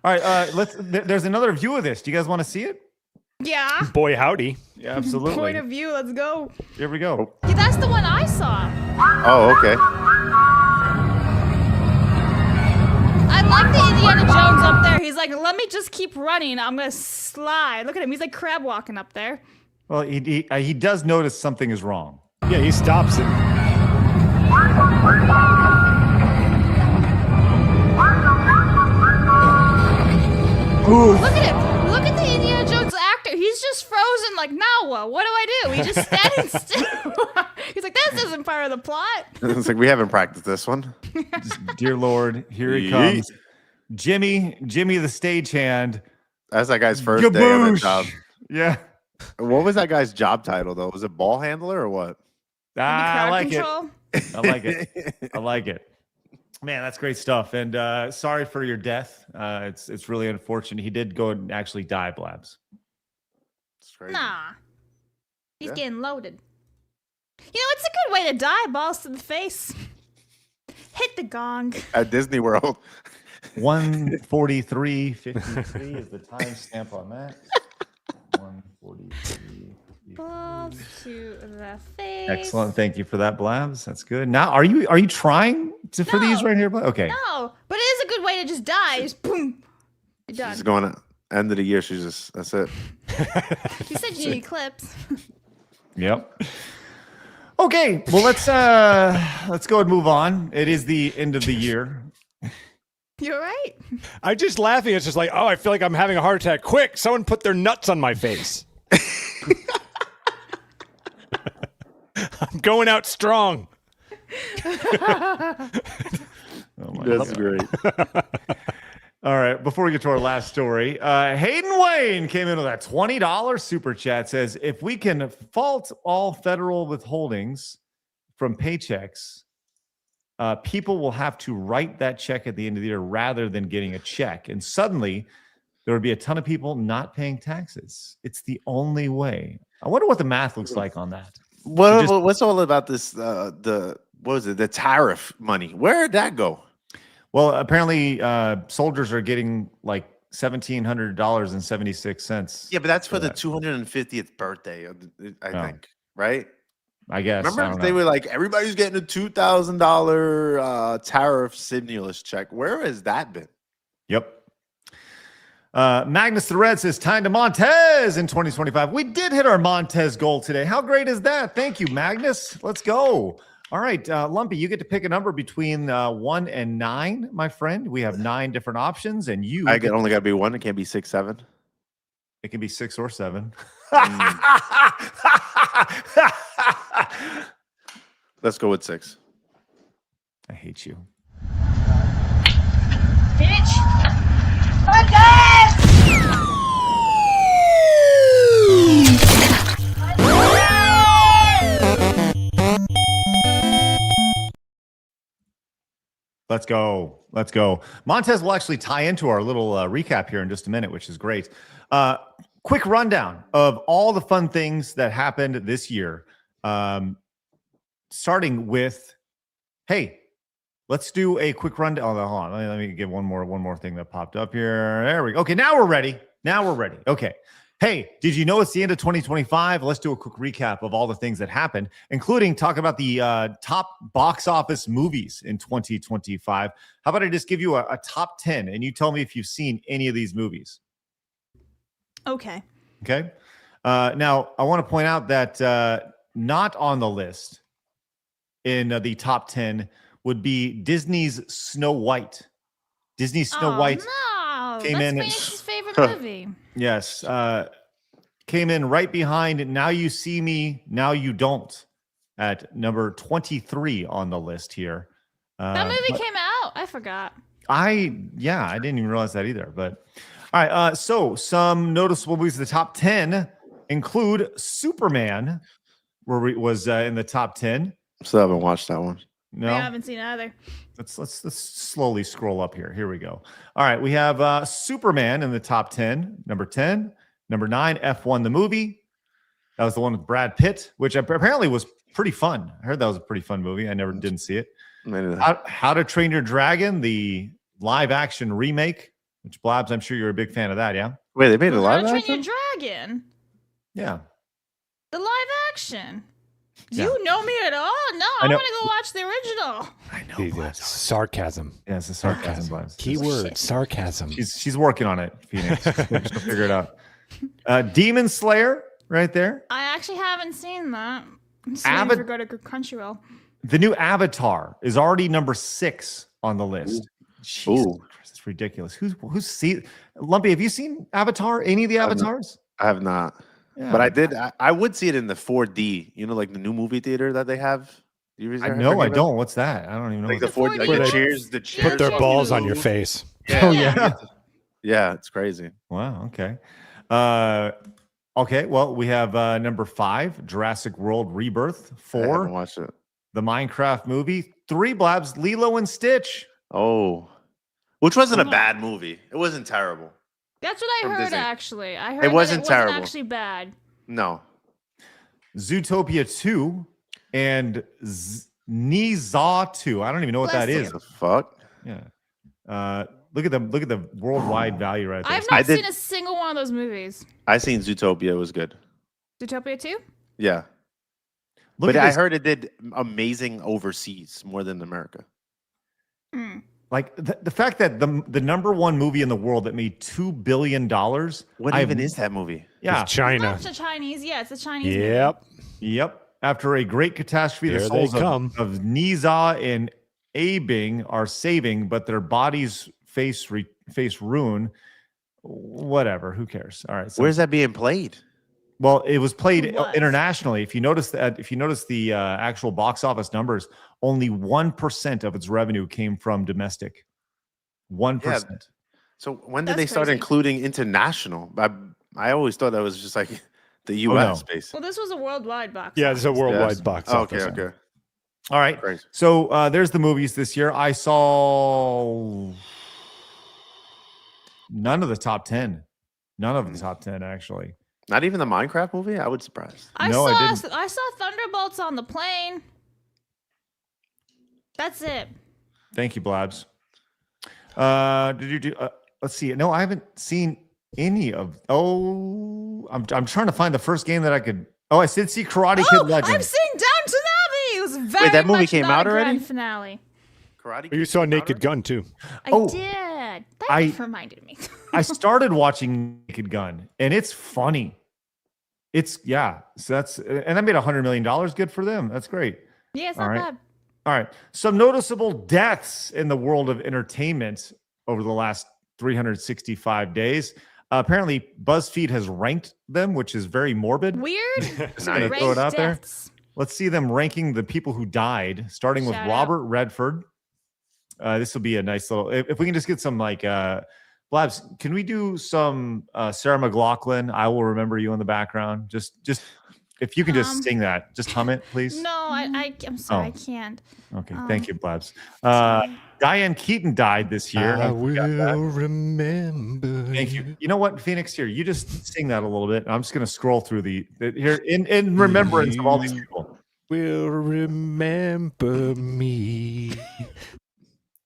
D: All right. There's another view of this. Do you guys want to see it?
F: Yeah.
H: Boy, howdy.
D: Yeah, absolutely.
F: Point of view. Let's go.
D: Here we go.
F: Yeah, that's the one I saw.
J: Oh, okay.
F: I like the Indiana Jones up there. He's like, let me just keep running. I'm gonna slide. Look at him. He's like crab walking up there.
D: Well, he does notice something is wrong.
H: Yeah, he stops it.
D: Ooh.
F: Look at him. Look at the Indiana Jones actor. He's just frozen. Like, now what? What do I do? He's just standing still. He's like, this isn't part of the plot.
J: It's like, we haven't practiced this one.
D: Dear Lord, here he comes. Jimmy the stagehand.
J: That's that guy's first day on the job.
D: Yeah.
J: What was that guy's job title, though? Was it ball handler or what?
D: I like it. I like it. I like it. Man, that's great stuff. And sorry for your death. It's really unfortunate. He did go and actually die, Blabs.
F: Nah. He's getting loaded. You know, it's a good way to die. Balls to the face. Hit the gong.
J: At Disney World.
D: 1:43:53 is the timestamp on that. 1:43.
F: Balls to the face.
D: Excellent. Thank you for that, Blabs. That's good. Now, are you trying for these right here? Okay.
F: No, but it is a good way to just die. Just boom. You're done.
J: She's going to end of the year. That's it.
F: You said you need clips.
D: Yep. Okay. Well, let's go and move on. It is the end of the year.
F: You're right.
H: I'm just laughing. It's just like, oh, I feel like I'm having a heart attack. Quick, someone put their nuts on my face. I'm going out strong.
J: That's great.
C: All right, before we get to our last story, Hayden Wayne came in with that $20 super chat. Says, if we can fault all federal withholdings from paychecks, people will have to write that check at the end of the year rather than getting a check. And suddenly, there would be a ton of people not paying taxes. It's the only way. I wonder what the math looks like on that.
J: What's all about this? What was it? The tariff money. Where did that go?
C: Well, apparently, soldiers are getting like $1,700.76.
J: Yeah, but that's for the 250th birthday, I think, right?
C: I guess.
J: Remember, they were like, everybody's getting a $2,000 tariff stimulus check. Where has that been?
C: Yep. Magnus the Red says, time to Montez in 2025. We did hit our Montez goal today. How great is that? Thank you, Magnus. Let's go. All right, Lumpy, you get to pick a number between 1 and 9, my friend. We have 9 different options, and you...
J: only got to be 1. It can't be 6, 7.
C: It can be 6 or 7.
J: Let's go with 6.
C: I hate you.
P: Bitch!
C: Let's go. Let's go. Montez will actually tie into our little recap here in just a minute, which is great. Quick rundown of all the fun things that happened this year. Starting with, hey, let's do a quick rundown. Oh, hold on. Let me give one more thing that popped up here. There we go. Okay, now we're ready. Okay. Hey, did you know it's the end of 2025? Let's do a quick recap of all the things that happened, including talk about the top box office movies in 2025. How about I just give you a top 10 and you tell me if you've seen any of these movies?
F: Okay.
C: Okay. Now, I want to point out that not on the list in the top 10 would be Disney's Snow White. Disney's Snow White came in.
F: That's Phoenix's favorite movie.
C: Yes. Came in right behind Now You See Me, Now You Don't at number 23 on the list here.
F: That movie came out. I forgot.
C: I didn't even realize that either. But all right. So some noticeable movies. The top 10 include Superman, where was in the top 10.
J: Still haven't watched that one.
C: No,
F: I haven't seen either.
C: Let's slowly scroll up here. Here we go. All right, we have Superman in the top 10, number 10. Number 9, F1 the movie. That was the one with Brad Pitt, which apparently was pretty fun. I heard that was a pretty fun movie. I didn't see it. How to Train Your Dragon, the live action remake, which Blabs, I'm sure you're a big fan of that, yeah?
J: Wait, they made a live
F: How to
J: action?
F: Train Your Dragon?
C: Yeah.
F: The live action. Do you know me at all? No, I want to go watch the original.
C: I know.
H: Sarcasm.
C: Yeah, it's a sarcasm. Blabs.
H: Keyword, sarcasm.
C: She's working on it, Phoenix. She'll figure it out. Demon Slayer, right there.
F: I actually haven't seen that. I'm just waiting for go to Crunchyroll.
C: The new Avatar is already number 6 on the list. Jesus Christ, it's ridiculous. Who's seen Lumpy? Have you seen Avatar? Any of the Avatars?
J: I have not.
C: Yeah.
J: But I did. I would see it in the 4D. You know, like the new movie theater that they have.
C: I don't. What's that? I don't even know.
J: Like the 4D. Like the cheers.
H: Put their balls on your face.
J: Yeah.
C: Oh yeah.
J: Yeah, it's crazy.
C: Wow. Okay. Okay. Well, we have number 5, Jurassic World Rebirth. 4,
J: I haven't watched it.
C: The Minecraft movie. 3, Blabs, Lilo and Stitch.
J: Oh, which wasn't a bad movie. It wasn't terrible.
F: That's what I heard, actually. I heard
J: it wasn't
F: terrible.
J: terrible.
F: Actually bad.
J: No.
C: Zootopia 2 and Niza 2. I don't even know what that is.
J: The fuck?
C: Yeah. Look at the worldwide value right there.
F: I've not seen a single one of those movies.
J: I seen Zootopia. It was good.
F: Zootopia 2?
J: Yeah. But I heard it did amazing overseas more than America.
C: Like the fact that the number 1 movie in the world that made $2 billion.
J: What even is that movie?
C: Yeah,
H: it's China.
F: It's a Chinese. Yeah, it's a Chinese movie.
C: Yep. After a great catastrophe, the
H: Here
C: souls
H: they come.
C: of Niza and Abing are saving, but their bodies
D: face ruin. Whatever, who cares? All right. So,
J: Where's that being played?
D: well, it was played internationally. If you notice the actual box office numbers, only 1% of its revenue came from domestic. 1%.
J: So when did they start including international? I always thought that was just like the U.S. base.
F: Well, this was a worldwide box.
H: Yeah, it's a worldwide box office.
J: Okay.
D: All right.
J: Crazy.
D: So there's the movies this year. I saw none of the top 10. None of the top 10, actually.
J: Not even the Minecraft movie? I would surprise.
D: I didn't.
F: I saw Thunderbolts on the plane. That's it.
D: Thank you, Blabs. Did you do? Let's see. No, I haven't seen any of. Oh, I'm trying to find the first game that I could. Oh, I did see Karate Kid Legend.
F: I've seen Downton Abbey. It was very
J: that movie
F: much
J: came
F: not
J: out
F: a
J: already?
F: grand finale.
J: Karate.
H: You saw Naked Gun too.
F: I did. That reminded me.
D: I started watching Naked Gun, and it's funny. So that's and I made $100 million. Good for them. That's great.
F: Yeah, it's
D: All
F: not
D: right.
F: bad.
D: All right. Some noticeable deaths in the world of entertainment over the last 365 days. Apparently, BuzzFeed has ranked them, which is very morbid.
F: Weird.
D: Just gonna throw it out there. Let's see them ranking the people who died, starting with
F: Shout
D: Robert Redford. This will be a nice little. If we can just get some Blabs, can we do some Sarah McLachlan? I Will Remember You in the background. Just if you can just sing that, just hum it, please.
F: No, I'm sorry, I can't.
D: Okay, thank you, Blabs. Diane Keaton died this year.
H: I will remember.
D: Thank you. You know what, Phoenix? Here, you just sing that a little bit. I'm just going to scroll through the here in remembrance of all these people.
H: Will remember me.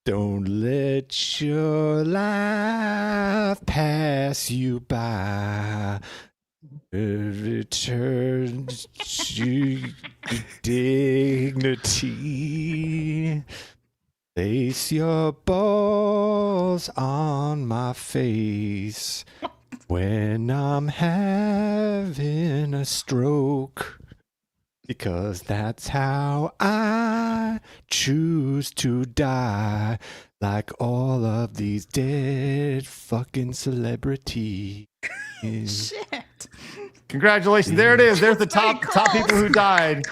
H: Don't let your life pass you by. Return to dignity. Place your balls on my face when I'm having a stroke. Because that's how I choose to die, like all of these dead fucking celebrities.
F: Shit.
D: Congratulations. There it is. There's the top people who died.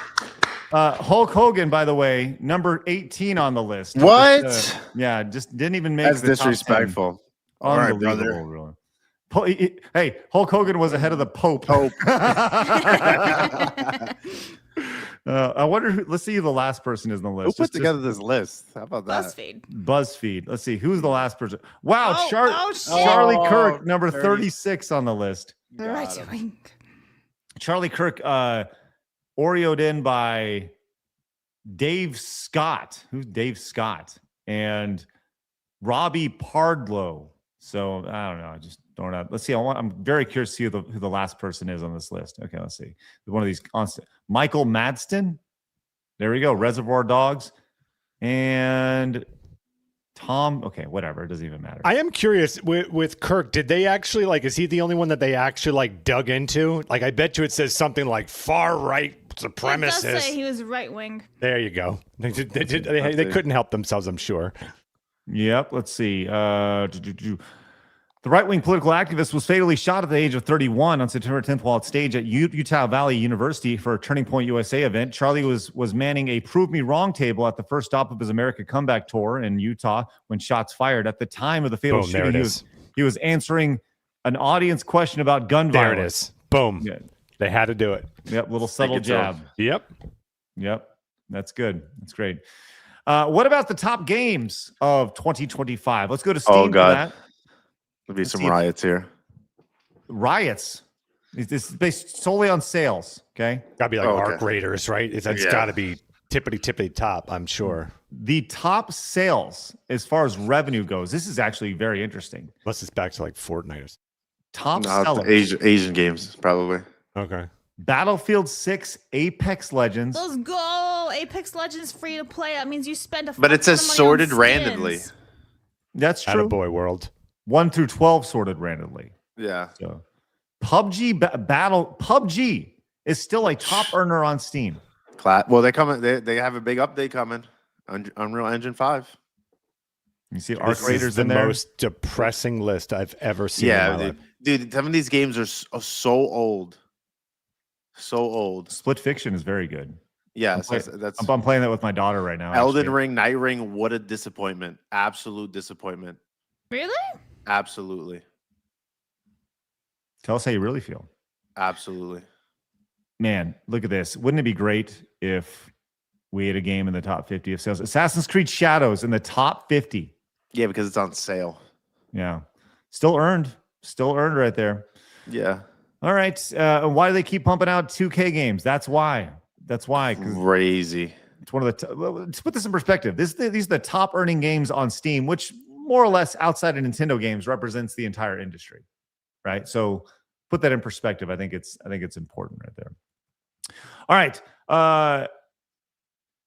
D: Hulk Hogan, by the way, number 18 on the list.
J: What?
D: Just didn't even make
J: That's
D: the top 10.
J: disrespectful. All right, brother.
D: Really. Hey, Hulk Hogan was ahead of the Pope. I wonder who. Let's see who the last person is on the list.
J: Who put together this list? How about that?
D: BuzzFeed. Let's see who's the last person. Wow, Charlie Kirk, number 36 on the list.
F: The right wing.
D: Charlie Kirk, Oreoed in by Dave Scott. Who's Dave Scott? And Robbie Pardlow. So I don't know. I just throwing out. Let's see. I'm very curious to see who the last person is on this list. Okay, let's see. One of these constant. Michael Madsen. There we go. Reservoir Dogs. And Tom. Okay, whatever. It doesn't even matter.
H: I am curious with Kirk. Did they actually is he the only one that they actually dug into? I bet you it says something like far right supremacist.
F: It does say he was right wing.
H: There you go. They couldn't help themselves, I'm sure.
D: Yep. Let's see. The right-wing political activist was fatally shot at the age of 31 on September 10th while at stage at Utah Valley University for a Turning Point USA event. Charlie was manning a Prove Me Wrong table at the first stop of his America Comeback Tour in Utah when shots fired. At the time of the fatal shooting, he was answering an audience question about gun violence.
H: There it is. Boom. Yeah. They had to do it.
D: Yep. Little subtle jab.
H: Yep.
D: That's good. That's great. What about the top games of 2025? Let's go to Steam for that.
J: There'll be some riots here.
D: Riots? It's based solely on sales, okay?
H: Gotta be Arc Raiders, right? It's gotta be tippity top, I'm sure.
D: The top sales as far as revenue goes, this is actually very interesting.
H: Unless it's back to Fortnite.
D: Top sellers.
J: Asian games, probably.
H: Okay.
D: Battlefield 6, Apex Legends.
F: Let's go. Apex Legends free to play. That means you spend
J: But it says sorted randomly.
D: That's true.
H: Attaboy world.
D: 1 through 12 sorted randomly.
J: Yeah.
D: So PUBG is still a top earner on Steam.
J: Well, they have a big update coming. Unreal Engine 5.
D: You see,
H: Arc Raiders in there. The most depressing list I've ever seen.
J: Yeah,
H: in my life.
J: dude. Some of these games are so old. So old.
D: Split Fiction is very good.
J: Yes,
D: I'm playing that with my daughter right now.
J: Elden Ring, Night Ring. What a disappointment! Absolute disappointment.
F: Really?
J: Absolutely.
D: Tell us how you really feel.
J: Absolutely.
D: Man, look at this. Wouldn't it be great if we had a game in the top 50 of sales? Assassin's Creed Shadows in the top 50.
J: Yeah, because it's on sale.
D: Yeah. Still earned right there.
J: Yeah.
D: All right. Why do they keep pumping out 2K games? That's why.
J: Crazy.
D: It's one of the. Let's put this in perspective. These are the top earning games on Steam, which more or less outside of Nintendo games represents the entire industry, right? So put that in perspective. I think it's important right there. All right.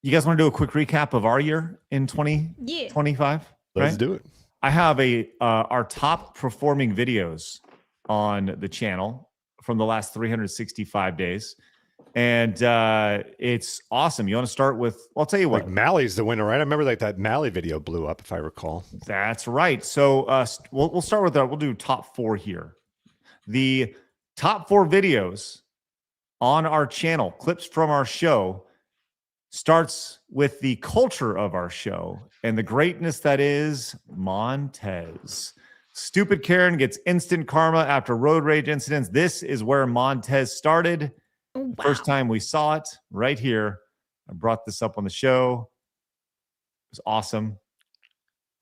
D: You guys want to do a quick recap of our year in 2025?
H: Let's do it.
D: I have our top performing videos on the channel from the last 365 days. And it's awesome. You want to start with, well, I'll tell you what.
H: Like Mally's the winner, right? I remember like that Mally video blew up, if I recall.
D: That's right. So we'll start with that. We'll do top 4 here. The top 4 videos on our channel, clips from our show, starts with the culture of our show and the greatness that is Montez. Stupid Karen gets instant karma after road rage incidents. This is where Montez started.
F: Wow.
D: First time we saw it right here. I brought this up on the show. It was awesome.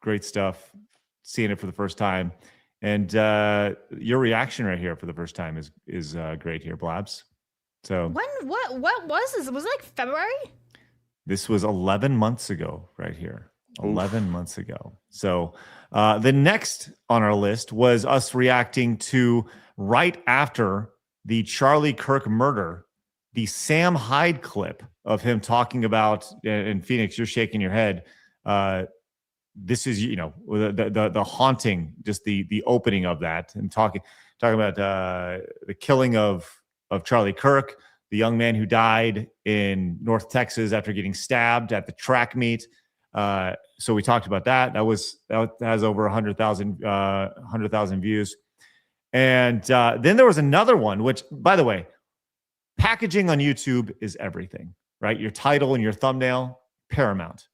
D: Great stuff. Seeing it for the first time. And your reaction right here for the first time is great here, Blabs. So
F: what was this? Was it like February?
D: This was 11 months ago right here. 11 months ago. So the next on our list was us reacting to right after the Charlie Kirk murder, the Sam Hyde clip of him talking about, and Phoenix, you're shaking your head. This is, the haunting, just the opening of that, and talking about the killing of Charlie Kirk, the young man who died in North Texas after getting stabbed at the track meet. So we talked about that. That has over 100,000 views. And then there was another one, which, by the way, packaging on YouTube is everything, right? Your title and your thumbnail, paramount.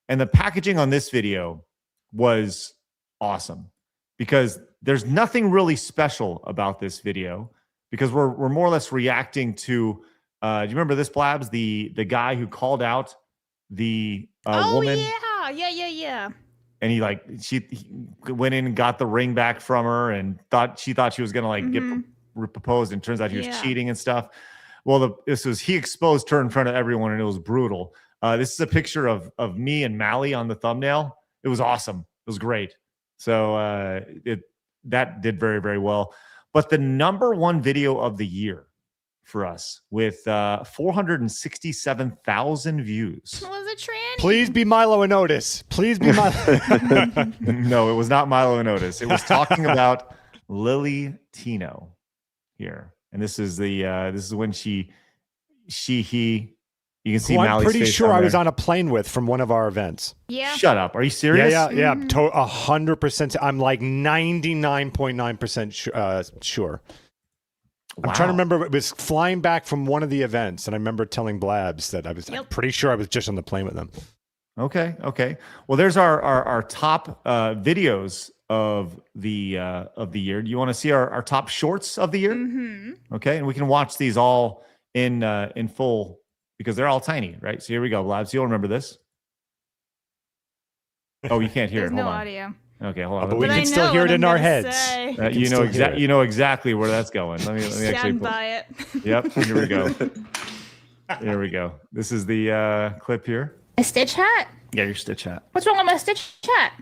D: And the packaging on this video was awesome because there's nothing really special about this video because we're more or less reacting to, do you remember this, Blabs? The guy who called out the woman.
F: Yeah.
D: And he went in and got the ring back from her and thought she was going to get proposed, and turns out he was cheating and stuff. Well, he exposed her in front of everyone, and it was brutal. This is a picture of me and Mally on the thumbnail. It was awesome. It was great. So that did very, very well. But the number one video of the year for us with 467,000 views.
F: Was it tranny?
H: Please be Milo and Otis. Please be Milo.
D: No, it was not Milo and Otis. It was talking about Lily Tino here. And this is when he, you can see
H: who
D: Mally's
H: I'm pretty
D: face
H: sure I was
D: there.
H: on a plane with from one of our events.
F: Yeah.
D: Shut up. Are you serious?
H: Yeah. 100%. I'm like 99.9% sure. I'm trying to remember. It was flying back from one of the events, and I remember telling Blabs that I'm pretty sure I was just on the plane with them.
D: Okay. Well, there's our top videos of the year. Do you want to see our top shorts of the year?
F: Mm-hmm.
D: Okay, and we can watch these all in full because they're all tiny, right? So here we go, Blabs. You'll remember this. Oh, you can't hear
F: There's
D: it. Hold
F: no
D: on.
F: audio.
D: Okay, hold on.
H: But we can still hear it in our heads.
D: You know exactly where that's going. Let me actually
F: stand by it.
D: Yep. Here we go. Here we go. This is the clip here.
F: A Stitch hat?
D: Yeah, your Stitch hat.
F: What's wrong with my Stitch hat?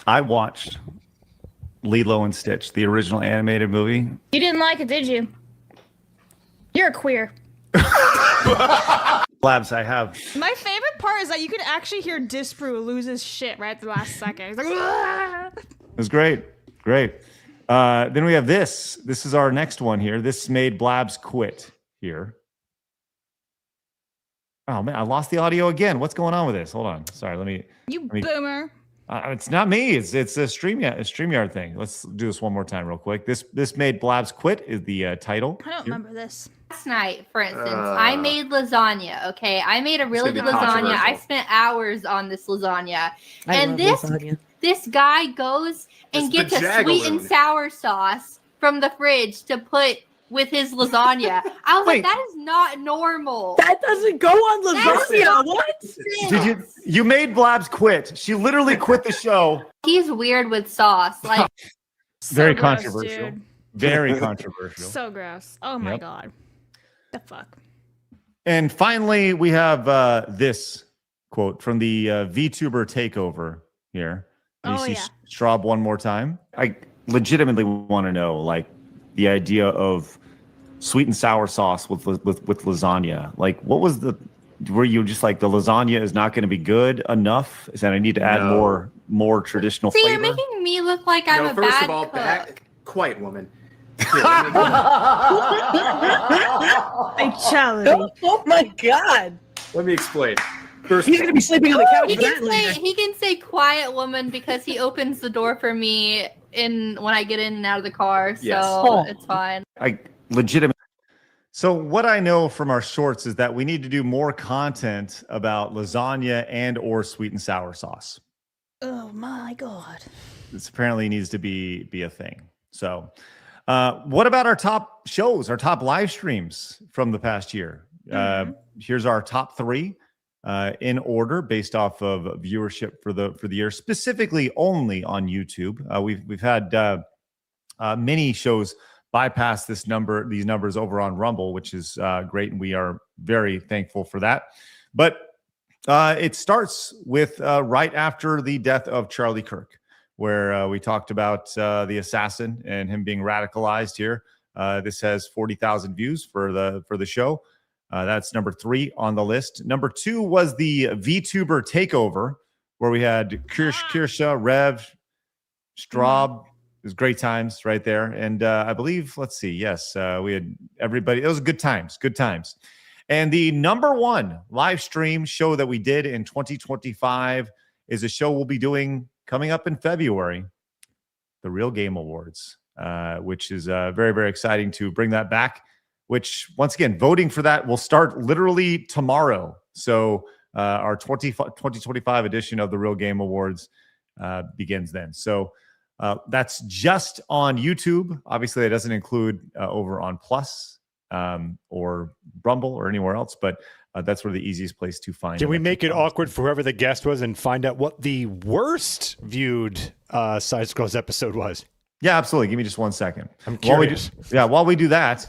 D: I watched Lilo and Stitch, the original animated movie.
F: You didn't like it, did you? You're a queer.
D: Blabs, I have.
F: My favorite part is that you can actually hear Disprue lose his shit right at the last second. He's like, "Aah!"
D: It was great. Then we have this. This is our next one here. This made Blabs quit here. Oh man, I lost the audio again. What's going on with this? Hold on. Sorry, let me.
F: Boomer.
D: It's not me. It's a StreamYard thing. Let's do this one more time real quick. This made Blabs quit is the title.
F: I don't remember this.
U: Last night, for instance, I made lasagna. Okay, I made a really good lasagna. I spent hours on this lasagna, and this guy goes and gets a sweet and sour sauce from the fridge to put with his lasagna. I was like, that is not normal.
A: That doesn't go on lasagna. What?
D: You made Blabs quit. She literally quit the show.
U: He's weird with sauce. Like
D: very
F: gross,
D: controversial.
F: dude.
D: Very controversial.
F: So gross. Oh my god. The fuck.
D: And finally, we have this quote from the VTuber takeover here. You see Straub one more time. I legitimately want to know, like, the idea of sweet and sour sauce with lasagna. Like, what was were you just like, the lasagna is not going to be good enough? Is that I need to add more traditional flavor?
U: You're making me look like I'm a
V: first
U: bad
V: of all,
U: cook.
V: quiet woman.
A: Fatality. Oh my god.
V: Let me explain.
A: He's gonna be sleeping on the couch.
U: He can say quiet woman because he opens the door for me when I get in and out of the car, so it's fine.
D: I legitimately. So what I know from our shorts is that we need to do more content about lasagna and or sweet and sour sauce.
F: Oh my god.
D: This apparently needs to be a thing. So what about our top shows, our top live streams from the past year? Here's our top 3 in order based off of viewership for the year, specifically only on YouTube. We've had many shows bypass these numbers over on Rumble, which is great, and we are very thankful for that. But it starts with right after the death of Charlie Kirk, where we talked about the assassin and him being radicalized here. This has 40,000 views for the show. That's number 3 on the list. Number 2 was the VTuber takeover, where we had Kirsha, Rev, Straub. It was great times right there. And I believe, let's see, yes, we had everybody. It was good times. And the number 1 live stream show that we did in 2025 is a show we'll be doing coming up in February, the Real Game Awards, which is very, very exciting to bring that back. Which, once again, voting for that will start literally tomorrow. So our 2025 edition of the Real Game Awards begins then. So that's just on YouTube. Obviously, that doesn't include over on Plus or Rumble or anywhere else, but that's where the easiest place to find.
H: Can we make it awkward for whoever the guest was and find out what the worst viewed Side Scrolls episode was?
D: Yeah, absolutely. Give me just 1 second.
H: I'm curious.
D: While we do that,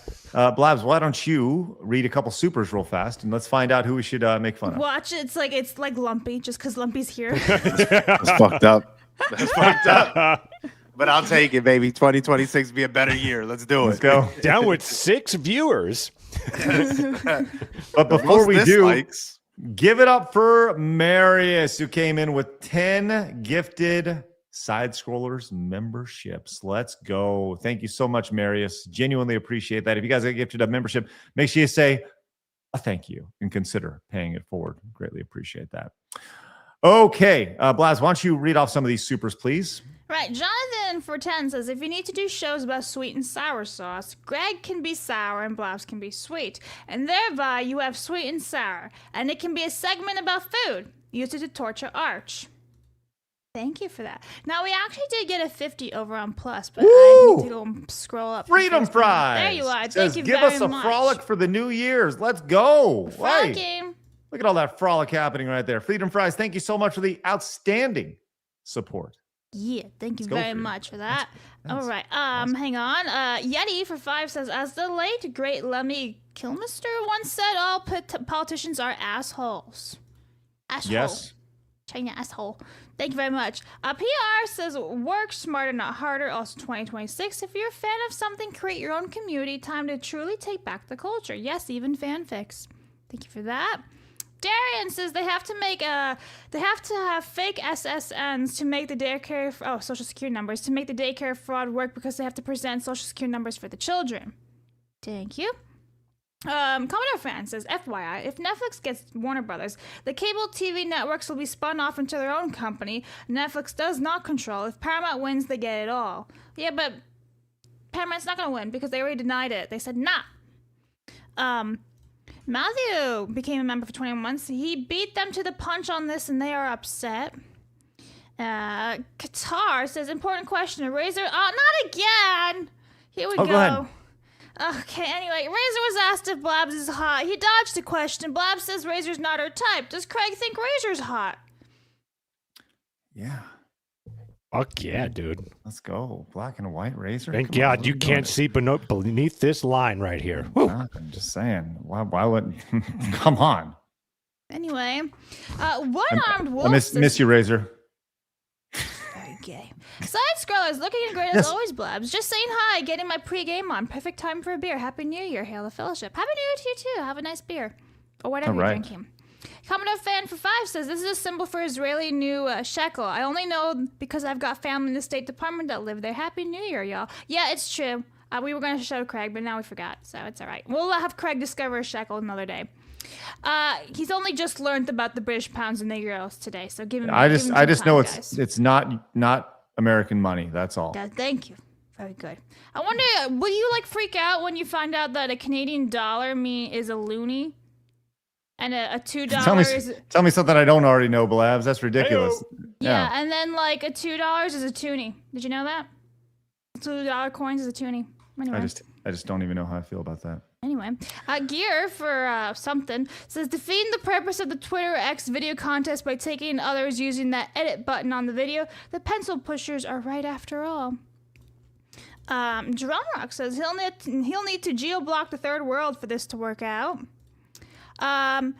D: Blabs, why don't you read a couple supers real fast and let's find out who we should make fun of.
F: Watch it. It's like Lumpy, just because Lumpy's here.
J: That's fucked up. That's fucked up. But I'll take it, baby. 2026 be a better year. Let's do it.
D: Let's go.
H: Down with 6 viewers.
D: But before we do, give it up for Marius, who came in with 10 gifted Side Scrollers memberships. Let's go. Thank you so much, Marius. Genuinely appreciate that. If you guys get gifted a membership, make sure you say a thank you and consider paying it forward. Greatly appreciate that. Okay, Blaz, why don't you read off some of these supers, please?
F: Right, Jonathan for 10 says, if you need to do shows about sweet and sour sauce, Greg can be sour and Blabs can be sweet. And thereby you have sweet and sour. And it can be a segment about food. Use it to torture Arch. Thank you for that. Now, we actually did get a 50 over on Plus, but I need to go scroll up.
D: Freedom Fries.
F: There you are.
D: Says,
F: Thank you
D: give
F: very
D: us a
F: much.
D: frolic for the New Year's. Let's go.
F: Frolicking.
D: Look at all that frolic happening right there. Freedom Fries, thank you so much for the outstanding support.
F: Yeah, thank you
D: Let's go
F: very
D: for you.
F: much for that. All right, hang on. Yeti for 5 says, as the late great Lemmy Kilmister once said, all politicians are assholes. Asshole.
D: Yes.
F: China asshole. Thank you very much. PR says, work smarter, not harder. Also 2026. If you're a fan of something, create your own community. Time to truly take back the culture. Yes, even fanfics. Thank you for that. Darian says they have to have fake SSNs to make the daycare social security numbers to make the daycare fraud work because they have to present social security numbers for the children. Thank you. Commodore fan says, FYI, if Netflix gets Warner Brothers, the cable TV networks will be spun off into their own company. Netflix does not control. If Paramount wins, they get it all. Yeah, but Paramount's not going to win because they already denied it. They said, nah. Matthew became a member for 21 months. He beat them to the punch on this, and they are upset. Qatar says, important question. A Razor... Oh, not again! Here we go.
D: Go ahead.
F: Okay, anyway, Razor was asked if Blabs is hot. He dodged the question. Blabs says Razor's not her type. Does Craig think Razor's hot?
D: Yeah.
H: Fuck yeah, dude.
D: Let's go. Black and white Razor.
H: Thank
D: Come
H: God
D: on,
H: you can't see beneath this line right here. Woo.
D: I'm just saying. Why would... Come on.
F: Anyway, one-armed wolf...
D: I miss you, Razor.
F: Very gay. Side scrollers looking great as always, Blabs. Just saying hi, getting my pre-game on. Perfect time for a beer. Happy New Year, Hail the Fellowship. Happy New Year to you too. Have a nice beer. Or whatever you're drinking. Commodore Fan for 5 says, this is a symbol for Israeli new shekel. I only know because I've got family in the State Department that live there. Happy New Year, y'all. Yeah, it's true. We were going to show Craig, but now we forgot, so it's all right. We'll have Craig discover a shekel another day. He's only just learned about the British pounds and the euros today, so give him.
D: I just know
F: guys.
D: it's not American money. That's all.
F: Yeah, thank you. Very good. I wonder, will you like freak out when you find out that a Canadian dollar is a loonie, and a $2 is
D: tell me something I don't already know, Blabs. That's ridiculous.
F: Yeah, and then like a $2 is a toonie. Did you know that? $2 coins is a toonie. Anyway.
D: I just don't even know how I feel about that.
F: Anyway, Gear for something says, defeating the purpose of the Twitter X video contest by taking others using that edit button on the video. The pencil pushers are right after all. Jerome Rock says he'll need to geo-block the third world for this to work out. Havoc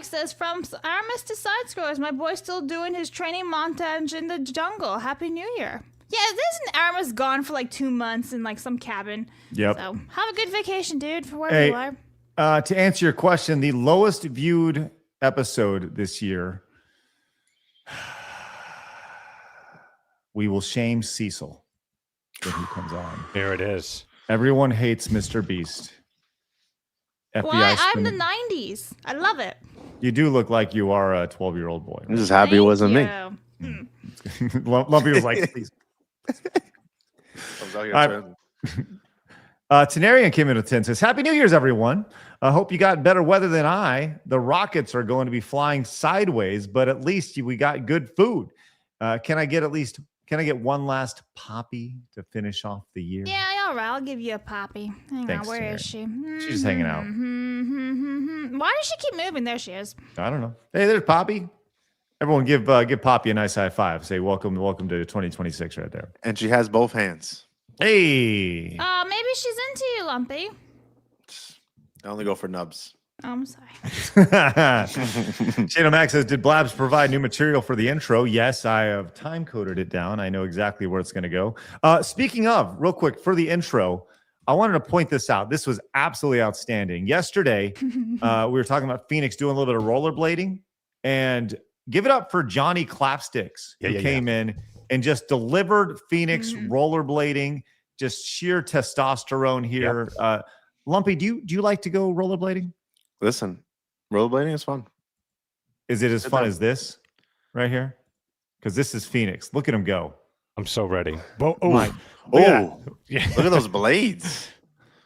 F: says, from Aramis to side scrollers, my boy's still doing his training montage in the jungle. Happy New Year. Yeah, isn't Aramis gone for like 2 months in like some cabin?
D: Yep.
F: So have a good vacation, dude, for wherever you are.
D: To answer your question, the lowest viewed episode this year, we will shame Cecil when he comes on.
H: There it is.
D: Everyone hates Mr. Beast.
F: Why? I'm the 90s. I love it.
D: You do look like you are a 12-year-old boy.
J: I'm just happy it wasn't me.
D: Lumpy was like, please. Tenarian came in with 10, says, Happy New Year's, everyone. I hope you got better weather than I. The rockets are going to be flying sideways, but at least we got good food. Can I get one last poppy to finish off the year?
F: Yeah, all right. I'll give you a poppy. Hang on, where is she?
D: She's just hanging out.
F: Why does she keep moving? There she is.
D: I don't know. Hey, there's Poppy. Everyone give Poppy a nice high five. Say welcome to 2026 right there.
J: And she has both hands.
D: Hey.
F: Maybe she's into you, Lumpy.
J: I only go for nubs.
F: Oh, I'm sorry.
D: Shano Max says, did Blabs provide new material for the intro? Yes, I have time coded it down. I know exactly where it's going to go. Speaking of, real quick, for the intro, I wanted to point this out. This was absolutely outstanding. Yesterday, we were talking about Phoenix doing a little bit of rollerblading, and give it up for Johnny Clapsticks, who came in and just delivered Phoenix rollerblading, just sheer testosterone here. Yep. Lumpy, do you like to go rollerblading?
J: Listen, rollerblading is fun.
D: Is it as fun as this right here? Because this is Phoenix. Look at him go.
H: I'm so ready.
J: Look at those blades.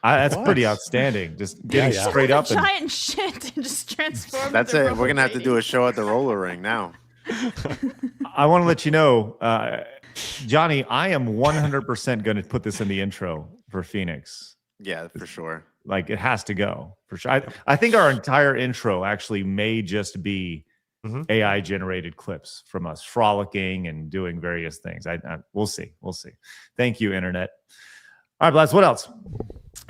D: That's pretty outstanding. Just getting straight up.
F: Giant shit and just transform.
J: That's it. We're going to have to do a show at the roller ring now.
D: I want to let you know, Johnny, I am 100% going to put this in the intro for Phoenix.
J: Yeah, for sure.
D: Like, it has to go for sure. I think our entire intro actually may just be AI generated clips from us frolicking and doing various things. We'll see. Thank you, internet. All right, Blabs, what else?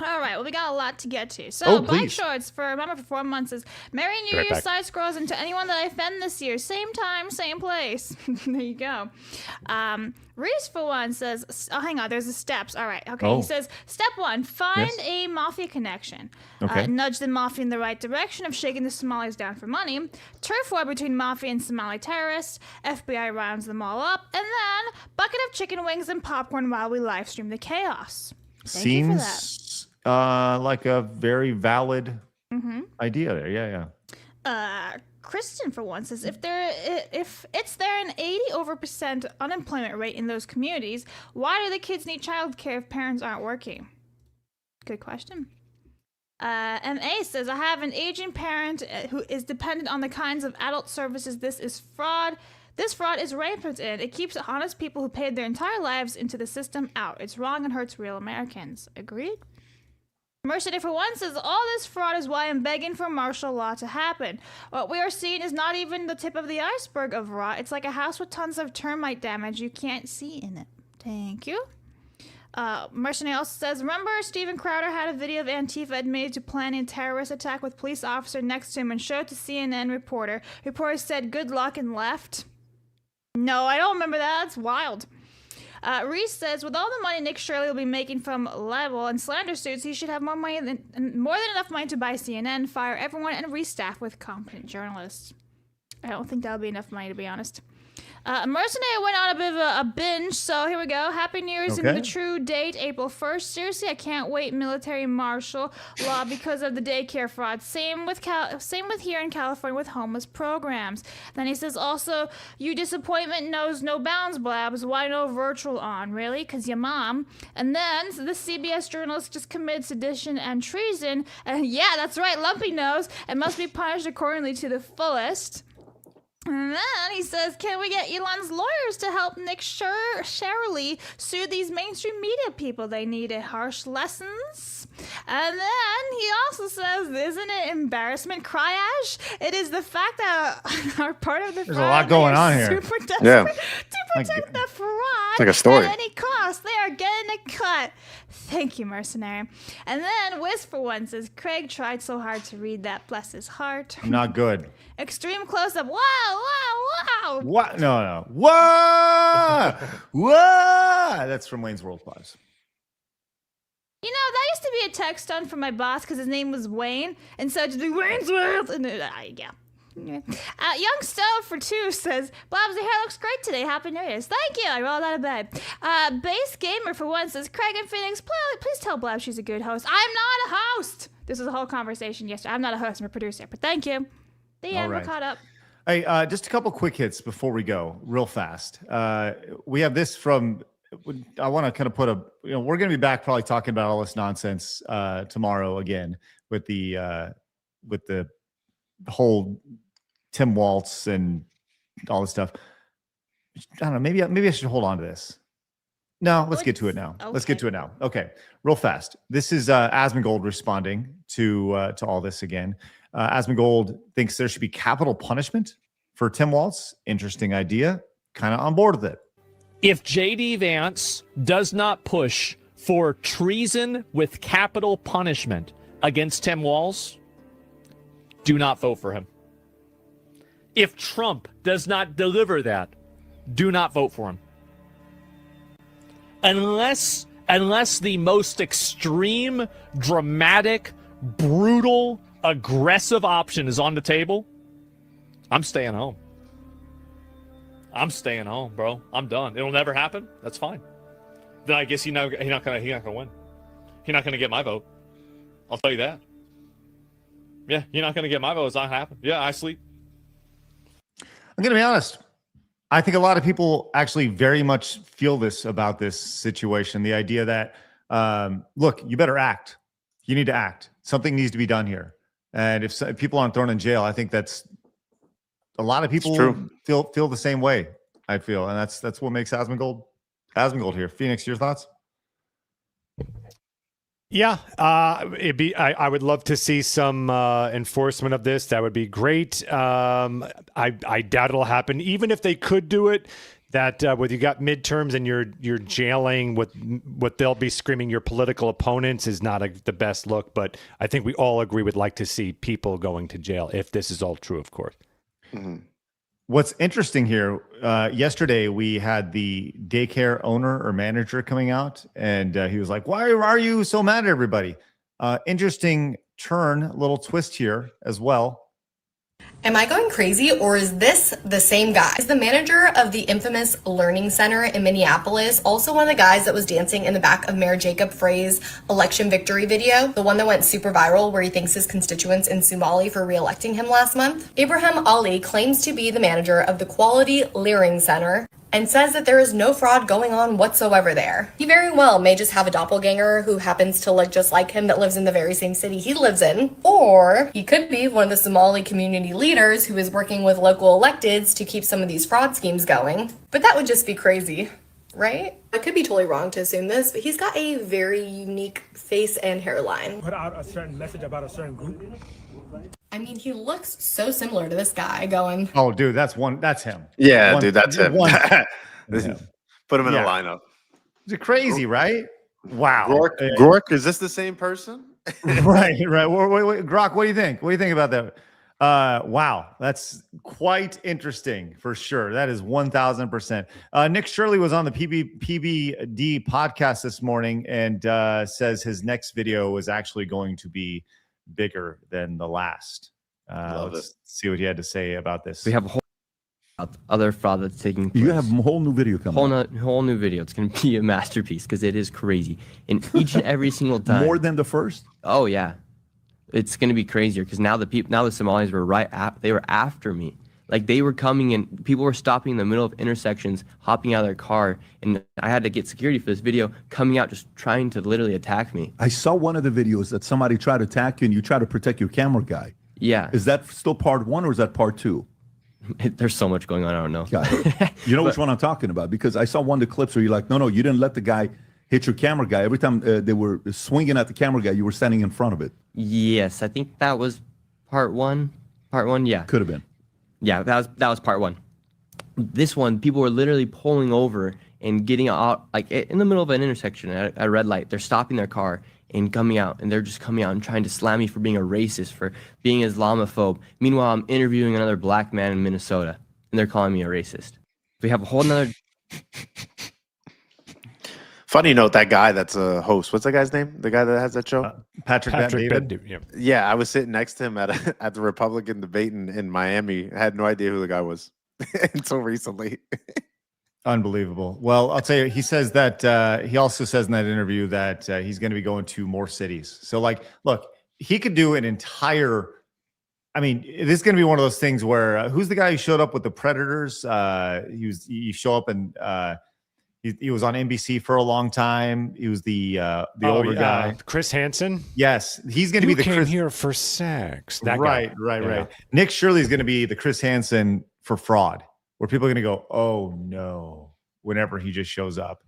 F: All right, well, we got a lot to get to. So, Bike Shorts for a member for 4 months says, Merry New Year, side scrolls, and to anyone that I offend this year, same time, same place. There you go. Reese, for one, says, hang on, there's the steps. All right, okay. He says, step 1, find a mafia connection.
D: Okay.
F: Nudge the mafia in the right direction of shaking the Somalis down for money. Turf war between mafia and Somali terrorists. FBI rounds them all up. And then, bucket of chicken wings and popcorn while we live stream the chaos. Thank you for that.
D: like a very valid
F: Mm-hmm.
D: idea there. Yeah, yeah.
F: Kristen, for one, says if it's there an 80% unemployment rate in those communities, why do the kids need childcare if parents aren't working? Good question. MA says, I have an aging parent who is dependent on the kinds of adult services this is fraud. This fraud is rampant and it keeps honest people who paid their entire lives into the system out. It's wrong and hurts real Americans. Agreed? Mercedes, for one, says, all this fraud is why I'm begging for martial law to happen. What we are seeing is not even the tip of the iceberg of rot. It's like a house with tons of termite damage you can't see in it. Thank you. Mercenary also says, remember Steven Crowder had a video of Antifa admitted to planning a terrorist attack with police officer next to him and showed to CNN reporter. Reporter said, good luck, and left. No, I don't remember that. That's wild. Reese says, with all the money Nick Shirley will be making from libel and slander suits, he should have more than enough money to buy CNN, fire everyone, and restaff with competent journalists. I don't think that'll be enough money, to be honest. Mercenary went on a bit of a binge, so here we go. Happy New Year's and the true date, April 1st. Seriously, I can't wait. Military martial law because of the daycare fraud. Same with here in California with homeless programs. Then he says also, you disappointment knows no bounds, Blabs. Why no virtual on? Really? Because your mom. And then the CBS journalist just committed sedition and treason. And yeah, that's right, Lumpy knows, and must be punished accordingly to the fullest. And then he says, can we get Elon's lawyers to help Nick Shirley sue these mainstream media people? They needed harsh lessons. And then he also says, isn't it embarrassment, Cryage? It is the fact that our part of the fraud.
D: There's a lot going on here.
F: Super desperate to protect the fraud
J: it's like a story.
F: at any cost. They are getting a cut. Thank you, Mercenary. And then Wiz, for one, says, Craig tried so hard to read that, bless his heart.
D: I'm not good.
F: Extreme close-up. Wow.
D: What? No. Whoa! Whoa! That's from Wayne's World Blabs.
F: You know, that used to be a text done from my boss because his name was Wayne, and so to do Wayne's World, and yeah. Young Stove for 2 says, Blabs, the hair looks great today. Happy New Year's. Thank you. I rolled out of bed. Base Gamer for 1 says, Craig and Phoenix, please tell Blabs she's a good host. I'm not a host. This was a whole conversation yesterday. I'm not a host. I'm a producer. But thank you. The end. We're caught up.
D: Hey, just a couple quick hits before we go, real fast. We have this from. I want to kind of put we're going to be back probably talking about all this nonsense tomorrow again with the whole Tim Walz and all this stuff. I don't know. Maybe I should hold on to this. No, let's get to it now. Okay. Let's get to it now. Okay, real fast. This is Asmongold responding to all this again. Asmongold thinks there should be capital punishment for Tim Walz. Interesting idea. Kind of on board with it.
E: If J.D. Vance does not push for treason with capital punishment against Tim Walz, do not vote for him. If Trump does not deliver that, do not vote for him. Unless the most extreme, dramatic, brutal, aggressive option is on the table, I'm staying home. I'm staying home, bro. I'm done. It'll never happen. That's fine. Then I guess he's not gonna win. He's not gonna get my vote. I'll tell you that. Yeah, you're not gonna get my vote. It's not happening. Yeah, I sleep.
D: I'm gonna be honest. I think a lot of people actually very much feel this about this situation. The idea that, look, you better act. You need to act. Something needs to be done here. And if people aren't thrown in jail, I think that's a lot of people feel the same way. I feel, and that's what makes Asmongold here. Phoenix, your thoughts?
H: Yeah, I would love to see some enforcement of this. That would be great. I doubt it'll happen. Even if they could do it, that when you got midterms and you're jailing with what they'll be screaming your political opponents is not the best look. But I think we all agree would like to see people going to jail if this is all true, of course.
D: Mm-hmm. What's interesting here, yesterday we had the daycare owner or manager coming out, and he was like, why are you so mad at everybody? Interesting turn, little twist here as well.
S: Am I going crazy, or is this the same guy? Is the manager of the infamous Learning Center in Minneapolis also one of the guys that was dancing in the back of Mayor Jacob Frey's election victory video? The one that went super viral where he thanks his constituents in Somali for re-electing him last month? Abraham Ali claims to be the manager of the Quality Learning Center and says that there is no fraud going on whatsoever there. He very well may just have a doppelganger who happens to look just like him that lives in the very same city he lives in, or he could be one of the Somali community leaders who is working with local electeds to keep some of these fraud schemes going. But that would just be crazy, right? I could be totally wrong to assume this, but he's got a very unique face and hairline.
B: Put out a certain message about a certain group.
S: I mean, he looks so similar to this guy going,
C: Oh, dude, that's him.
J: Yeah, dude, that's him.
C: Yeah.
J: Put him in a lineup.
C: It's crazy, right? Wow.
J: Gork, is this the same person?
C: right. Wait, Grok, what do you think? What do you think about that? Wow, that's quite interesting for sure. That is 1,000%. Nick Shirley was on the PBD podcast this morning and says his next video was actually going to be bigger than the last. Let's see what he had to say about this.
V: We have a whole other fraud that's taking place.
W: You have a whole new video coming out.
V: Whole new video. It's going to be a masterpiece because it is crazy. And each and every single time.
W: More than the first?
V: Oh, yeah. It's going to be crazier because now the Somalis were they were after me. Like they were coming and people were stopping in the middle of intersections, hopping out of their car, and I had to get security for this video, coming out just trying to literally attack me.
W: I saw one of the videos that somebody tried to attack you and you try to protect your camera guy.
V: Yeah.
W: Is that still part 1 or is that part 2?
V: There's so much going on, I don't know.
W: You know which one I'm talking about? Because I saw one of the clips where you're like, no, you didn't let the guy hit your camera guy. Every time they were swinging at the camera guy, you were standing in front of it.
V: Yes, I think that was part 1. Part 1, yeah.
W: Could have been.
V: Yeah, that was part 1. This one, people were literally pulling over and getting out, like in the middle of an intersection at a red light. They're stopping their car and coming out, and they're just coming out and trying to slam me for being a racist, for being Islamophobe. Meanwhile, I'm interviewing another black man in Minnesota, and they're calling me a racist. We have a whole nother...
J: Funny note, that guy that's a host. What's that guy's name? The guy that has that show?
C: Patrick Bet-David.
J: Yeah, I was sitting next to him at the Republican debate in Miami. I had no idea who the guy was until recently.
C: Unbelievable. Well, I'll tell you, he says that he also says in that interview that he's going to be going to more cities. So, like, look, he could do an entire. I mean, this is going to be one of those things where who's the guy who showed up with the Predators? He showed up and he was on NBC for a long time. He was the older guy,
H: Chris Hansen.
C: Yes, he's going to be the
H: came
C: Chris
H: here for sex. That
C: right. Nick Shirley is going to be the Chris Hansen for fraud, where people are going to go, oh no, whenever he just shows up.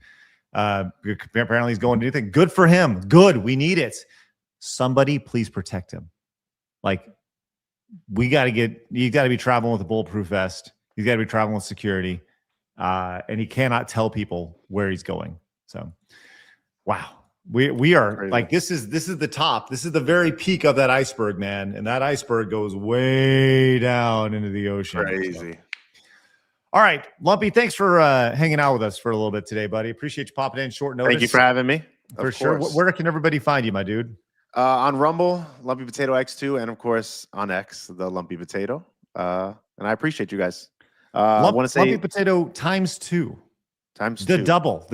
C: Apparently he's going to do anything. Good for him. Good. We need it. Somebody please protect him. Like you got to be traveling with a bulletproof vest. He's got to be traveling with security. And he cannot tell people where he's going. So, wow, we are crazy. Like this is the top. This is the very peak of that iceberg, man. And that iceberg goes way down into the ocean.
J: Crazy.
C: So. All right, Lumpy, thanks for hanging out with us for a little bit today, buddy. Appreciate you popping in short notice.
J: Thank you for having me.
C: For sure. Where can everybody find you, my dude?
J: On Rumble, Lumpy Potato X2, and of course on X, the Lumpy Potato. And I appreciate you guys. I want to say
C: Lumpy Potato times 2. The double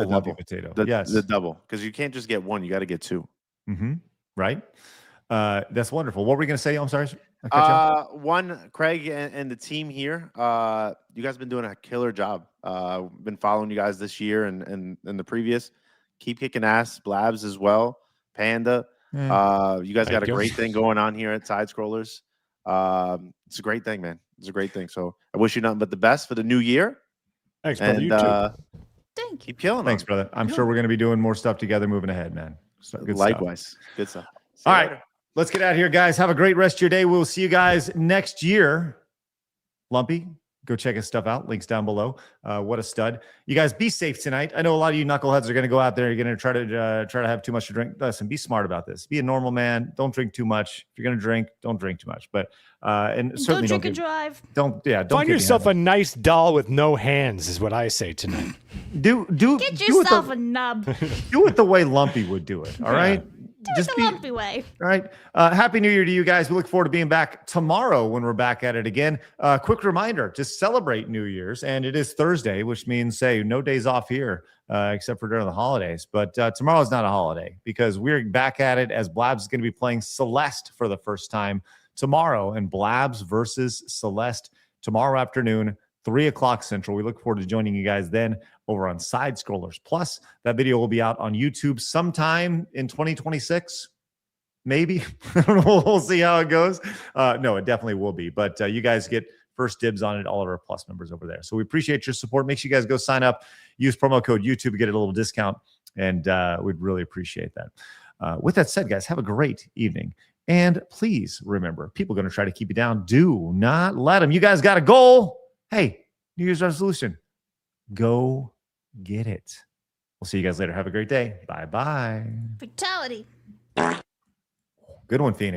C: Lumpy Potato. Yes.
J: The double. Because you can't just get one, you got to get 2.
C: Mm-hmm. Right. That's wonderful. What were we going to say? I'm sorry.
J: One, Craig and the team here, you guys have been doing a killer job. Been following you guys this year and the previous. Keep kicking ass. Blabs as well. Panda. You guys got a great thing going on here at Side Scrollers. It's a great thing, man. It's a great thing. So I wish you nothing but the best for the new year.
H: Thanks, brother. You too.
J: Keep killing.
C: Thanks, brother. I'm sure we're going to be doing more stuff together moving ahead, man. So good
J: Likewise.
C: Stuff.
J: Good stuff.
C: All right. Let's get out of here, guys. Have a great rest of your day. We'll see you guys next year. Lumpy, go check his stuff out. Links down below. What a stud. You guys be safe tonight. I know a lot of you knuckleheads are going to go out there. You're going to try to have too much to drink. Listen, be smart about this. Be a normal man. Don't drink too much. If you're going to drink, don't drink too much. But and certainly
F: don't drink and drive.
C: Don't
H: find yourself a nice doll with no hands is what I say tonight.
C: Get
F: yourself a nub.
C: Do it the way Lumpy would do it. All right.
F: it the Lumpy way.
D: All right. Happy New Year to you guys. We look forward to being back tomorrow when we're back at it again. Quick reminder, just celebrate New Year's. And it is Thursday, which means, say, no days off here except for during the holidays. But tomorrow is not a holiday because we're back at it as Blabs is going to be playing Celeste for the first time tomorrow. And Blabs versus Celeste tomorrow afternoon, 3 o'clock Central. We look forward to joining you guys then over on Side Scrollers. Plus, that video will be out on YouTube sometime in 2026. Maybe. I don't know. We'll see how it goes. No, it definitely will be. But you guys get first dibs on it, all of our Plus members over there. So we appreciate your support. Make sure you guys go sign up. Use promo code YouTube to get a little discount. And we'd really appreciate that. With that said, guys, have a great evening. And please remember, people are going to try to keep you down. Do not let them. You guys got a goal. Hey, New Year's resolution. Go get it. We'll see you guys later. Have a great day. Bye-bye.
F: Fatality.
D: Good one, Phoenix.